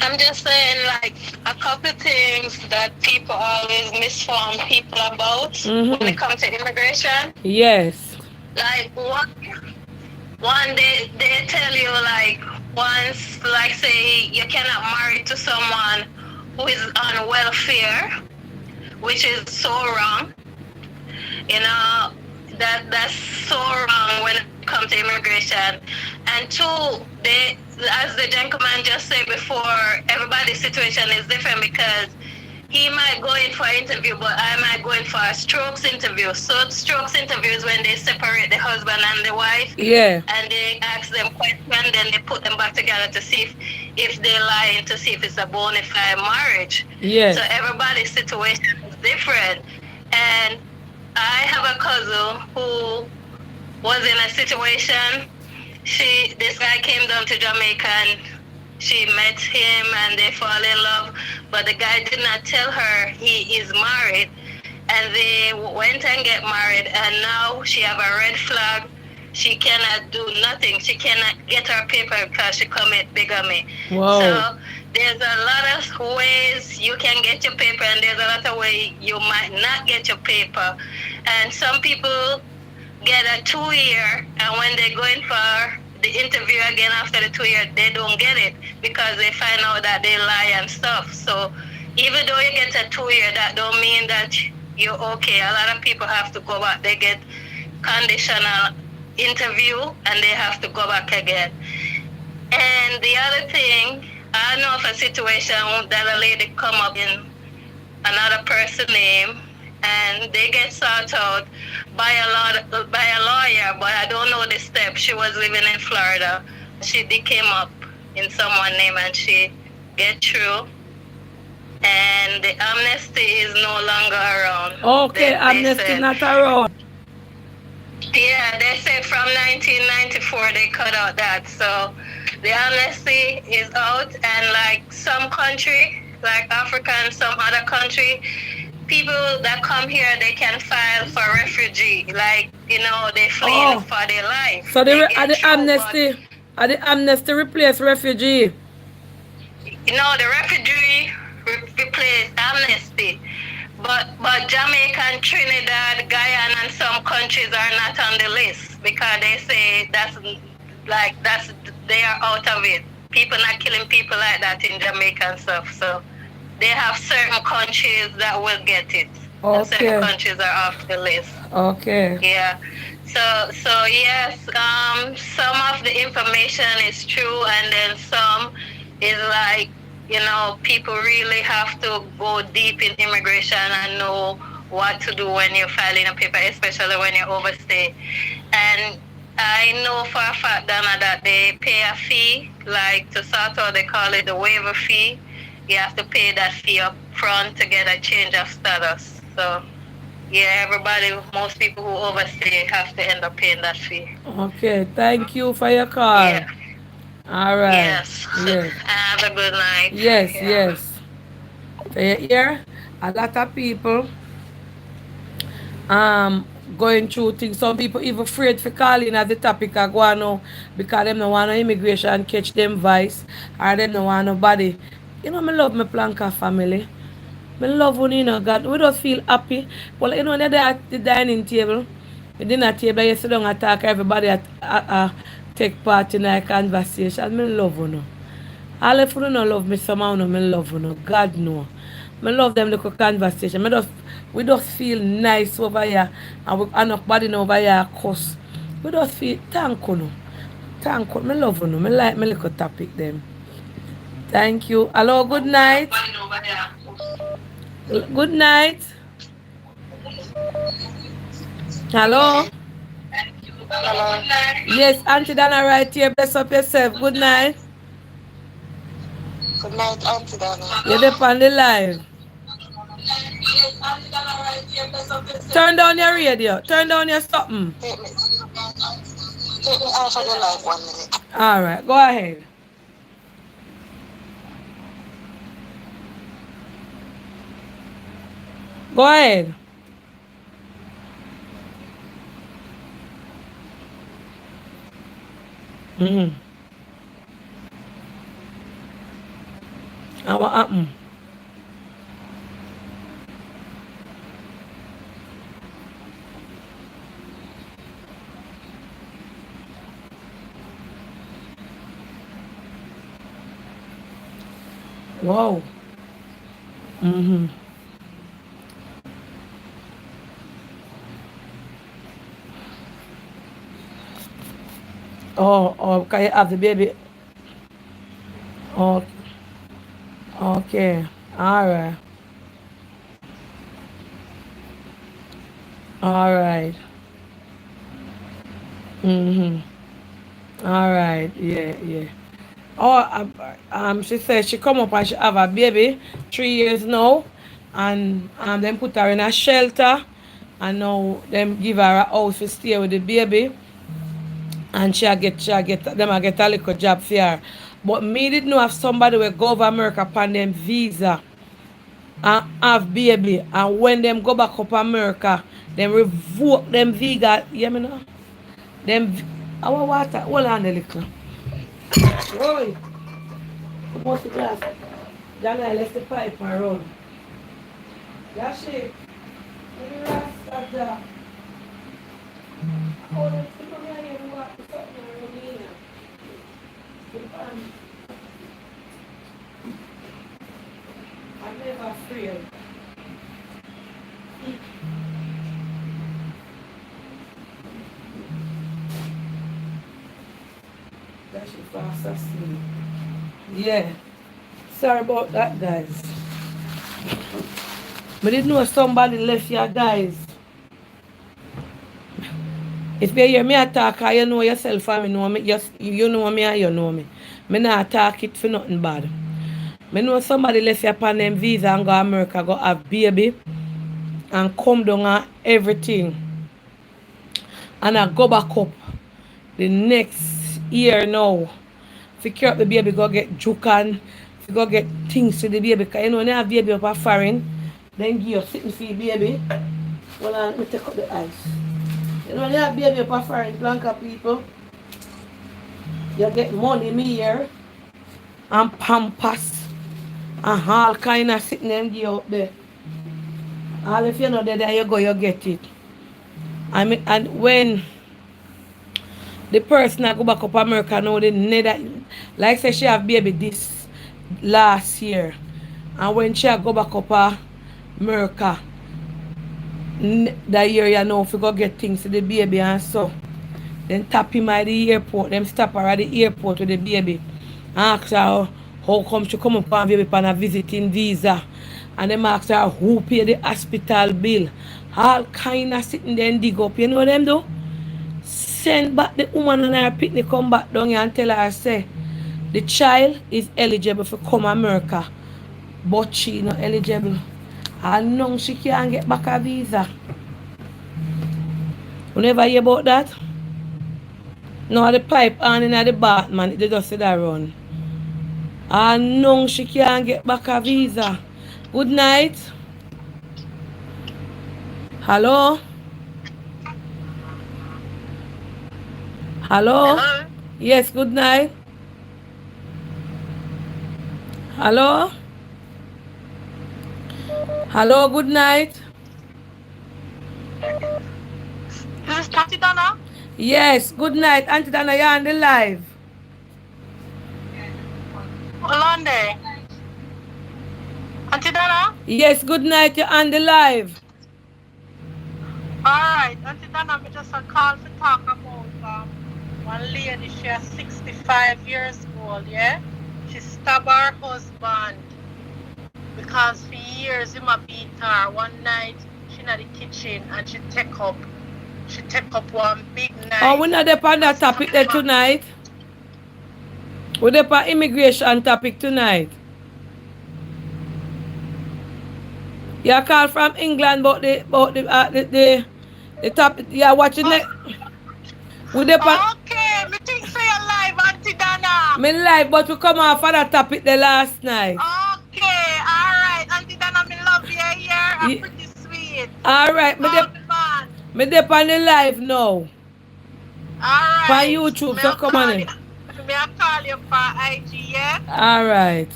I'm just saying, like, a couple things that people always misform people about when it comes to immigration. Yes. Like, one day they tell you, like, once, like, say, you cannot marry to someone who is on welfare, which is so wrong. You know, that's so wrong when it comes to immigration. And two, as the gentleman just said before, everybody's situation is different because he might go in for an interview, but I might go in for a strokes interview. So strokes interview is when they separate the husband and the wife. Yeah. And they ask them questions, then they put them back together to see if they're lying, to see if it's a bona fide marriage. Yeah. So everybody's situation is different. And I have a cousin who was in a situation. This guy came down to Jamaica and she met him and they fall in love, but the guy did not tell her he is married, and they went and get married, and now she have a red flag she cannot do nothing. She cannot get her paper because she commit bigamy. Wow. So there's a lot of ways you can get your paper, and there's a lot of ways you might not get your paper. And some people get a 2-year, and when they go in for the interview again after the 2 years, they don't get it because they find out that they lie and stuff. So even though you get a 2-year, that don't mean that you're okay. A lot of people have to go back. They get conditional interview and they have to go back again. And the other thing, I know of a situation that a lady come up in another person's name, and they get sought out by a lawyer, but I don't know the steps. She was living in Florida. They came up in someone's name, and she get through. And the amnesty is no longer around. Okay, amnesty not around. Yeah, they say from 1994 they cut out that. So the amnesty is out, and like some country, like Africa and some other country, people that come here, they can file for refugee. Like, you know, they flee for their life. So the amnesty replace refugee? You know, the refugee replace amnesty. But Jamaica, Trinidad, Guyana, and some countries are not on the list because they say they are out of it. People not killing people like that in Jamaica and stuff. So they have certain countries that will get it. Okay. And certain countries are off the list. Okay. Yeah. So yes, some of the information is true, and then some is like, you know, people really have to go deep in immigration and know what to do when you're filing a paper, especially when you're overstay. And I know for a fact, Donna, that they pay a fee, like to sort out, they call it the waiver fee. You have to pay that fee up front to get a change of status. So, yeah, most people who overstay have to end up paying that fee. Okay, thank you for your call. Yeah. All right. Yes. Yes. Have a good night. Yes, Yeah. yes. So you hear a lot of people going through things. Some people even afraid for calling as the topic I go on now because them no want no immigration catch them vice, or them no want nobody. You know, I love my Planka family. I love when, you know, God, we just feel happy. Well, you know, they're at the dining table. The dinner table, you sit down and talk, everybody take part in a conversation. I love you. All of you don't love me, somehow I love you. God know. I love them little conversation. We just feel nice over here, and nobody over here cuss. We just feel thank you. Thank you. I love you. I like my little topic them. Thank you. Hello, good night. Good night. Hello. Hello. Yes, Auntie Dana right here. Bless up yourself. Good night. Good night, Auntie Dana. You're there on the live. Turn down your radio. Turn down your something. Take me off of the live 1 minute. All right, go ahead. Go ahead. Mm-hmm. What happened? Wow. Mm-hmm. Oh, can you have the baby? Oh, okay. All right. All right. Mm-hmm. All right. Yeah, yeah. Oh, she said she come up and she have a baby, 3 years now, and them put her in a shelter, and now them give her a house to stay with the baby, and she get a little job for her. But me didn't know if somebody will go over America upon them visa and have baby, and when them go back up America, them revoke them visa. You know, Them our water, hold on a little. Roy, what's the glass? Jana left the pipe around. Yashi, let me rest that. Oh, let's come here and walk the something around here. I'm never afraid. That shit fast asleep. Yeah. Sorry about that, guys. But didn't know somebody left here, guys. If you hear me attack, you know yourself and me know me. You know me and you know me. Me not attack it for nothing bad. Me know somebody left here upon them visa and go to America, go have baby and come down and everything. And I go back up the next year now. If you care up the baby, go get jukan. If you go get things to the baby. Because you know when you have baby up a foreign, then give you sitting for your baby. Well, let me take up the ice. You know when you have baby up a foreign, Blanca people, you get money me here and pampers and all kind of sitting and give out there. All if you're not there, you go, you get it. I mean, and when the person that go back up America now, they need that, like say she have baby this last year, and when she go back up America that year, you know, if you go get things to the baby and so, then tap him at the airport, them stop her at the airport with the baby, and ask her how come she come up and baby on a visiting visa, and them ask her who pay the hospital bill, all kind of sitting there and dig up, you know them do? Send back the woman and her picnic come back down here and tell her, say, the child is eligible for come America, but she not eligible. And now she can't get back a visa. You never hear about that? No, the pipe on in the bath, man, they just sit that run. And now she can't get back a visa. Good night. Hello? Hello? Hello? Yes, good night. Hello? Hello, good night. This is Tati Donna. Yes, good night. Auntie Dana, you're on the live. Olande. Auntie Donna? Yes, good night. You're on the live. Alright, Auntie Donna, I just a call to talk about one lady, she is 65 years old, yeah? She stabbed her husband because for years he beat her. One night she in the kitchen and she take up one big knife. Oh, we're not there on that topic there tonight. We're there on immigration topic tonight. You call from England about the topic. Yeah, watching it. We're there on. Okay, me think so you're live, Auntie Donna. Me live, but we come off of that topic the last night. Okay, alright, Auntie Donna, me love you here. I'm pretty sweet. Alright, me there on the live now. Alright. On YouTube, so come on in. Me I call you for IG, yeah? Alright.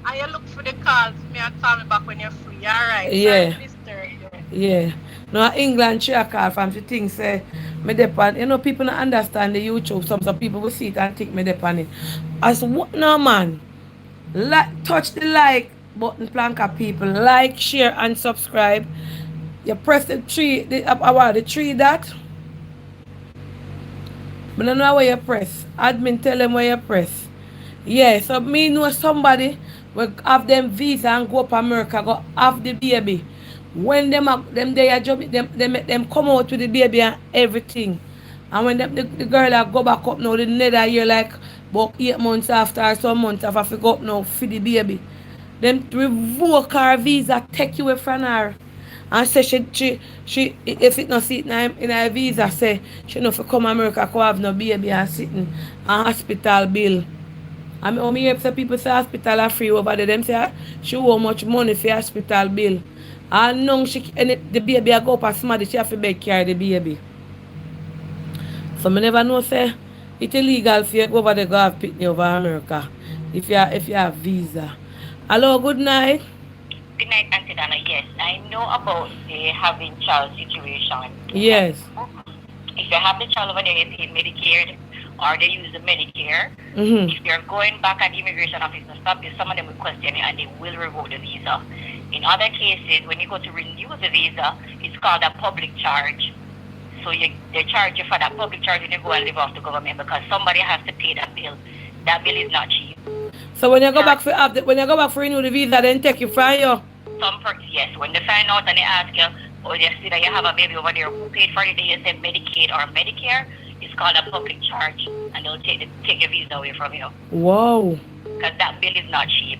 And you look for the calls. Me I call me back when you're free, alright? Yeah. Sorry, Yeah. No, England she a call from she thinks say me depend. You know, people don't understand the YouTube. Some people will see it and think me depend it. As what no man. Touch the like button, Planka people. Like, share and subscribe. You press the three dot. But I don't know where you press. Admin tell them where you press. Yeah, so me know somebody will have them visa and go up America, go have the baby. When them they are job, they make them come out with the baby and everything. And when the girl go back up now, the another year like about 8 months after or some months after go up now for the baby. Them revoke her visa, take you away from her. And say she if it not sit in her visa, say she no for come America, go have no baby and sitting on hospital bill. I mean, hear some people say hospital are free over there. Them say she owe much money for hospital bill. And now the baby I go up and somebody she have to beg carry the baby. So I never know say it's illegal for you to go over there go have picnic over America if you have visa. Hello, good night. Good night, Auntie Dana. Yes, I know about the having child situation. Yes. If you have the child over there, you pay Medicare or they use the Medicare. Mm-hmm. If you're going back at the immigration office and stop you, some of them will question you and they will revoke the visa. In other cases, when you go to renew the visa, it's called a public charge. So they charge you for that public charge when you go and live off the government because somebody has to pay that bill. That bill is not cheap. So when you go back for renew the visa, then take you from you. Yes, when they find out and they ask you, or they see that you have a baby over there, who paid for it? You say Medicaid or Medicare. It's called a public charge, and they'll take your visa away from you. Wow. Because that bill is not cheap.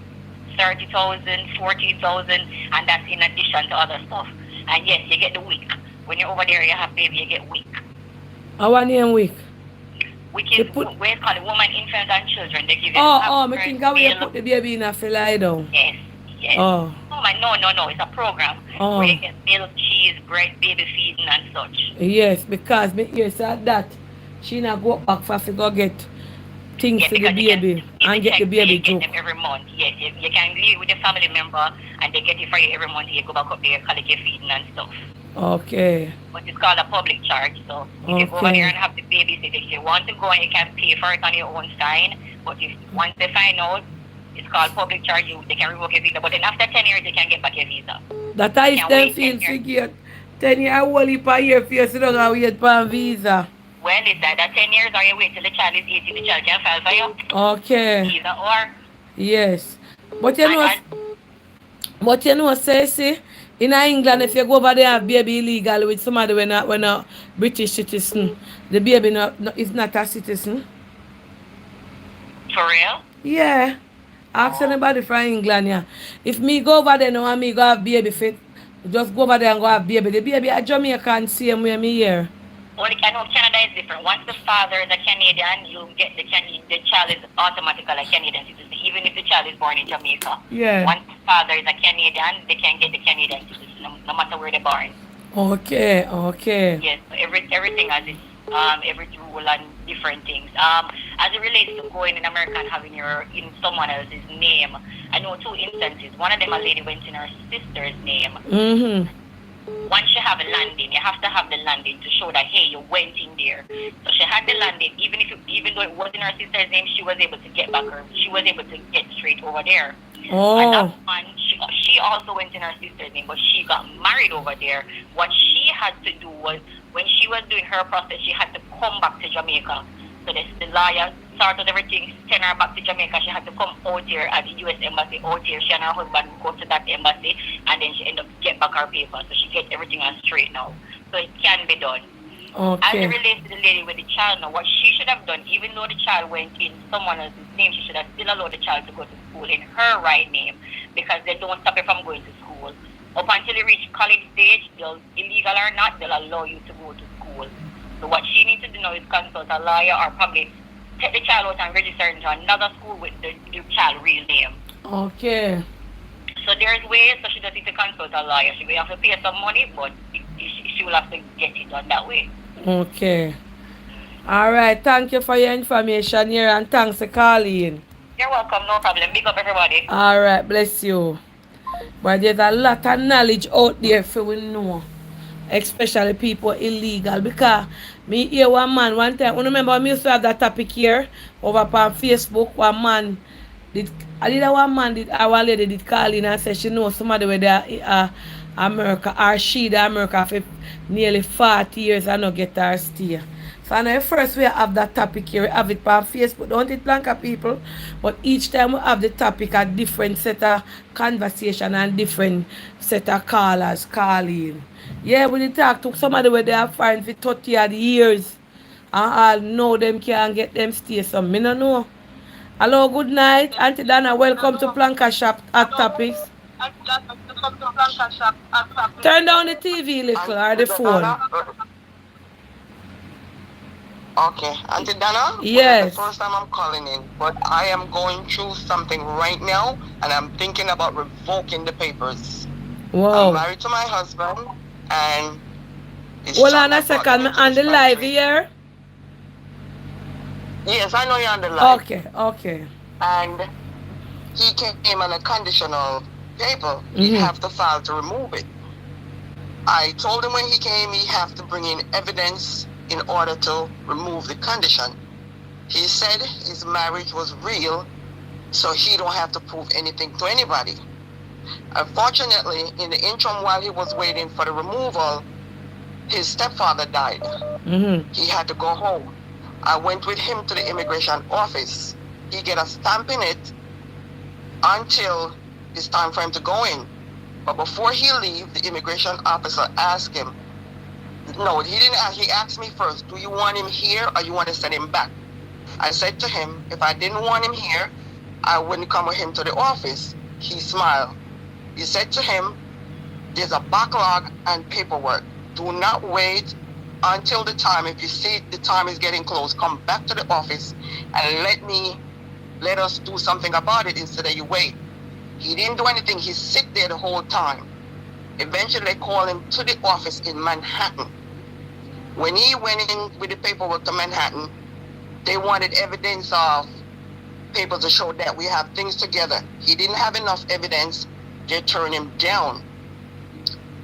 30,000, 14,000, and that's in addition to other stuff. And yes, you get the week. When you're over there, you have baby, you get week. How one name week? Week is where it's called woman, infant, and children. They give you I think how you put the baby in a lie down. Yes. Yes. Oh. No. It's a program where you get milk, cheese, bread, baby feeding, and such. Yes, because yes, that she not go back for to go get things to the baby and get the baby too. Every month. Yes, you can live with a family member and they get it for you every month. You go back up there, collect your feeding and stuff. Okay. But it's called a public charge. So you can go over there and have the babysit. If you want to go and you can pay for it on your own sign. But if once they find out, it's called public charge. They can revoke your visa, but then after 10 years, they can get back your visa. That is them feel figure. 10 years, only per year for you, so don't wait for a visa. Well, it's that 10 years or you wait till the child is 18, the child can file for you. Okay. Visa or. Yes. But you know, see, in England, if you go over there and have baby illegal with somebody when a British citizen, the baby is not a citizen. For real? Yeah. Ask anybody from England, yeah. If me go over there now and me go have baby fit, just go over there and go have baby. The baby at Jamaica same way me here. Only I know Canada is different. Once the father is a Canadian, you get the child is automatically a Canadian citizen, even if the child is born in Jamaica. Yeah. Once the father is a Canadian, they can get the Canadian citizen no matter where they're born. Okay. Yes, everything has its every rule and different things. As it relates to going in America and having in someone else's name, I know 2 instances. One of them, a lady went in her sister's name. Mm-hmm. Once you have a landing, you have to have the landing to show that hey, you went in there. So she had the landing, even though it was in her sister's name, she was able to get back she was able to get straight over there. Oh. And that one, she also went in her sister's name, but she got married over there. What she had to do was, when she was doing her process, she had to come back to Jamaica. So the lawyer started everything, sent her back to Jamaica. She had to come out here at the U.S. Embassy, out here. She and her husband go to that embassy, and then she ended up get back her papers. So she gets everything on straight now. So it can be done. Okay. As it relates to the lady with the child now, what she should have done, even though the child went in someone else's name, she should have still allowed the child to go to school in her right name, because they don't stop you from going to school. Up until you reach college stage, illegal or not, they'll allow you to go to school. So what she needs to do now is consult a lawyer or probably take the child out and register into another school with the child's real name. Okay. So there's ways, so she doesn't need to consult a lawyer. She will have to pay some money, but she will have to get it done that way. Okay. All right. Thank you for your information here, and thanks for calling. You're welcome. No problem. Big up everybody. All right. Bless you. But there's a lot of knowledge out there for we know, especially people illegal. Because me hear one man one time, I remember me used to have that topic here over on Facebook. One man our lady did call in and say she knows somebody with America, or she the America for nearly 40 years and not get her stay. So now first we have that topic here, we have it on Facebook, don't it blank people, but each time we have the topic a different set of conversation and different set of callers calling. Yeah, we did talk to somebody where they are fine for 30 odd years and all know them can't get them stay, so me no know. Hello, good night. Auntie Dana, welcome to Planka Shop at Topics. Turn down the TV little or the phone. Okay, Auntie Dana? Yes. This is the first time I'm calling in, but I am going through something right now, and I'm thinking about revoking the papers. Wow. I'm married to my husband, and... Hold on a second, I'm on the live here. Yes, I know you're on the line. Okay, okay. And he came on a conditional paper. He'd have to file to remove it. I told him when he came, he have to bring in evidence in order to remove the condition. He said his marriage was real, so he don't have to prove anything to anybody. Unfortunately, in the interim while he was waiting for the removal, his stepfather died. He had to go home. I went with him to the immigration office. He get a stamp in it until it's time for him to go in. But before he leave, the immigration officer asked him, no, he didn't ask, he asked me first, do you want him here or you want to send him back? I said to him, if I didn't want him here, I wouldn't come with him to the office. He smiled. He said to him, there's a backlog and paperwork. Do not wait until the time, if you see the time is getting close, come back to the office and let us do something about it instead of you wait. He didn't do anything. He sit there the whole time. Eventually they called him to the office in Manhattan. When he went in with the paperwork to Manhattan, they wanted evidence of papers to show that we have things together. He didn't have enough evidence. They turned him down.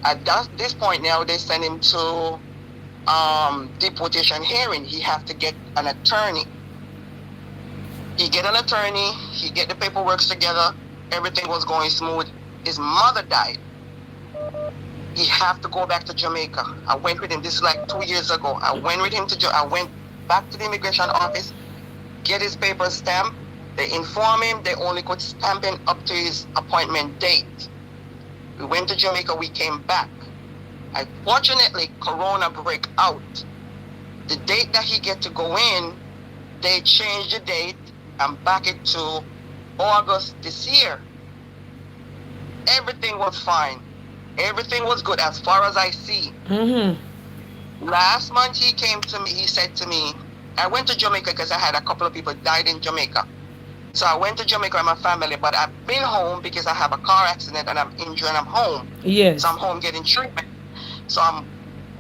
At this point now, they sent him to deportation hearing. He have to get an attorney. He get an attorney. He get the paperwork together. Everything was going smooth. His mother died. He have to go back to Jamaica. I went with him. This is like 2 years ago. I went with him I went back to the immigration office, get his paper stamped. They informed him they only could stamp him up to his appointment date. We went to Jamaica. We came back. Unfortunately, Corona break out. The date that he get to go in, they changed the date and back it to August this year. Everything was fine. Everything was good as far as I see. Last month he came to me, he said to me, I went to Jamaica because I had a couple of people died in Jamaica. So I went to Jamaica with my family, but I've been home because I have a car accident and I'm injured and I'm home. Yes. So I'm home getting treatment. So I'm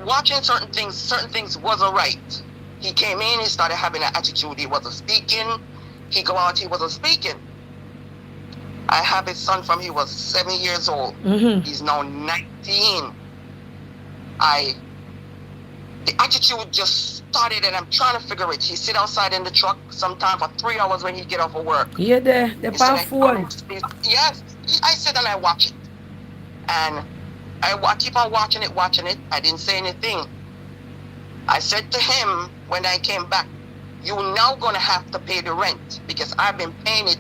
watching certain things wasn't right. He came in, he started having an attitude, he wasn't speaking. He go out, he wasn't speaking. I have his son from he was 7 years old. He's now 19. The attitude just started and I'm trying to figure it. He sit outside in the truck sometime for 3 hours when he get off of work. Yeah, the phone. Yes, I sit and I watch it. And I keep on watching it. I didn't say anything. I said to him when I came back, you're now going to have to pay the rent because I've been paying it.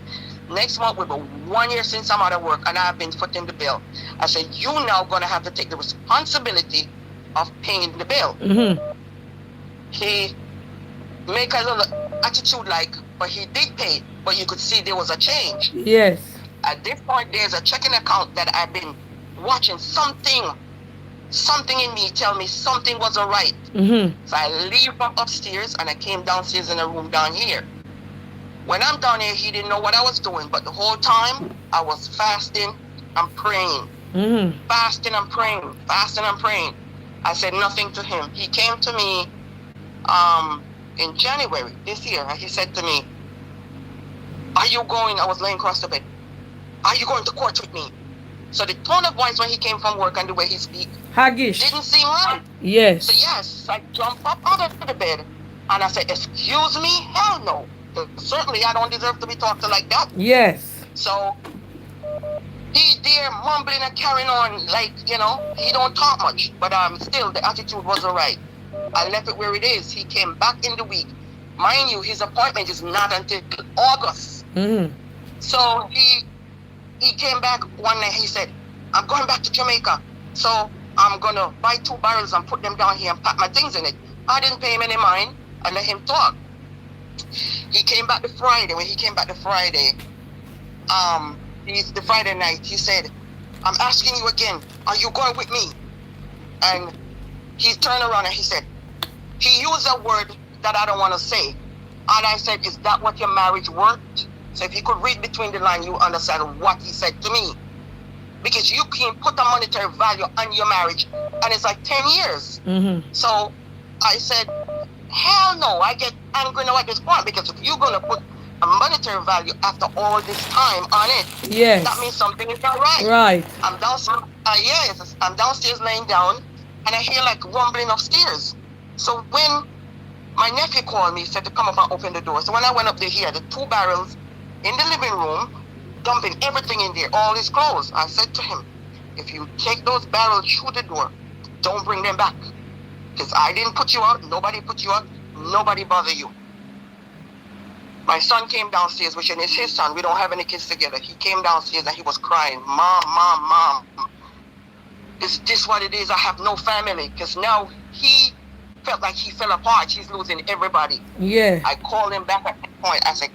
Next month will be 1 year since I'm out of work and I've been footing the bill. I said, you're now going to have to take the responsibility of paying the bill. He make a little attitude but he did pay, but you could see there was a change. Yes. At this point, there's a checking account that I've been watching something in me tell me something wasn't right. So I leave from upstairs and I came downstairs in a room down here. When I'm down here, he didn't know what I was doing, but the whole time I was fasting and praying. Fasting and praying. I said nothing to him. He came to me in January this year and he said to me, are you going, I was laying across the bed, are you going to court with me? So the tone of voice when he came from work and the way he speak Haggish. didn't seem right. Yes. So yes, I jumped up out of the bed and I said, excuse me? Hell no. Certainly I don't deserve to be talked to like that. Yes. So he there mumbling and carrying on he don't talk much. But still the attitude wasn't right. I left it where it is. He came back in the week. Mind you, his appointment is not until August. So he came back one night. He said, I'm going back to Jamaica. So I'm going to buy 2 barrels and put them down here and pack my things in it. I didn't pay him any mind. I let him talk. He came back the Friday. When he came back the Friday, the Friday night, he said, I'm asking you again, are you going with me? And he turned around and he said, he used a word that I don't want to say. And I said, is that what your marriage worked? So if you could read between the lines, you understand what he said to me. Because you can put a monetary value on your marriage, and it's like 10 years. So I said, Hell no. I get angry now at this point because if you're going to put a monetary value after all this time on it, yes, that means something is not right. Right. I'm downstairs. Yes, I'm downstairs laying down, and I hear like rumbling upstairs. So when my nephew called me, said to come up and open the door. So when I went up there, he had the 2 barrels in the living room, dumping everything in there, all his clothes. I said to him, if you take those barrels through the door, don't bring them back. Because I didn't put you out, nobody put you out, nobody bother you. My son came downstairs, which is his son. We don't have any kids together. He came downstairs and he was crying, Mom. Is this what it is? I have no family. Because now he felt like he fell apart. He's losing everybody. Yeah. I called him back at that point. I said,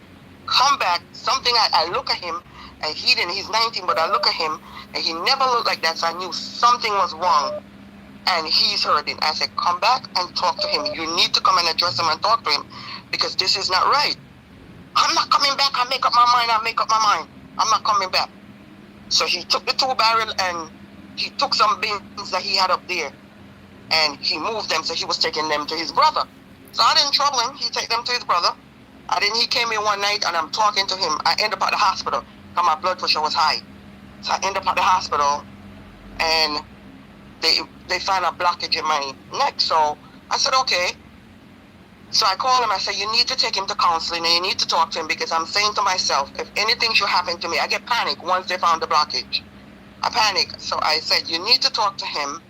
come back. I look at him, and he didn't. He's 19, but I look at him, and he never looked like that. So I knew something was wrong, and he's hurting. I said, come back and talk to him. You need to come and address him and talk to him, because this is not right. I'm not coming back. I make up my mind. I'm not coming back. So he took the 2 barrel and he took some bins that he had up there and he moved them. So he was taking them to his brother. So I didn't trouble him. He take them to his brother. He came in one night and I'm talking to him. I end up at the hospital because my blood pressure was high. So I end up at the hospital and they find a blockage in my neck. So I said, okay. So I called him, I said, you need to take him to counseling and you need to talk to him because I'm saying to myself, if anything should happen to me, I get panic once they found the blockage. I panic. So I said, you need to talk to him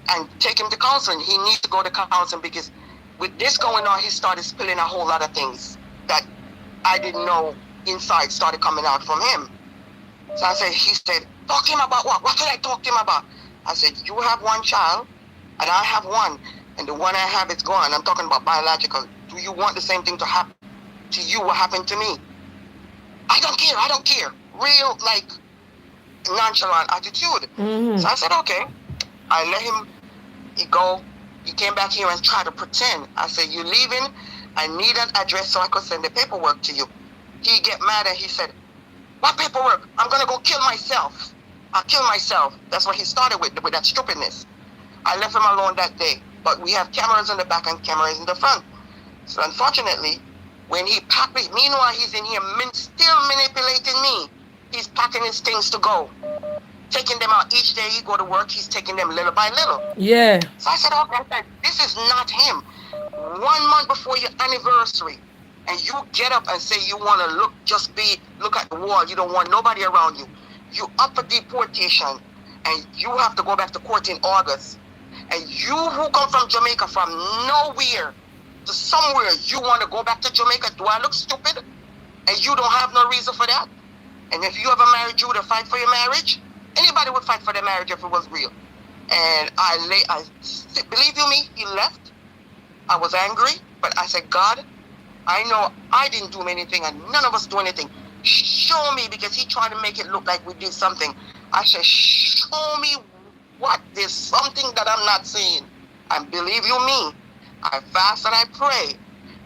and take him to counseling. He needs to go to counseling because with this going on, he started spilling a whole lot of things that I didn't know inside started coming out from him. So he said, talk to him about what? What should I talk to him about? I said, you have 1 child and I have 1. And the one I have is gone. I'm talking about biological. Do you want the same thing to happen to you what happened to me? I don't care. Real, nonchalant attitude. Mm-hmm. So I said, okay. I let him go. He came back here and tried to pretend. I said, you leaving? I need an address so I could send the paperwork to you. He get mad and he said, what paperwork? I'm going to go kill myself. I'll kill myself. That's what he started with that stupidness. I left him alone that day. But we have cameras in the back and cameras in the front. So unfortunately, when he packed me, meanwhile he's in here still manipulating me. He's packing his things to go. Taking them out each day he go to work, he's taking them little by little. Yeah. So I said, okay, this is not him. 1 month before your anniversary, and you get up and say you want to look at the wall, you don't want nobody around you. You up for deportation, and you have to go back to court in August. And you who come from Jamaica, from nowhere to somewhere, you want to go back to Jamaica? Do I look stupid? And you don't have no reason for that? And if you ever married, you would fight for your marriage? Anybody would fight for their marriage if it was real. And believe you me, he left. I was angry, but I said, God, I know I didn't do anything and none of us do anything. Show me, because he tried to make it look like we did something. I said, show me what? There's something that I'm not seeing. And believe you me, I fast and I pray.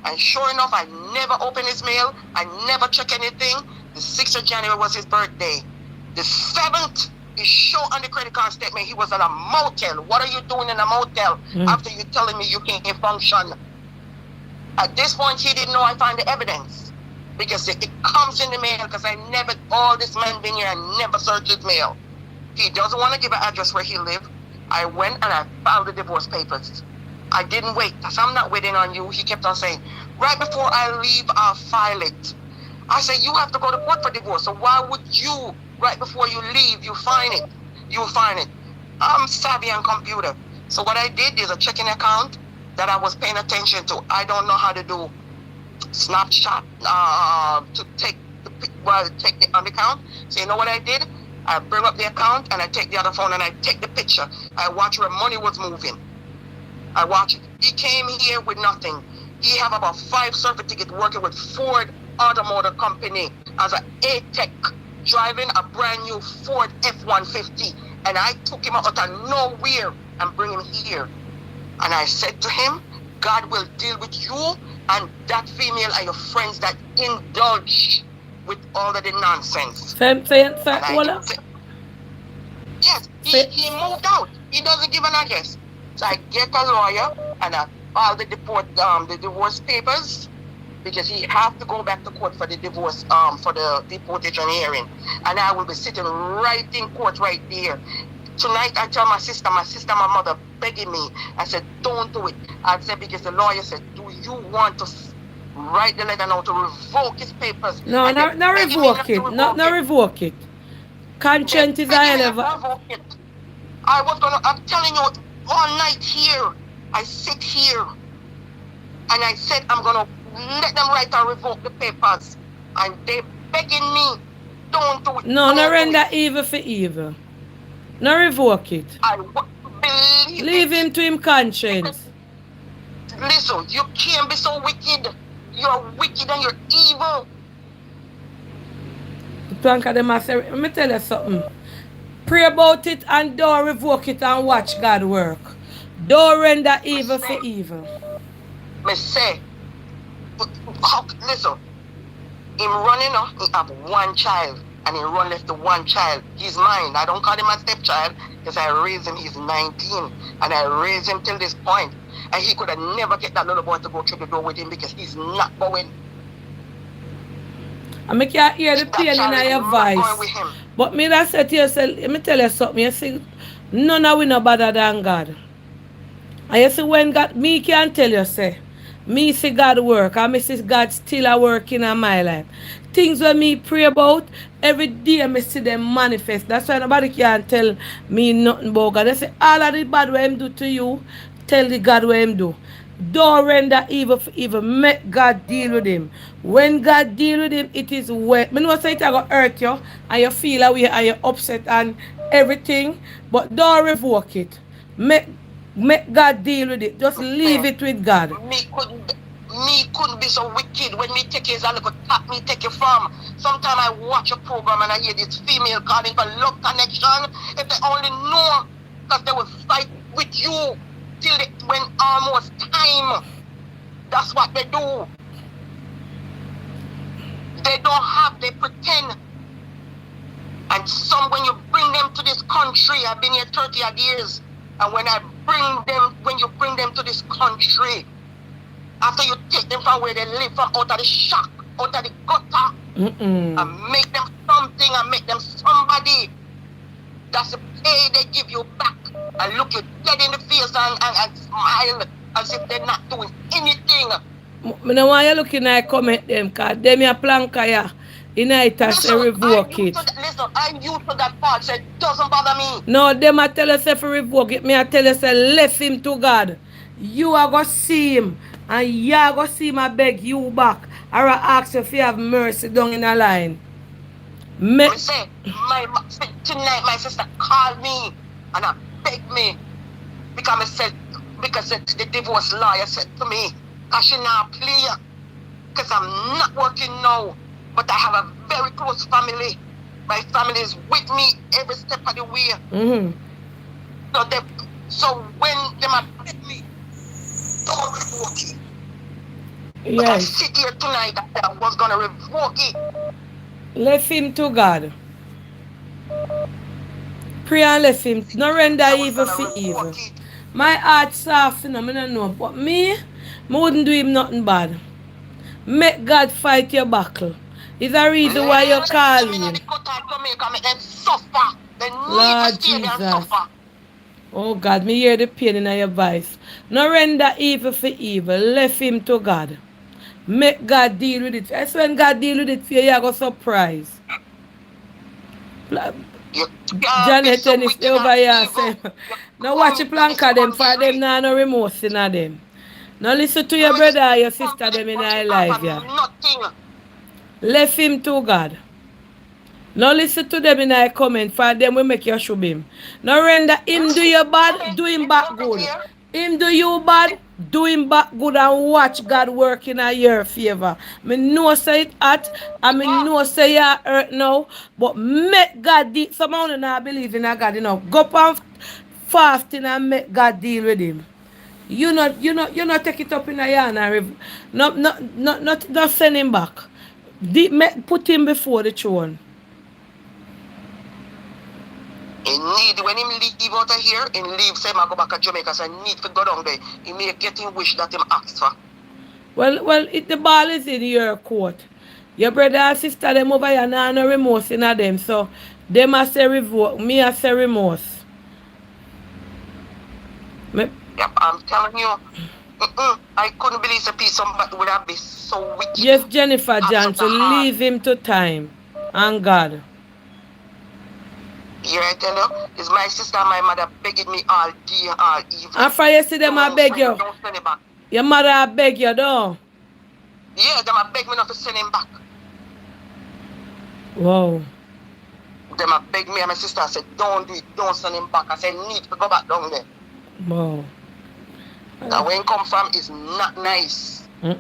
And sure enough, I never opened his mail. I never check anything. The 6th of January was his birthday. The 7th is show on the credit card statement he was at a motel. What are you doing in a motel after you telling me you can't function? At this point, he didn't know I found the evidence. Because it comes in the mail, because all this man been here and never searched his mail. He doesn't want to give an address where he lived. I went and I filed the divorce papers. I didn't wait. I said, I'm not waiting on you. He kept on saying, right before I leave, I'll file it. I said, you have to go to court for divorce. So why would you, right before you leave, you find it? You find it. I'm savvy on computer. So what I did is a checking account that I was paying attention to. I don't know how to do Snapchat to take the account. So you know what I did? I bring up the account and I take the other phone and I take the picture. I watch where money was moving. I watch it. He came here with nothing. He have about 5 surfer tickets working with Ford Automotive Company as an A-Tech, driving a brand new Ford F-150. And I took him out of nowhere and bring him here. And I said to him, God will deal with you and that female and your friends that indulge with all of the nonsense. Yes, he moved out. He doesn't give an address. So I get a lawyer and I all the divorce papers, because he have to go back to court for the divorce, for the deportation hearing. And I will be sitting right in court right there. Tonight I tell my sister, my mother begging me. I said, don't do it. I said, because the lawyer said, do you want to write the letter now to revoke his papers? No, not revoke it. Not revoke it. Conscience is a hell of a... I'm telling you, all night here, I sit here, and I said, I'm going to let them write and revoke the papers. And they begging me, don't do it. No, no render evil for evil. No revoke it. Leave him to him conscience. Listen, you can't be so wicked. You're wicked and you're evil. Planka them say, let me tell you something. Pray about it and don't revoke it and watch God work. Don't render evil for evil. Me say, listen, him running up, he have one child, and he run left the one child. He's mine. I don't call him a stepchild because I raised him. He's 19, and I raised him till this point. And he could have never get that little boy to go through the door with him because he's not going. I make you hear the pain in your voice. But me that said to yourself, let me tell you something. You see, none of we no better than God. And you see, when God, me can tell you, say, me see God work, and me see God still a working in my life. Things when me pray about, every day me see them manifest. That's why nobody can tell me nothing about God. They say, all of the bad what him do to you, tell the God what him do. Don't render evil for evil. Make God deal with him. When God deal with him, it is well. I know say it going to hurt you, and you feel away, and you're upset and everything, but don't revoke it. Make God deal with it. Just leave it with God. Me couldn't be so wicked. When me take his a little tap, me take it from. Sometimes I watch a program and I hear this female calling for love connection. If they only know, because they will fight with you till when almost time. That's what they do. They don't have, they pretend. And some, when you bring them to this country, I've been here 30 odd years, and when you bring them to this country, after you take them from where they live, from out of the shock, out of the gutter, and make them something and make them somebody, that's the pay they give you back. And look you dead in the face and smile as if they're not doing anything. I don't want you looking at comment them, because them your planka ya. You know it has to revoke it. Listen, I'm used to that part, so it doesn't bother me. No, them I tell us if you revoke it, me I tell you say left him to God. You are going to see him, and you are going to see him I beg you back. Or I ask you if you have mercy down in a line. I say, tonight my sister called me and I begged me because the divorce lawyer said to me, I should not play because I'm not working now, but I have a very close family. My family is with me every step of the way. So when they beg me, don't revoke it. Yes. But I sit here tonight that I was going to revoke it. Left him to God. Pray and left him. No render evil for evil. My heart soft, I don't know. But me wouldn't do him nothing bad. Make God fight your battle. It's a reason why you're calling him. Lord Jesus. Oh God, me hear the pain in your voice. No render evil for evil. Left him to God. Make God deal with it. That's when God deal with it for you, you're going to surprise. Janet and it's over here. Now watch the planka them for them now no remorse in them. Now listen to your brother or your sister them in our life. Yeah. Left him to God. Now listen to them in our comment for them we make you show him. Now render him do you bad, do him back good. Him do you bad, do him back good and watch God work in your favor. Me know say it hot, and me know say you hurt now, but make God deal. Some of you not believe in God, you know. Go up fasting and make God deal with him. You not take it up in a yarn and not send him back. Put him before the throne. He need, when him leave out of here, he leave, say, I go back to Jamaica, so he need to go down there. He may get him wish that him asked for. Well, the ball is in your court. Your brother and sister, them over here, now no remorse in them. So, them a say revoke, me a say remorse. Yep, I'm telling you, I couldn't believe the piece somebody would have been so wicked. Yes, Jennifer Johnson, leave him to time. And God. Here I tell you, it's my sister and my mother begging me all day, all evening. And for you see them, I beg you. Don't send him back. Your mother I beg you, though. Yeah, them I beg me not to send him back. Wow. Them I beg me and my sister, I said, don't do it, don't send him back. I said, need to go back down there. Wow. Now where he come from is not nice. That's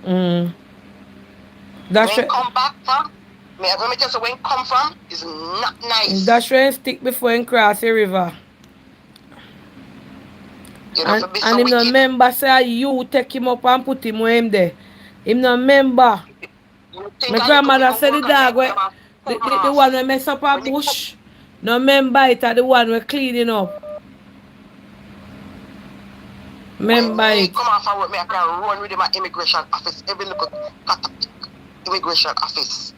when he come back from, let me tell you, when he come from is not nice. That's where he stick before he cross the river. You know, and him no member say you take him up and put him where him there. Him no member. My grandmother said the dog where the one who mess up a bush. No member it are the one we cleaning up. Member it. Come off and work, me I can run with my immigration office. Every little immigration office.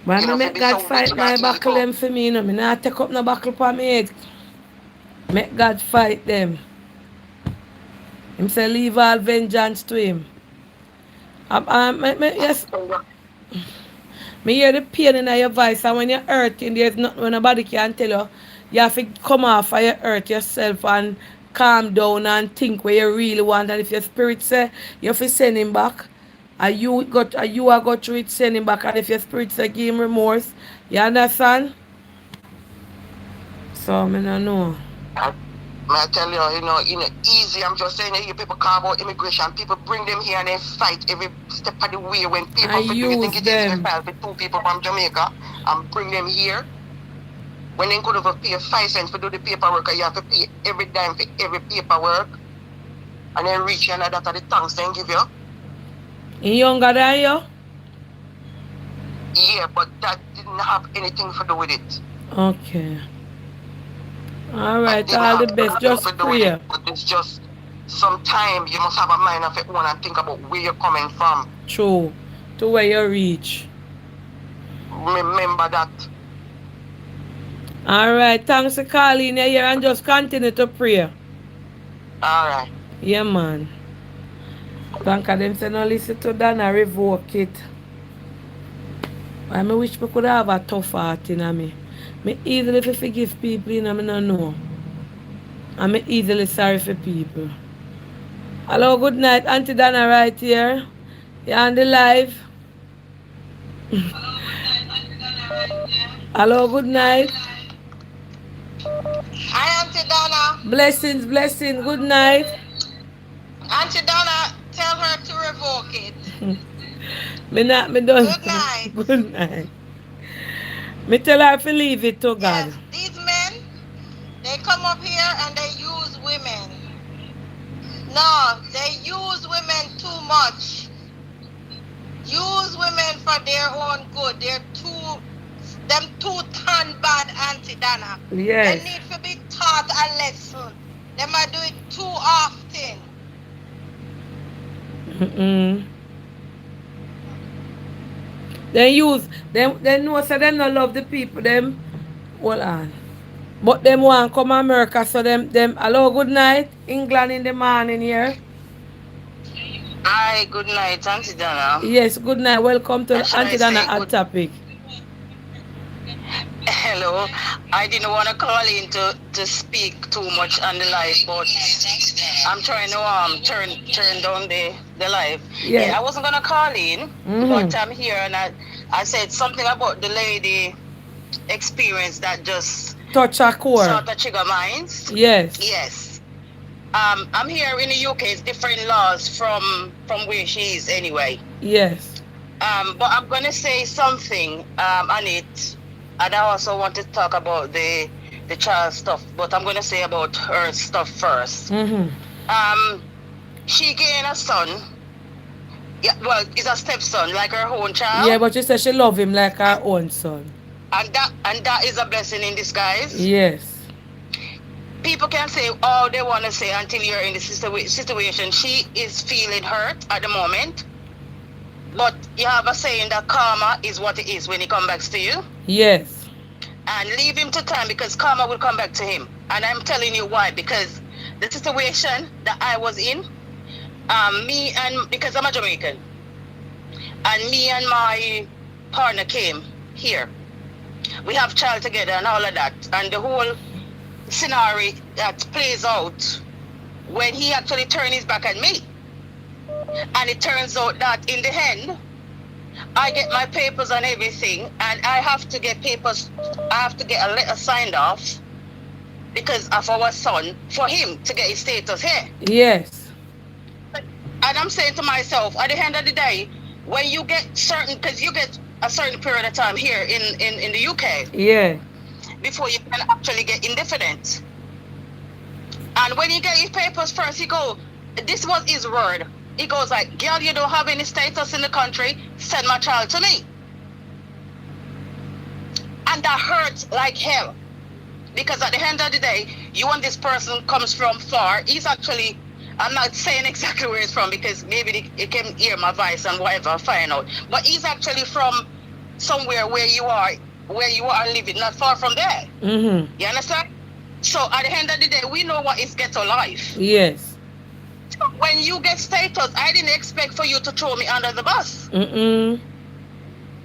But I make God fight my buckle them for me, you know. I not take up no buckle for me head. Make God fight them. Him say leave all vengeance to him. Yes. Me hear the pain in your voice, and when you're hurting, there's nothing when nobody can tell you. You have to come off and you hurt yourself and calm down and think what you really want. And if your spirit say you have to send him back, and you are go through it, send him back. And if your spirit say give him remorse, you understand? So I don't know. I tell you, you know, easy. I'm just saying, you people call about immigration. People bring them here and they fight every step of the way. When people you think it is with two people from Jamaica and bring them here, when they could have pay 5 cents for do the paperwork, you have to pay every dime for every paperwork, and then reach you and that are the thanks they give you. You younger than you? Yeah, but that didn't have anything to do with it. Okay. Alright, all the best. Just pray. But it's just sometimes you must have a mind of your own and think about where you're coming from. True. To where you reach. Remember that. Alright, thanks for calling here and just continue to pray. Alright. Yeah, man. Thank you. Them say no listen to that and revoke it. I wish we could have a tough heart in me. I easily forgive people, and I don't know. I'm easily sorry for people. Hello, good night. Auntie Dana right here. You're on the live. Hello, good night. Hi, Auntie Donna. Blessings, good night. Auntie Donna, tell her to revoke it. Me don't. Good night. Good night. Me tell her to leave it to God. Yes, these men, they come up here and they use women. No, they use women too much. Use women for their own good. Them two turn bad, Auntie Dana. Yes. They need to be taught a lesson. They might do it too often. They know so them not love the people, them hold on. But them want come America, so them hello, good night. England in the morning here. Hi, good night, Auntie Dana. Yes, good night. Welcome to Auntie Dana Hot Topic. Hello. I didn't want to call in to speak too much on the live, but I'm trying to turn down the live. Yeah, I wasn't gonna call in, but I'm here and I said something about the lady experience that just touch her core. Sort of trigger minds. Yes. Yes. I'm here in the UK. It's different laws from where she is anyway. Yes. But I'm gonna say something on it. And I also want to talk about the child stuff, but I'm going to say about her stuff first. She gained a son. Yeah, well, he's a stepson, like her own child. Yeah, but she said she love him like her own son. And that is a blessing in disguise. Yes. People can say all they want to say until you're in the situation. She is feeling hurt at the moment. But you have a saying that karma is what it is when he comes back to you. Yes. And leave him to time because karma will come back to him. And I'm telling you why. Because the situation that I was in, because I'm a Jamaican, and me and my partner came here. We have child together and all of that. And the whole scenario that plays out when he actually turned his back at me. And it turns out that in the end, I get my papers and everything, and I have to get papers, I have to get a letter signed off because of our son for him to get his status here. Yes. And I'm saying to myself, at the end of the day, when you get certain, because you get a certain period of time here in the UK. Yeah. Before you can actually get indefinite. And when you get your papers first, he go, this was his word. He goes like, girl, you don't have any status in the country, send my child to me. And that hurts like hell. Because at the end of the day, you and this person comes from far. He's actually, I'm not saying exactly where he's from because maybe they can hear my voice and whatever, find out. But he's actually from somewhere where you are living, not far from there. Mm-hmm. You understand? So at the end of the day, we know what is ghetto life. Yes. So when you get status, I didn't expect for you to throw me under the bus. Mm-mm.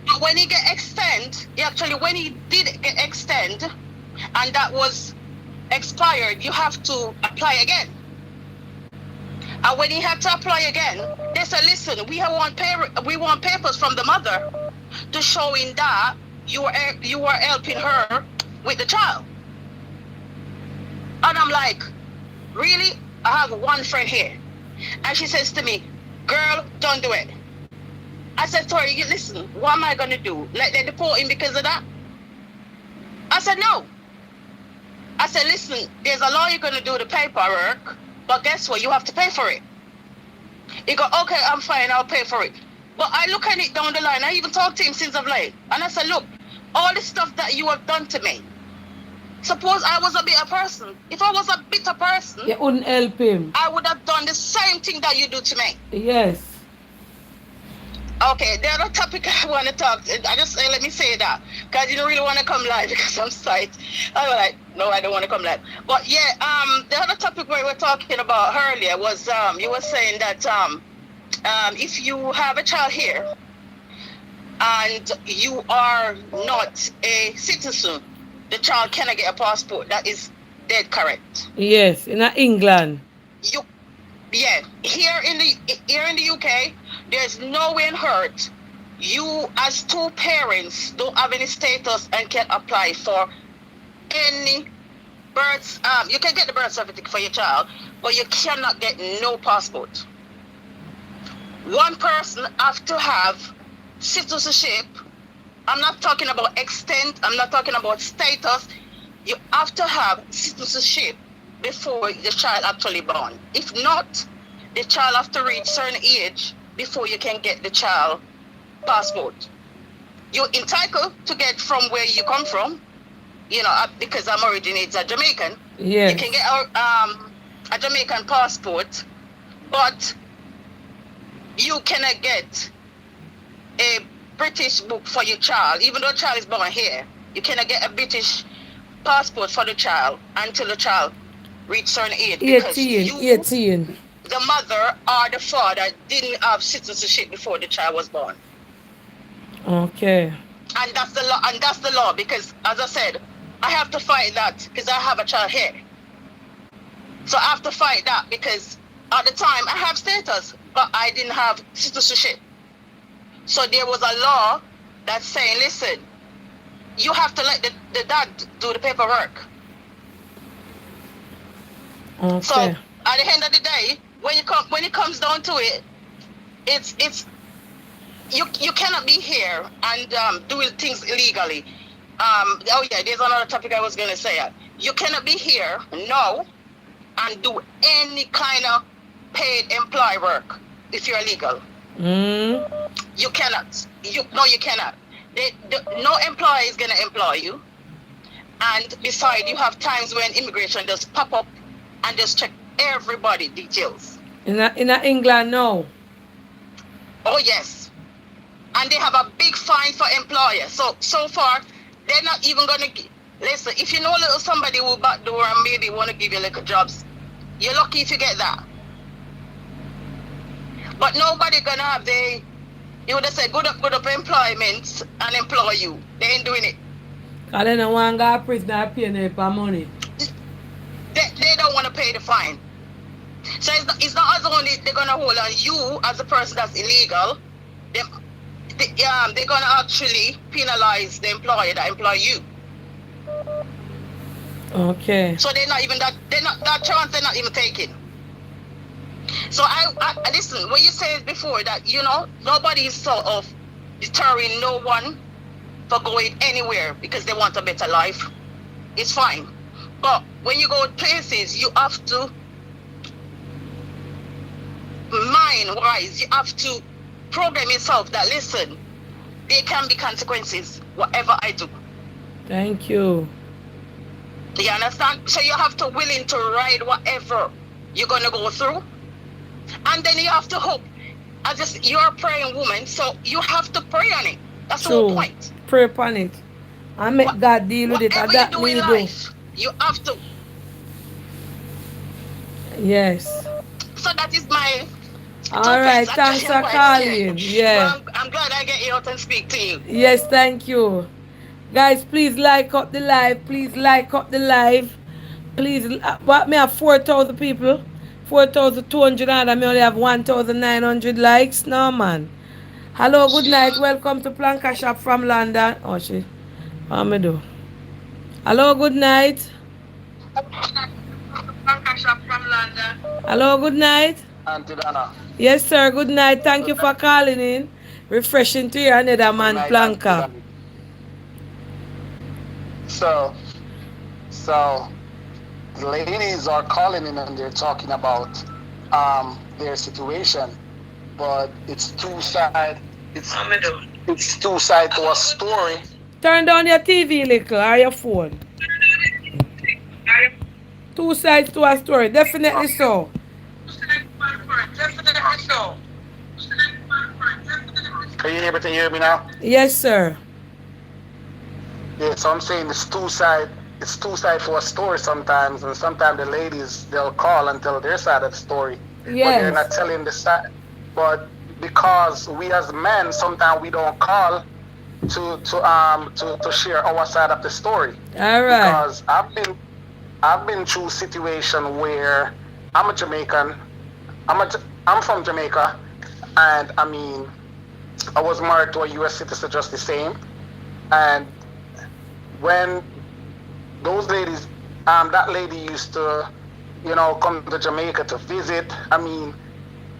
But when he get when he did get extend, and that was expired, you have to apply again. And when he had to apply again, they said, listen, we want papers from the mother to showing that you are helping her with the child. And I'm like, really? I have one friend here. And she says to me, girl, don't do it. I said to her, listen, what am I going to do? Let them deport him because of that? I said, no. I said, listen, there's a law you're going to do the paperwork, but guess what? You have to pay for it. He go, okay, I'm fine, I'll pay for it. But I look at it down the line. I even talked to him since of late. And I said, look, all the stuff that you have done to me, suppose I was a bitter person. If I was a bitter person, you wouldn't help him. I would have done the same thing that you do to me. Yes. Okay, the other topic I want to talk, let me say that, because you don't really want to come live because I'm sight. I was like, no, I don't want to come live. But yeah, the other topic we were talking about earlier was, you were saying that if you have a child here and you are not a citizen, the child cannot get a passport. That is dead correct. Yes, in England. Here in the UK, there's no way in hurt. You as two parents don't have any status and can apply for any birth. You can get the birth certificate for your child, but you cannot get no passport. One person have to have citizenship. I'm not talking about extent. I'm not talking about status. You have to have citizenship before the child actually born. If not, the child have to reach certain age before you can get the child passport. You're entitled to get from where you come from, you know, because I'm originated a Jamaican. Yes. You can get a Jamaican passport, but you cannot get a British book for your child, even though the child is born here. You cannot get a British passport for the child until the child reaches certain age. 18. The mother or the father didn't have citizenship before the child was born. Okay. And that's the law. And that's the law because, as I said, I have to fight that because I have a child here. So I have to fight that because at the time I have status, but I didn't have citizenship. So there was a law that's saying, listen, you have to let the dad do the paperwork. Okay. So at the end of the day, when it comes down to it, it's you cannot be here and doing things illegally. Oh yeah, there's another topic I was gonna say. You cannot be here now and do any kind of paid employee work if you're illegal. You cannot. You cannot. No employer is gonna employ you. And besides, you have times when immigration just pop up and just check everybody details. In England, no. Oh yes, and they have a big fine for employers. So far, they're not even gonna listen. If you know a little somebody who backdoor and maybe want to give you little jobs, you're lucky if you get that. But nobody gonna have you would have said good up employment and employ you. They ain't doing it. Cause they don't want to go to prison and pay for money. They don't want to pay the fine. So it's not as only they're gonna hold on you as a person that's illegal. They're gonna actually penalize the employer that employ you. Okay. So they're not that chance they're not even taking. So I listen, when you said before that, nobody is sort of deterring no one for going anywhere because they want a better life. It's fine. But when you go places, you have to mind-wise, you have to program yourself that, listen, there can be consequences, whatever I do. Thank you. You understand? So you have to willing to ride whatever you're going to go through. And then you have to hope. You're a praying woman, so you have to pray on it. That's the whole point. Pray upon it. And make God deal with it. Whatever you do in life, you have to. Yes. So that is my... All right, thanks for calling. Yeah. So I'm glad I get you out and speak to you. Yes, thank you. Guys, please like up the live. Please like up the live. Please, what me have 4,000 people? 4,200 and I may only have 1,900 likes. No, man. Hello, good night. Welcome to Planka Shop from London. Oh, shit. What am I do? Hello, good night. Planka Shop from London. Hello, good night. Auntie Dana. Yes, sir. Good night. Thank you for calling in. Refreshing to hear another man, Planka. So, the ladies are calling in and they're talking about their situation, but it's two-side. It's two-side to a story. Turn down your TV little or your phone. Two sides to a story. Definitely so. Are you able to hear me now? Yes, sir. Yeah, so I'm saying it's two-side to a story sometimes, and sometimes the ladies, they'll call and tell their side of the story. Yes. But they're not telling the side. But because we as men, sometimes we don't call to share our side of the story. All right. Because I've been through a situation where I'm a Jamaican. I'm from Jamaica, and I mean, I was married to a U.S. citizen just the same. And when those ladies, that lady used to, come to Jamaica to visit, I mean,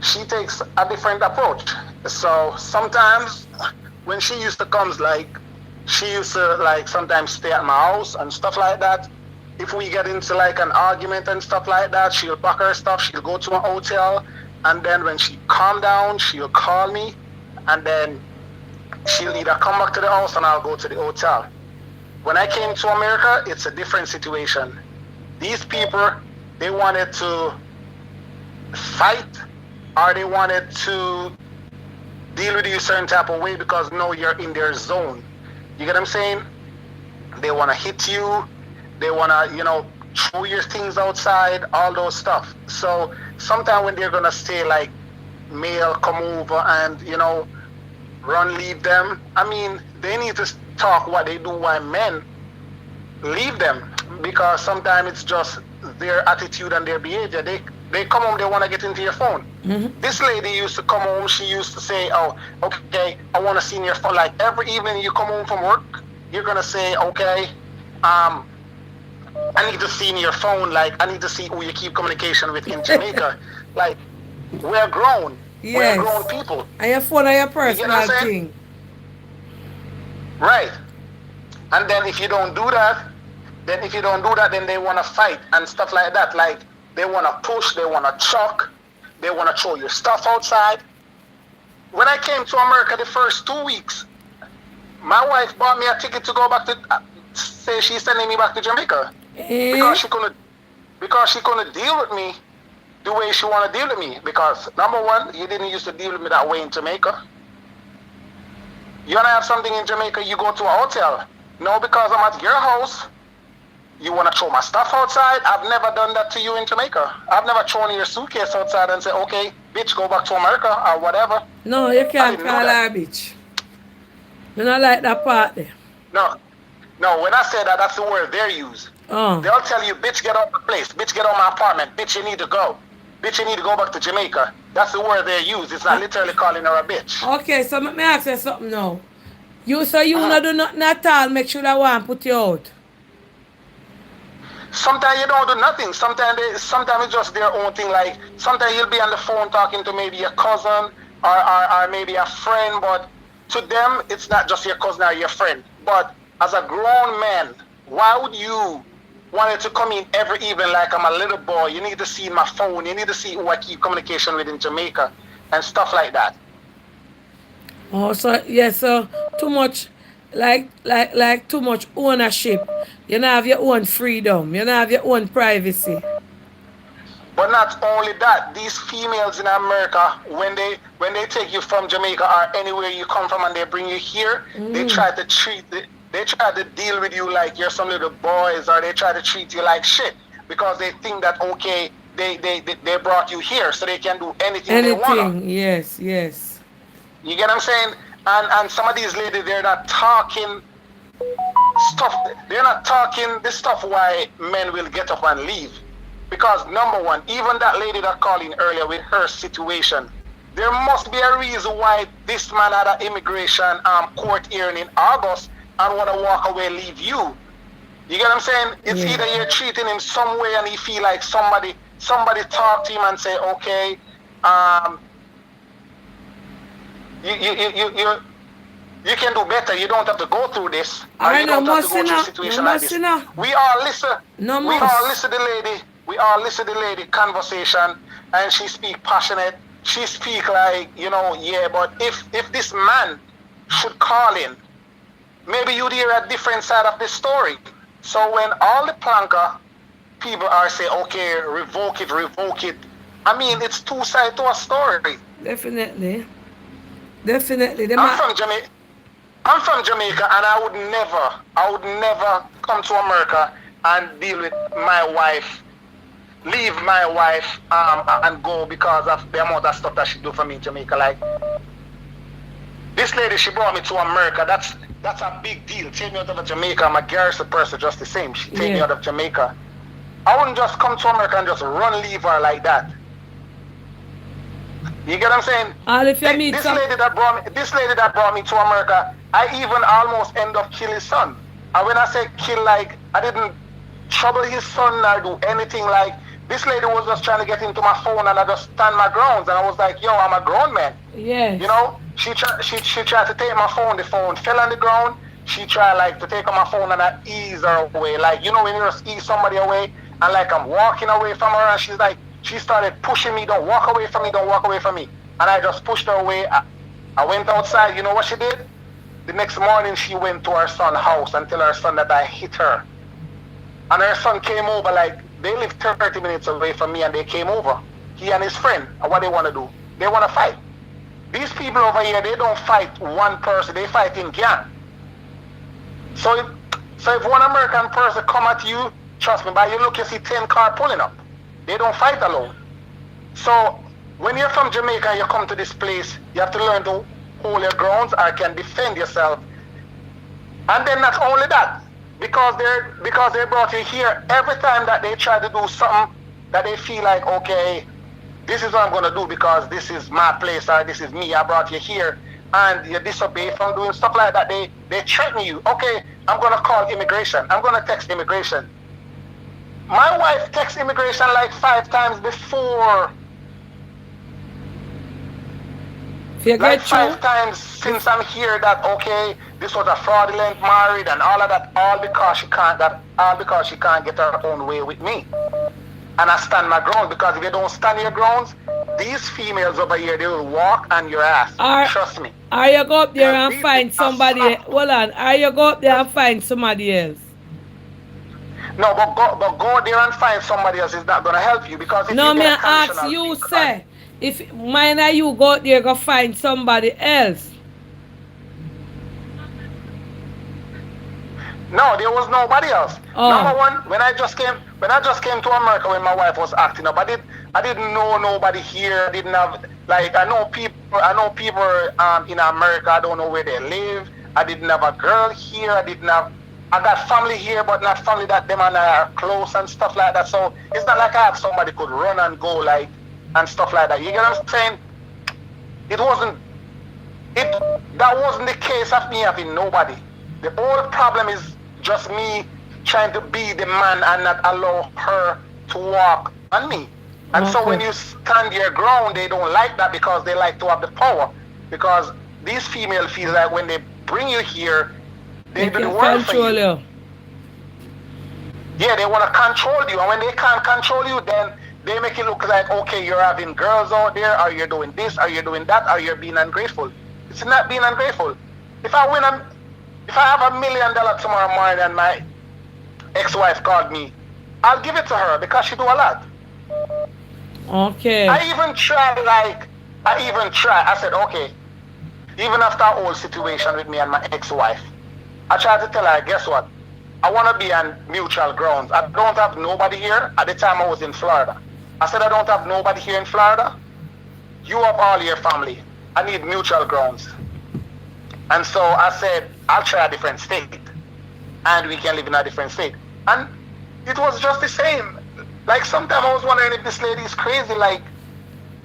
she takes a different approach. So sometimes when she used to come, she used to sometimes stay at my house and stuff like that. If we get into an argument and stuff like that, she'll pack her stuff, she'll go to a hotel, and then when she calm down, she'll call me, and then she'll either come back to the house and I'll go to the hotel. When I came to America, it's a different situation. These people, they wanted to fight, or they wanted to deal with you a certain type of way because you're in their zone. You get what I'm saying? They want to hit you. They want to, throw your things outside, all those stuff. So sometimes when they're going to say male, come over and, run, leave them. I mean, they need to talk what they do while men leave them, because sometimes it's just their attitude and their behavior. They come home, they want to get into your phone. Mm-hmm. This lady used to come home, she used to say, oh, okay, I want to see your phone. Every evening you come home from work, you're going to say, okay, I need to see in your phone, I need to see who you keep communication with in Jamaica. We're grown. Yes. We're grown people. And your phone and your personal thing. Right. And then if you don't do that, then they want to fight and stuff like that. They want to push, they want to chuck, they want to throw your stuff outside. When I came to America the first 2 weeks, My wife bought me a ticket to go back to, say she's sending me back to Jamaica. Because she couldn't deal with me the way she want to deal with me. Because number one, you didn't used to deal with me that way in Jamaica. You want to have something in Jamaica, you go to a hotel. No, because I'm at your house, you want to throw my stuff outside. I've never done that to you in Jamaica. I've never thrown your suitcase outside and said, okay, bitch, go back to America or whatever. No, you can't call her bitch. You don't like that part there. No, when I say that, that's the word they use. Oh. They'll tell you, bitch, get out the place. Bitch, get out my apartment. Bitch, you need to go. Bitch, you need to go back to Jamaica. That's the word they use. It's not literally calling her a bitch. Okay, so let me ask you something now. You not do nothing at all, make sure that one put you out. Sometimes you don't do nothing. Sometimes it's just their own thing. Like, sometimes you'll be on the phone talking to maybe a cousin or maybe a friend, but to them, it's not just your cousin or your friend. But as a grown man, why would you want it to come in every evening like I'm a little boy? You need to see my phone. You need to see who I keep communication with in Jamaica and stuff like that. Oh, so yeah, so too much, like too much ownership. You don't have your own freedom. You don't have your own privacy. But not only that, these females in America, when they take you from Jamaica or anywhere you come from and they bring you here, they try to deal with you like you're some little boys, or they try to treat you like shit because they think that, okay, they brought you here so they can do anything they want. Yes. You get what I'm saying? And some of these ladies, they're not talking stuff. They're not talking this stuff why men will get up and leave. Because number one, even that lady that called in earlier with her situation, there must be a reason why this man had an immigration court hearing in August and want to walk away, leave you. You get what I'm saying? It's either you're treating him some way and he feel like somebody talk to him and say, okay, you can do better. You don't have to go through this. I know, you don't have to go through a situation like this. We all listen. We all listen to the lady conversation, and she speak passionate. She speak like, but if this man should call in, maybe you'd hear a different side of the story. So when all the planker people are saying, okay, revoke it, I mean, it's two sides to a story. Definitely. I'm from Jamaica, and I would never come to America and deal with my wife, leave my wife and go because of the amount of stuff that she do for me in Jamaica. Like, this lady, she brought me to America. That's a big deal. Take me out of Jamaica. I'm a garrison person just the same. She take me out of Jamaica. I wouldn't just come to America and just leave her like that. You get what I'm saying? This lady that brought me to America, I even almost end up killing his son. And when I say kill, like, I didn't trouble his son or do anything. Like, this lady was just trying to get into my phone, and I just stand my grounds, and I was like, yo, I'm a grown man. Yes. She tried to take my phone. The phone fell on the ground. She tried like to take my phone and I ease her away. Like, when you just ease somebody away, and like I'm walking away from her, and she's like, she started pushing me, don't walk away from me. And I just pushed her away. I went outside. You know what she did? The next morning, she went to her son's house and tell her son that I hit her. And her son came over, like, they live 30 minutes away from me, and they came over. He and his friend. And what they want to do? They want to fight. These people over here, they don't fight one person. They fight in gang. So if one American person come at you, trust me, by you look, you see 10 cars pulling up. They don't fight alone. So when you're from Jamaica and you come to this place, you have to learn to hold your grounds or can defend yourself. And then not only that, because they brought you here, every time that they try to do something that they feel like, okay, this is what I'm going to do because this is my place or this is me, I brought you here, and you disobey from doing stuff like that, they threaten you. Okay, I'm going to call immigration. I'm going to text immigration. My wife texted immigration like 5 times before. Like 5 times since I'm here that, okay, this was a fraudulent marriage and all of that, all because she can't get her own way with me. And I stand my ground, because if you don't stand your grounds, these females over here, they will walk on your ass. Trust me. Are you go up there and find somebody? Hold on. Are you go up there and find somebody else? No, but go there and find somebody else is not gonna help you because if no, you me get ask you, say, if mine or you go out there go find somebody else. No, there was nobody else. Oh. Number one, when I just came to America when my wife was acting up, I didn't know nobody here. I didn't have I know people in America. I don't know where they live. I didn't have a girl here. I got family here, but not family that them and I are close and stuff like that. So it's not like I have somebody could run and go and stuff like that. You get what I'm saying? That wasn't the case of me having nobody. The whole problem is just me trying to be the man and not allow her to walk on me. And so when you stand your ground, they don't like that because they like to have the power. Because these females feel like when they bring you here, they do the work for you. Yeah, they want to control you. And when they can't control you, then they make it look like, okay, you're having girls out there, or you're doing this, or you're doing that, or you're being ungrateful. It's not being ungrateful. If I have $1 million tomorrow morning and my ex-wife called me, I'll give it to her because she do a lot. Okay. I even tried. I said, okay, even after our old situation with me and my ex-wife, I tried to tell her, guess what? I want to be on mutual grounds. I don't have nobody here. At the time I was in Florida. I said, I don't have nobody here in Florida. You have all your family. I need mutual grounds. And so I said, I'll try a different state. And we can live in a different state. And it was just the same. Like sometimes I was wondering if this lady is crazy. Like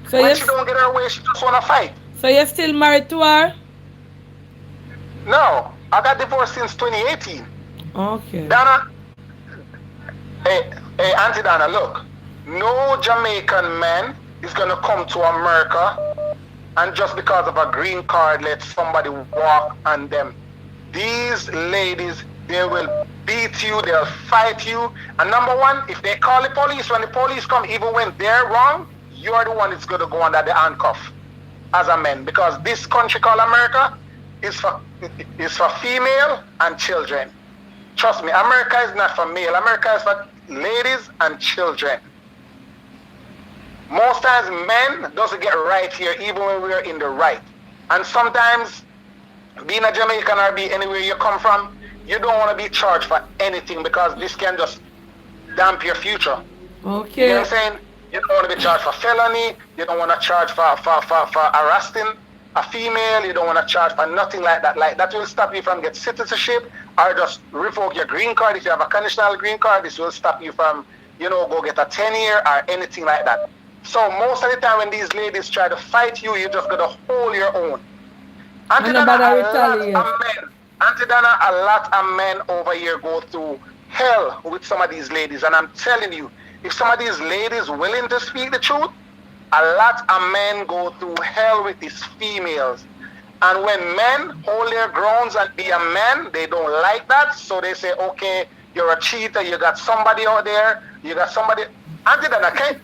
so when she don't get her way, she just want to fight. So you're still married to her? No. I got divorced since 2018. Okay. Donna, hey, Auntie Donna, look. No Jamaican man is going to come to America and just because of a green card let somebody walk on them. These ladies, they will beat you, they'll fight you. And number one, if they call the police, when the police come, even when they're wrong, you're the one that's going to go under the handcuff as a man. Because this country called America is for female and children. Trust me, America is not for male. America is for ladies and children. Most times men doesn't get right here even when we're in the right. And sometimes being a Jamaican or be anywhere you come from, you don't want to be charged for anything because this can just damp your future. Okay. You know what I'm saying? You don't want to be charged for felony. You don't want to charge for arresting a female. You don't want to charge for nothing like that. Like that will stop you from getting citizenship or just revoke your green card. If you have a conditional green card, this will stop you from, go get a 10-year or anything like that. So most of the time when these ladies try to fight you, you just got to hold your own. Auntie Donna, a lot of men over here go through hell with some of these ladies. And I'm telling you, if some of these ladies willing to speak the truth, a lot of men go through hell with these females. And when men hold their grounds and be a man, they don't like that. So they say, okay, you're a cheater, you got somebody out there, you got somebody. Auntie Donna, okay?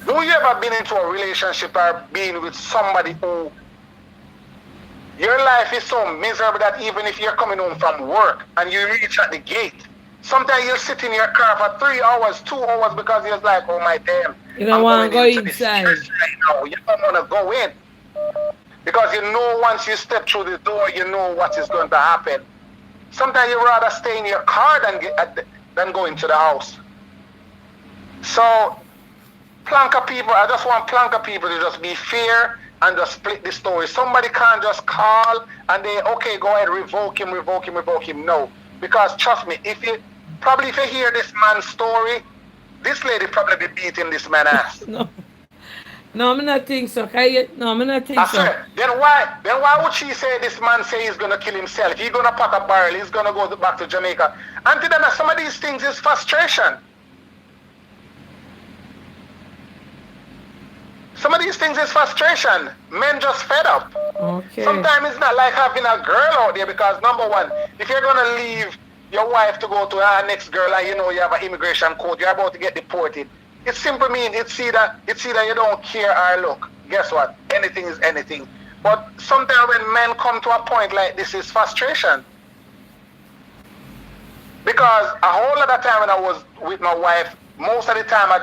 Do you ever been into a relationship or been with somebody who your life is so miserable that even if you're coming home from work and you reach at the gate, sometimes you'll sit in your car for 3 hours, 2 hours because you're like, oh my damn. You don't want to go inside. Right now. You don't want to go in. Because once you step through the door, you know what is going to happen. Sometimes you'd rather stay in your car than go into the house. So, I just want Planka people to just be fair and just split the story. Somebody can't just call and they, okay, go ahead, revoke him. No. Because trust me, if you hear this man's story, this lady probably be beating this man's ass. No, I'm not think so. I'm not think so. Then why would she say this man say he's gonna kill himself? He's gonna pack a barrel, he's gonna go back to Jamaica. And then some of these things is frustration. Some of these things is frustration. Men just fed up. Okay. Sometimes it's not like having a girl out there because number one, if you're gonna leave your wife to go to her next girl and you have an immigration court, you're about to get deported. It simply means it's either you don't care or look. Guess what? Anything is anything. But sometimes when men come to a point like this, is frustration. Because a whole lot of time when I was with my wife, most of the time I'm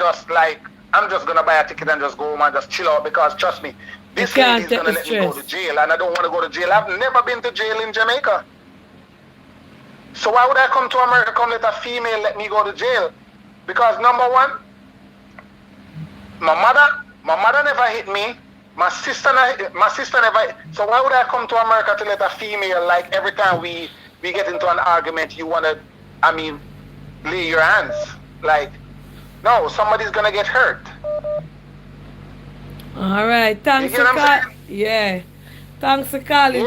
just gonna buy a ticket and just go home and just chill out, because trust me, this lady is gonna let me go to jail, and I don't want to go to jail. I've never been to jail in Jamaica. So why would I come to America, come let a female let me go to jail? Because number one, my mother never hit me. My sister never. So why would I come to America to let a female, like every time we get into an argument, you wanna, lay your hands? Like, no, somebody's gonna get hurt. All right, thanks for calling. Yeah, thanks for calling.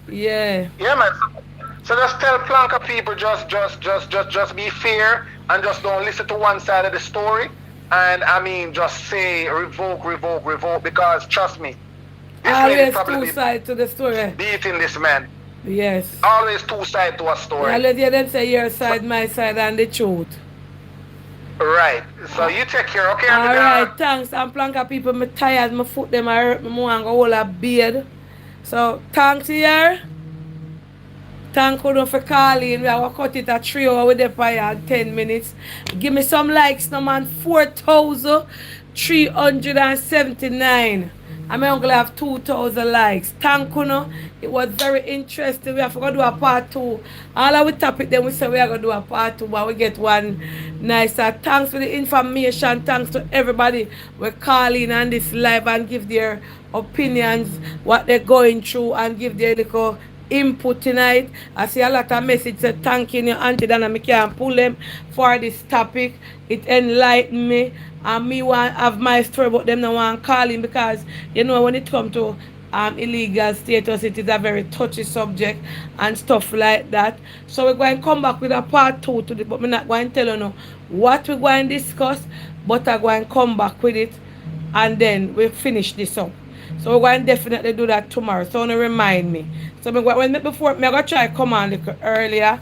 Yeah, man. So just tell Planka people, just be fair and just don't listen to one side of the story. And just say revoke, because trust me, this always two sides to the story. Beating this man. Yes. Always two sides to a story. I let hear them say your side, my side, and the truth. Right. So you take care, okay? Alright, thanks. I'm Planka people, I'm tired, my foot them I hurt, me want to hold a beard. So thanks here. Thank you for calling. We have cut it at 3 hours with the fire 10 minutes. Give me some likes, no man. 4,379. I'm going to have 2,000 likes. Thank you. No. It was very interesting. We have to do a part 2. All of the topic then we say we are going to do a part 2, but we get one nicer. Thanks for the information. Thanks to everybody we're calling on this live and give their opinions, what they're going through, and give their little input tonight. I see a lot of messages thanking you, Auntie Dana. I can't pull them for this topic. It enlightened me, and me want have my story, but them no want calling, because you know when it comes to illegal status, it is a very touchy subject and stuff like that. So we're going to come back with a part 2 to it, but I'm not going to tell you now what we're going to discuss, but I'm going to come back with it and then we'll finish this up. So we're going to definitely do that tomorrow. So want to remind me. So before I'm going to try to come on a little earlier,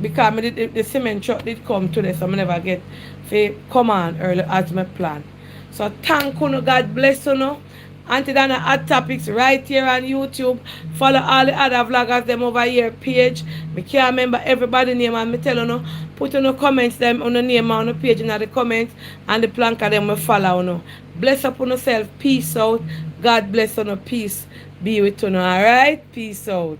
because the cement truck did come today, so I never get to come on early as my plan. So thank you, God bless you. Auntie Dana Hot Topics right here on YouTube. Follow all the other vloggers them over here page. I can't remember everybody's name, and I tell you, put in the comments them on the name on the page in the comments, and the Planka them will follow you. Bless up on yourself. Peace out. God bless you. Peace be with you. Alright? Peace out.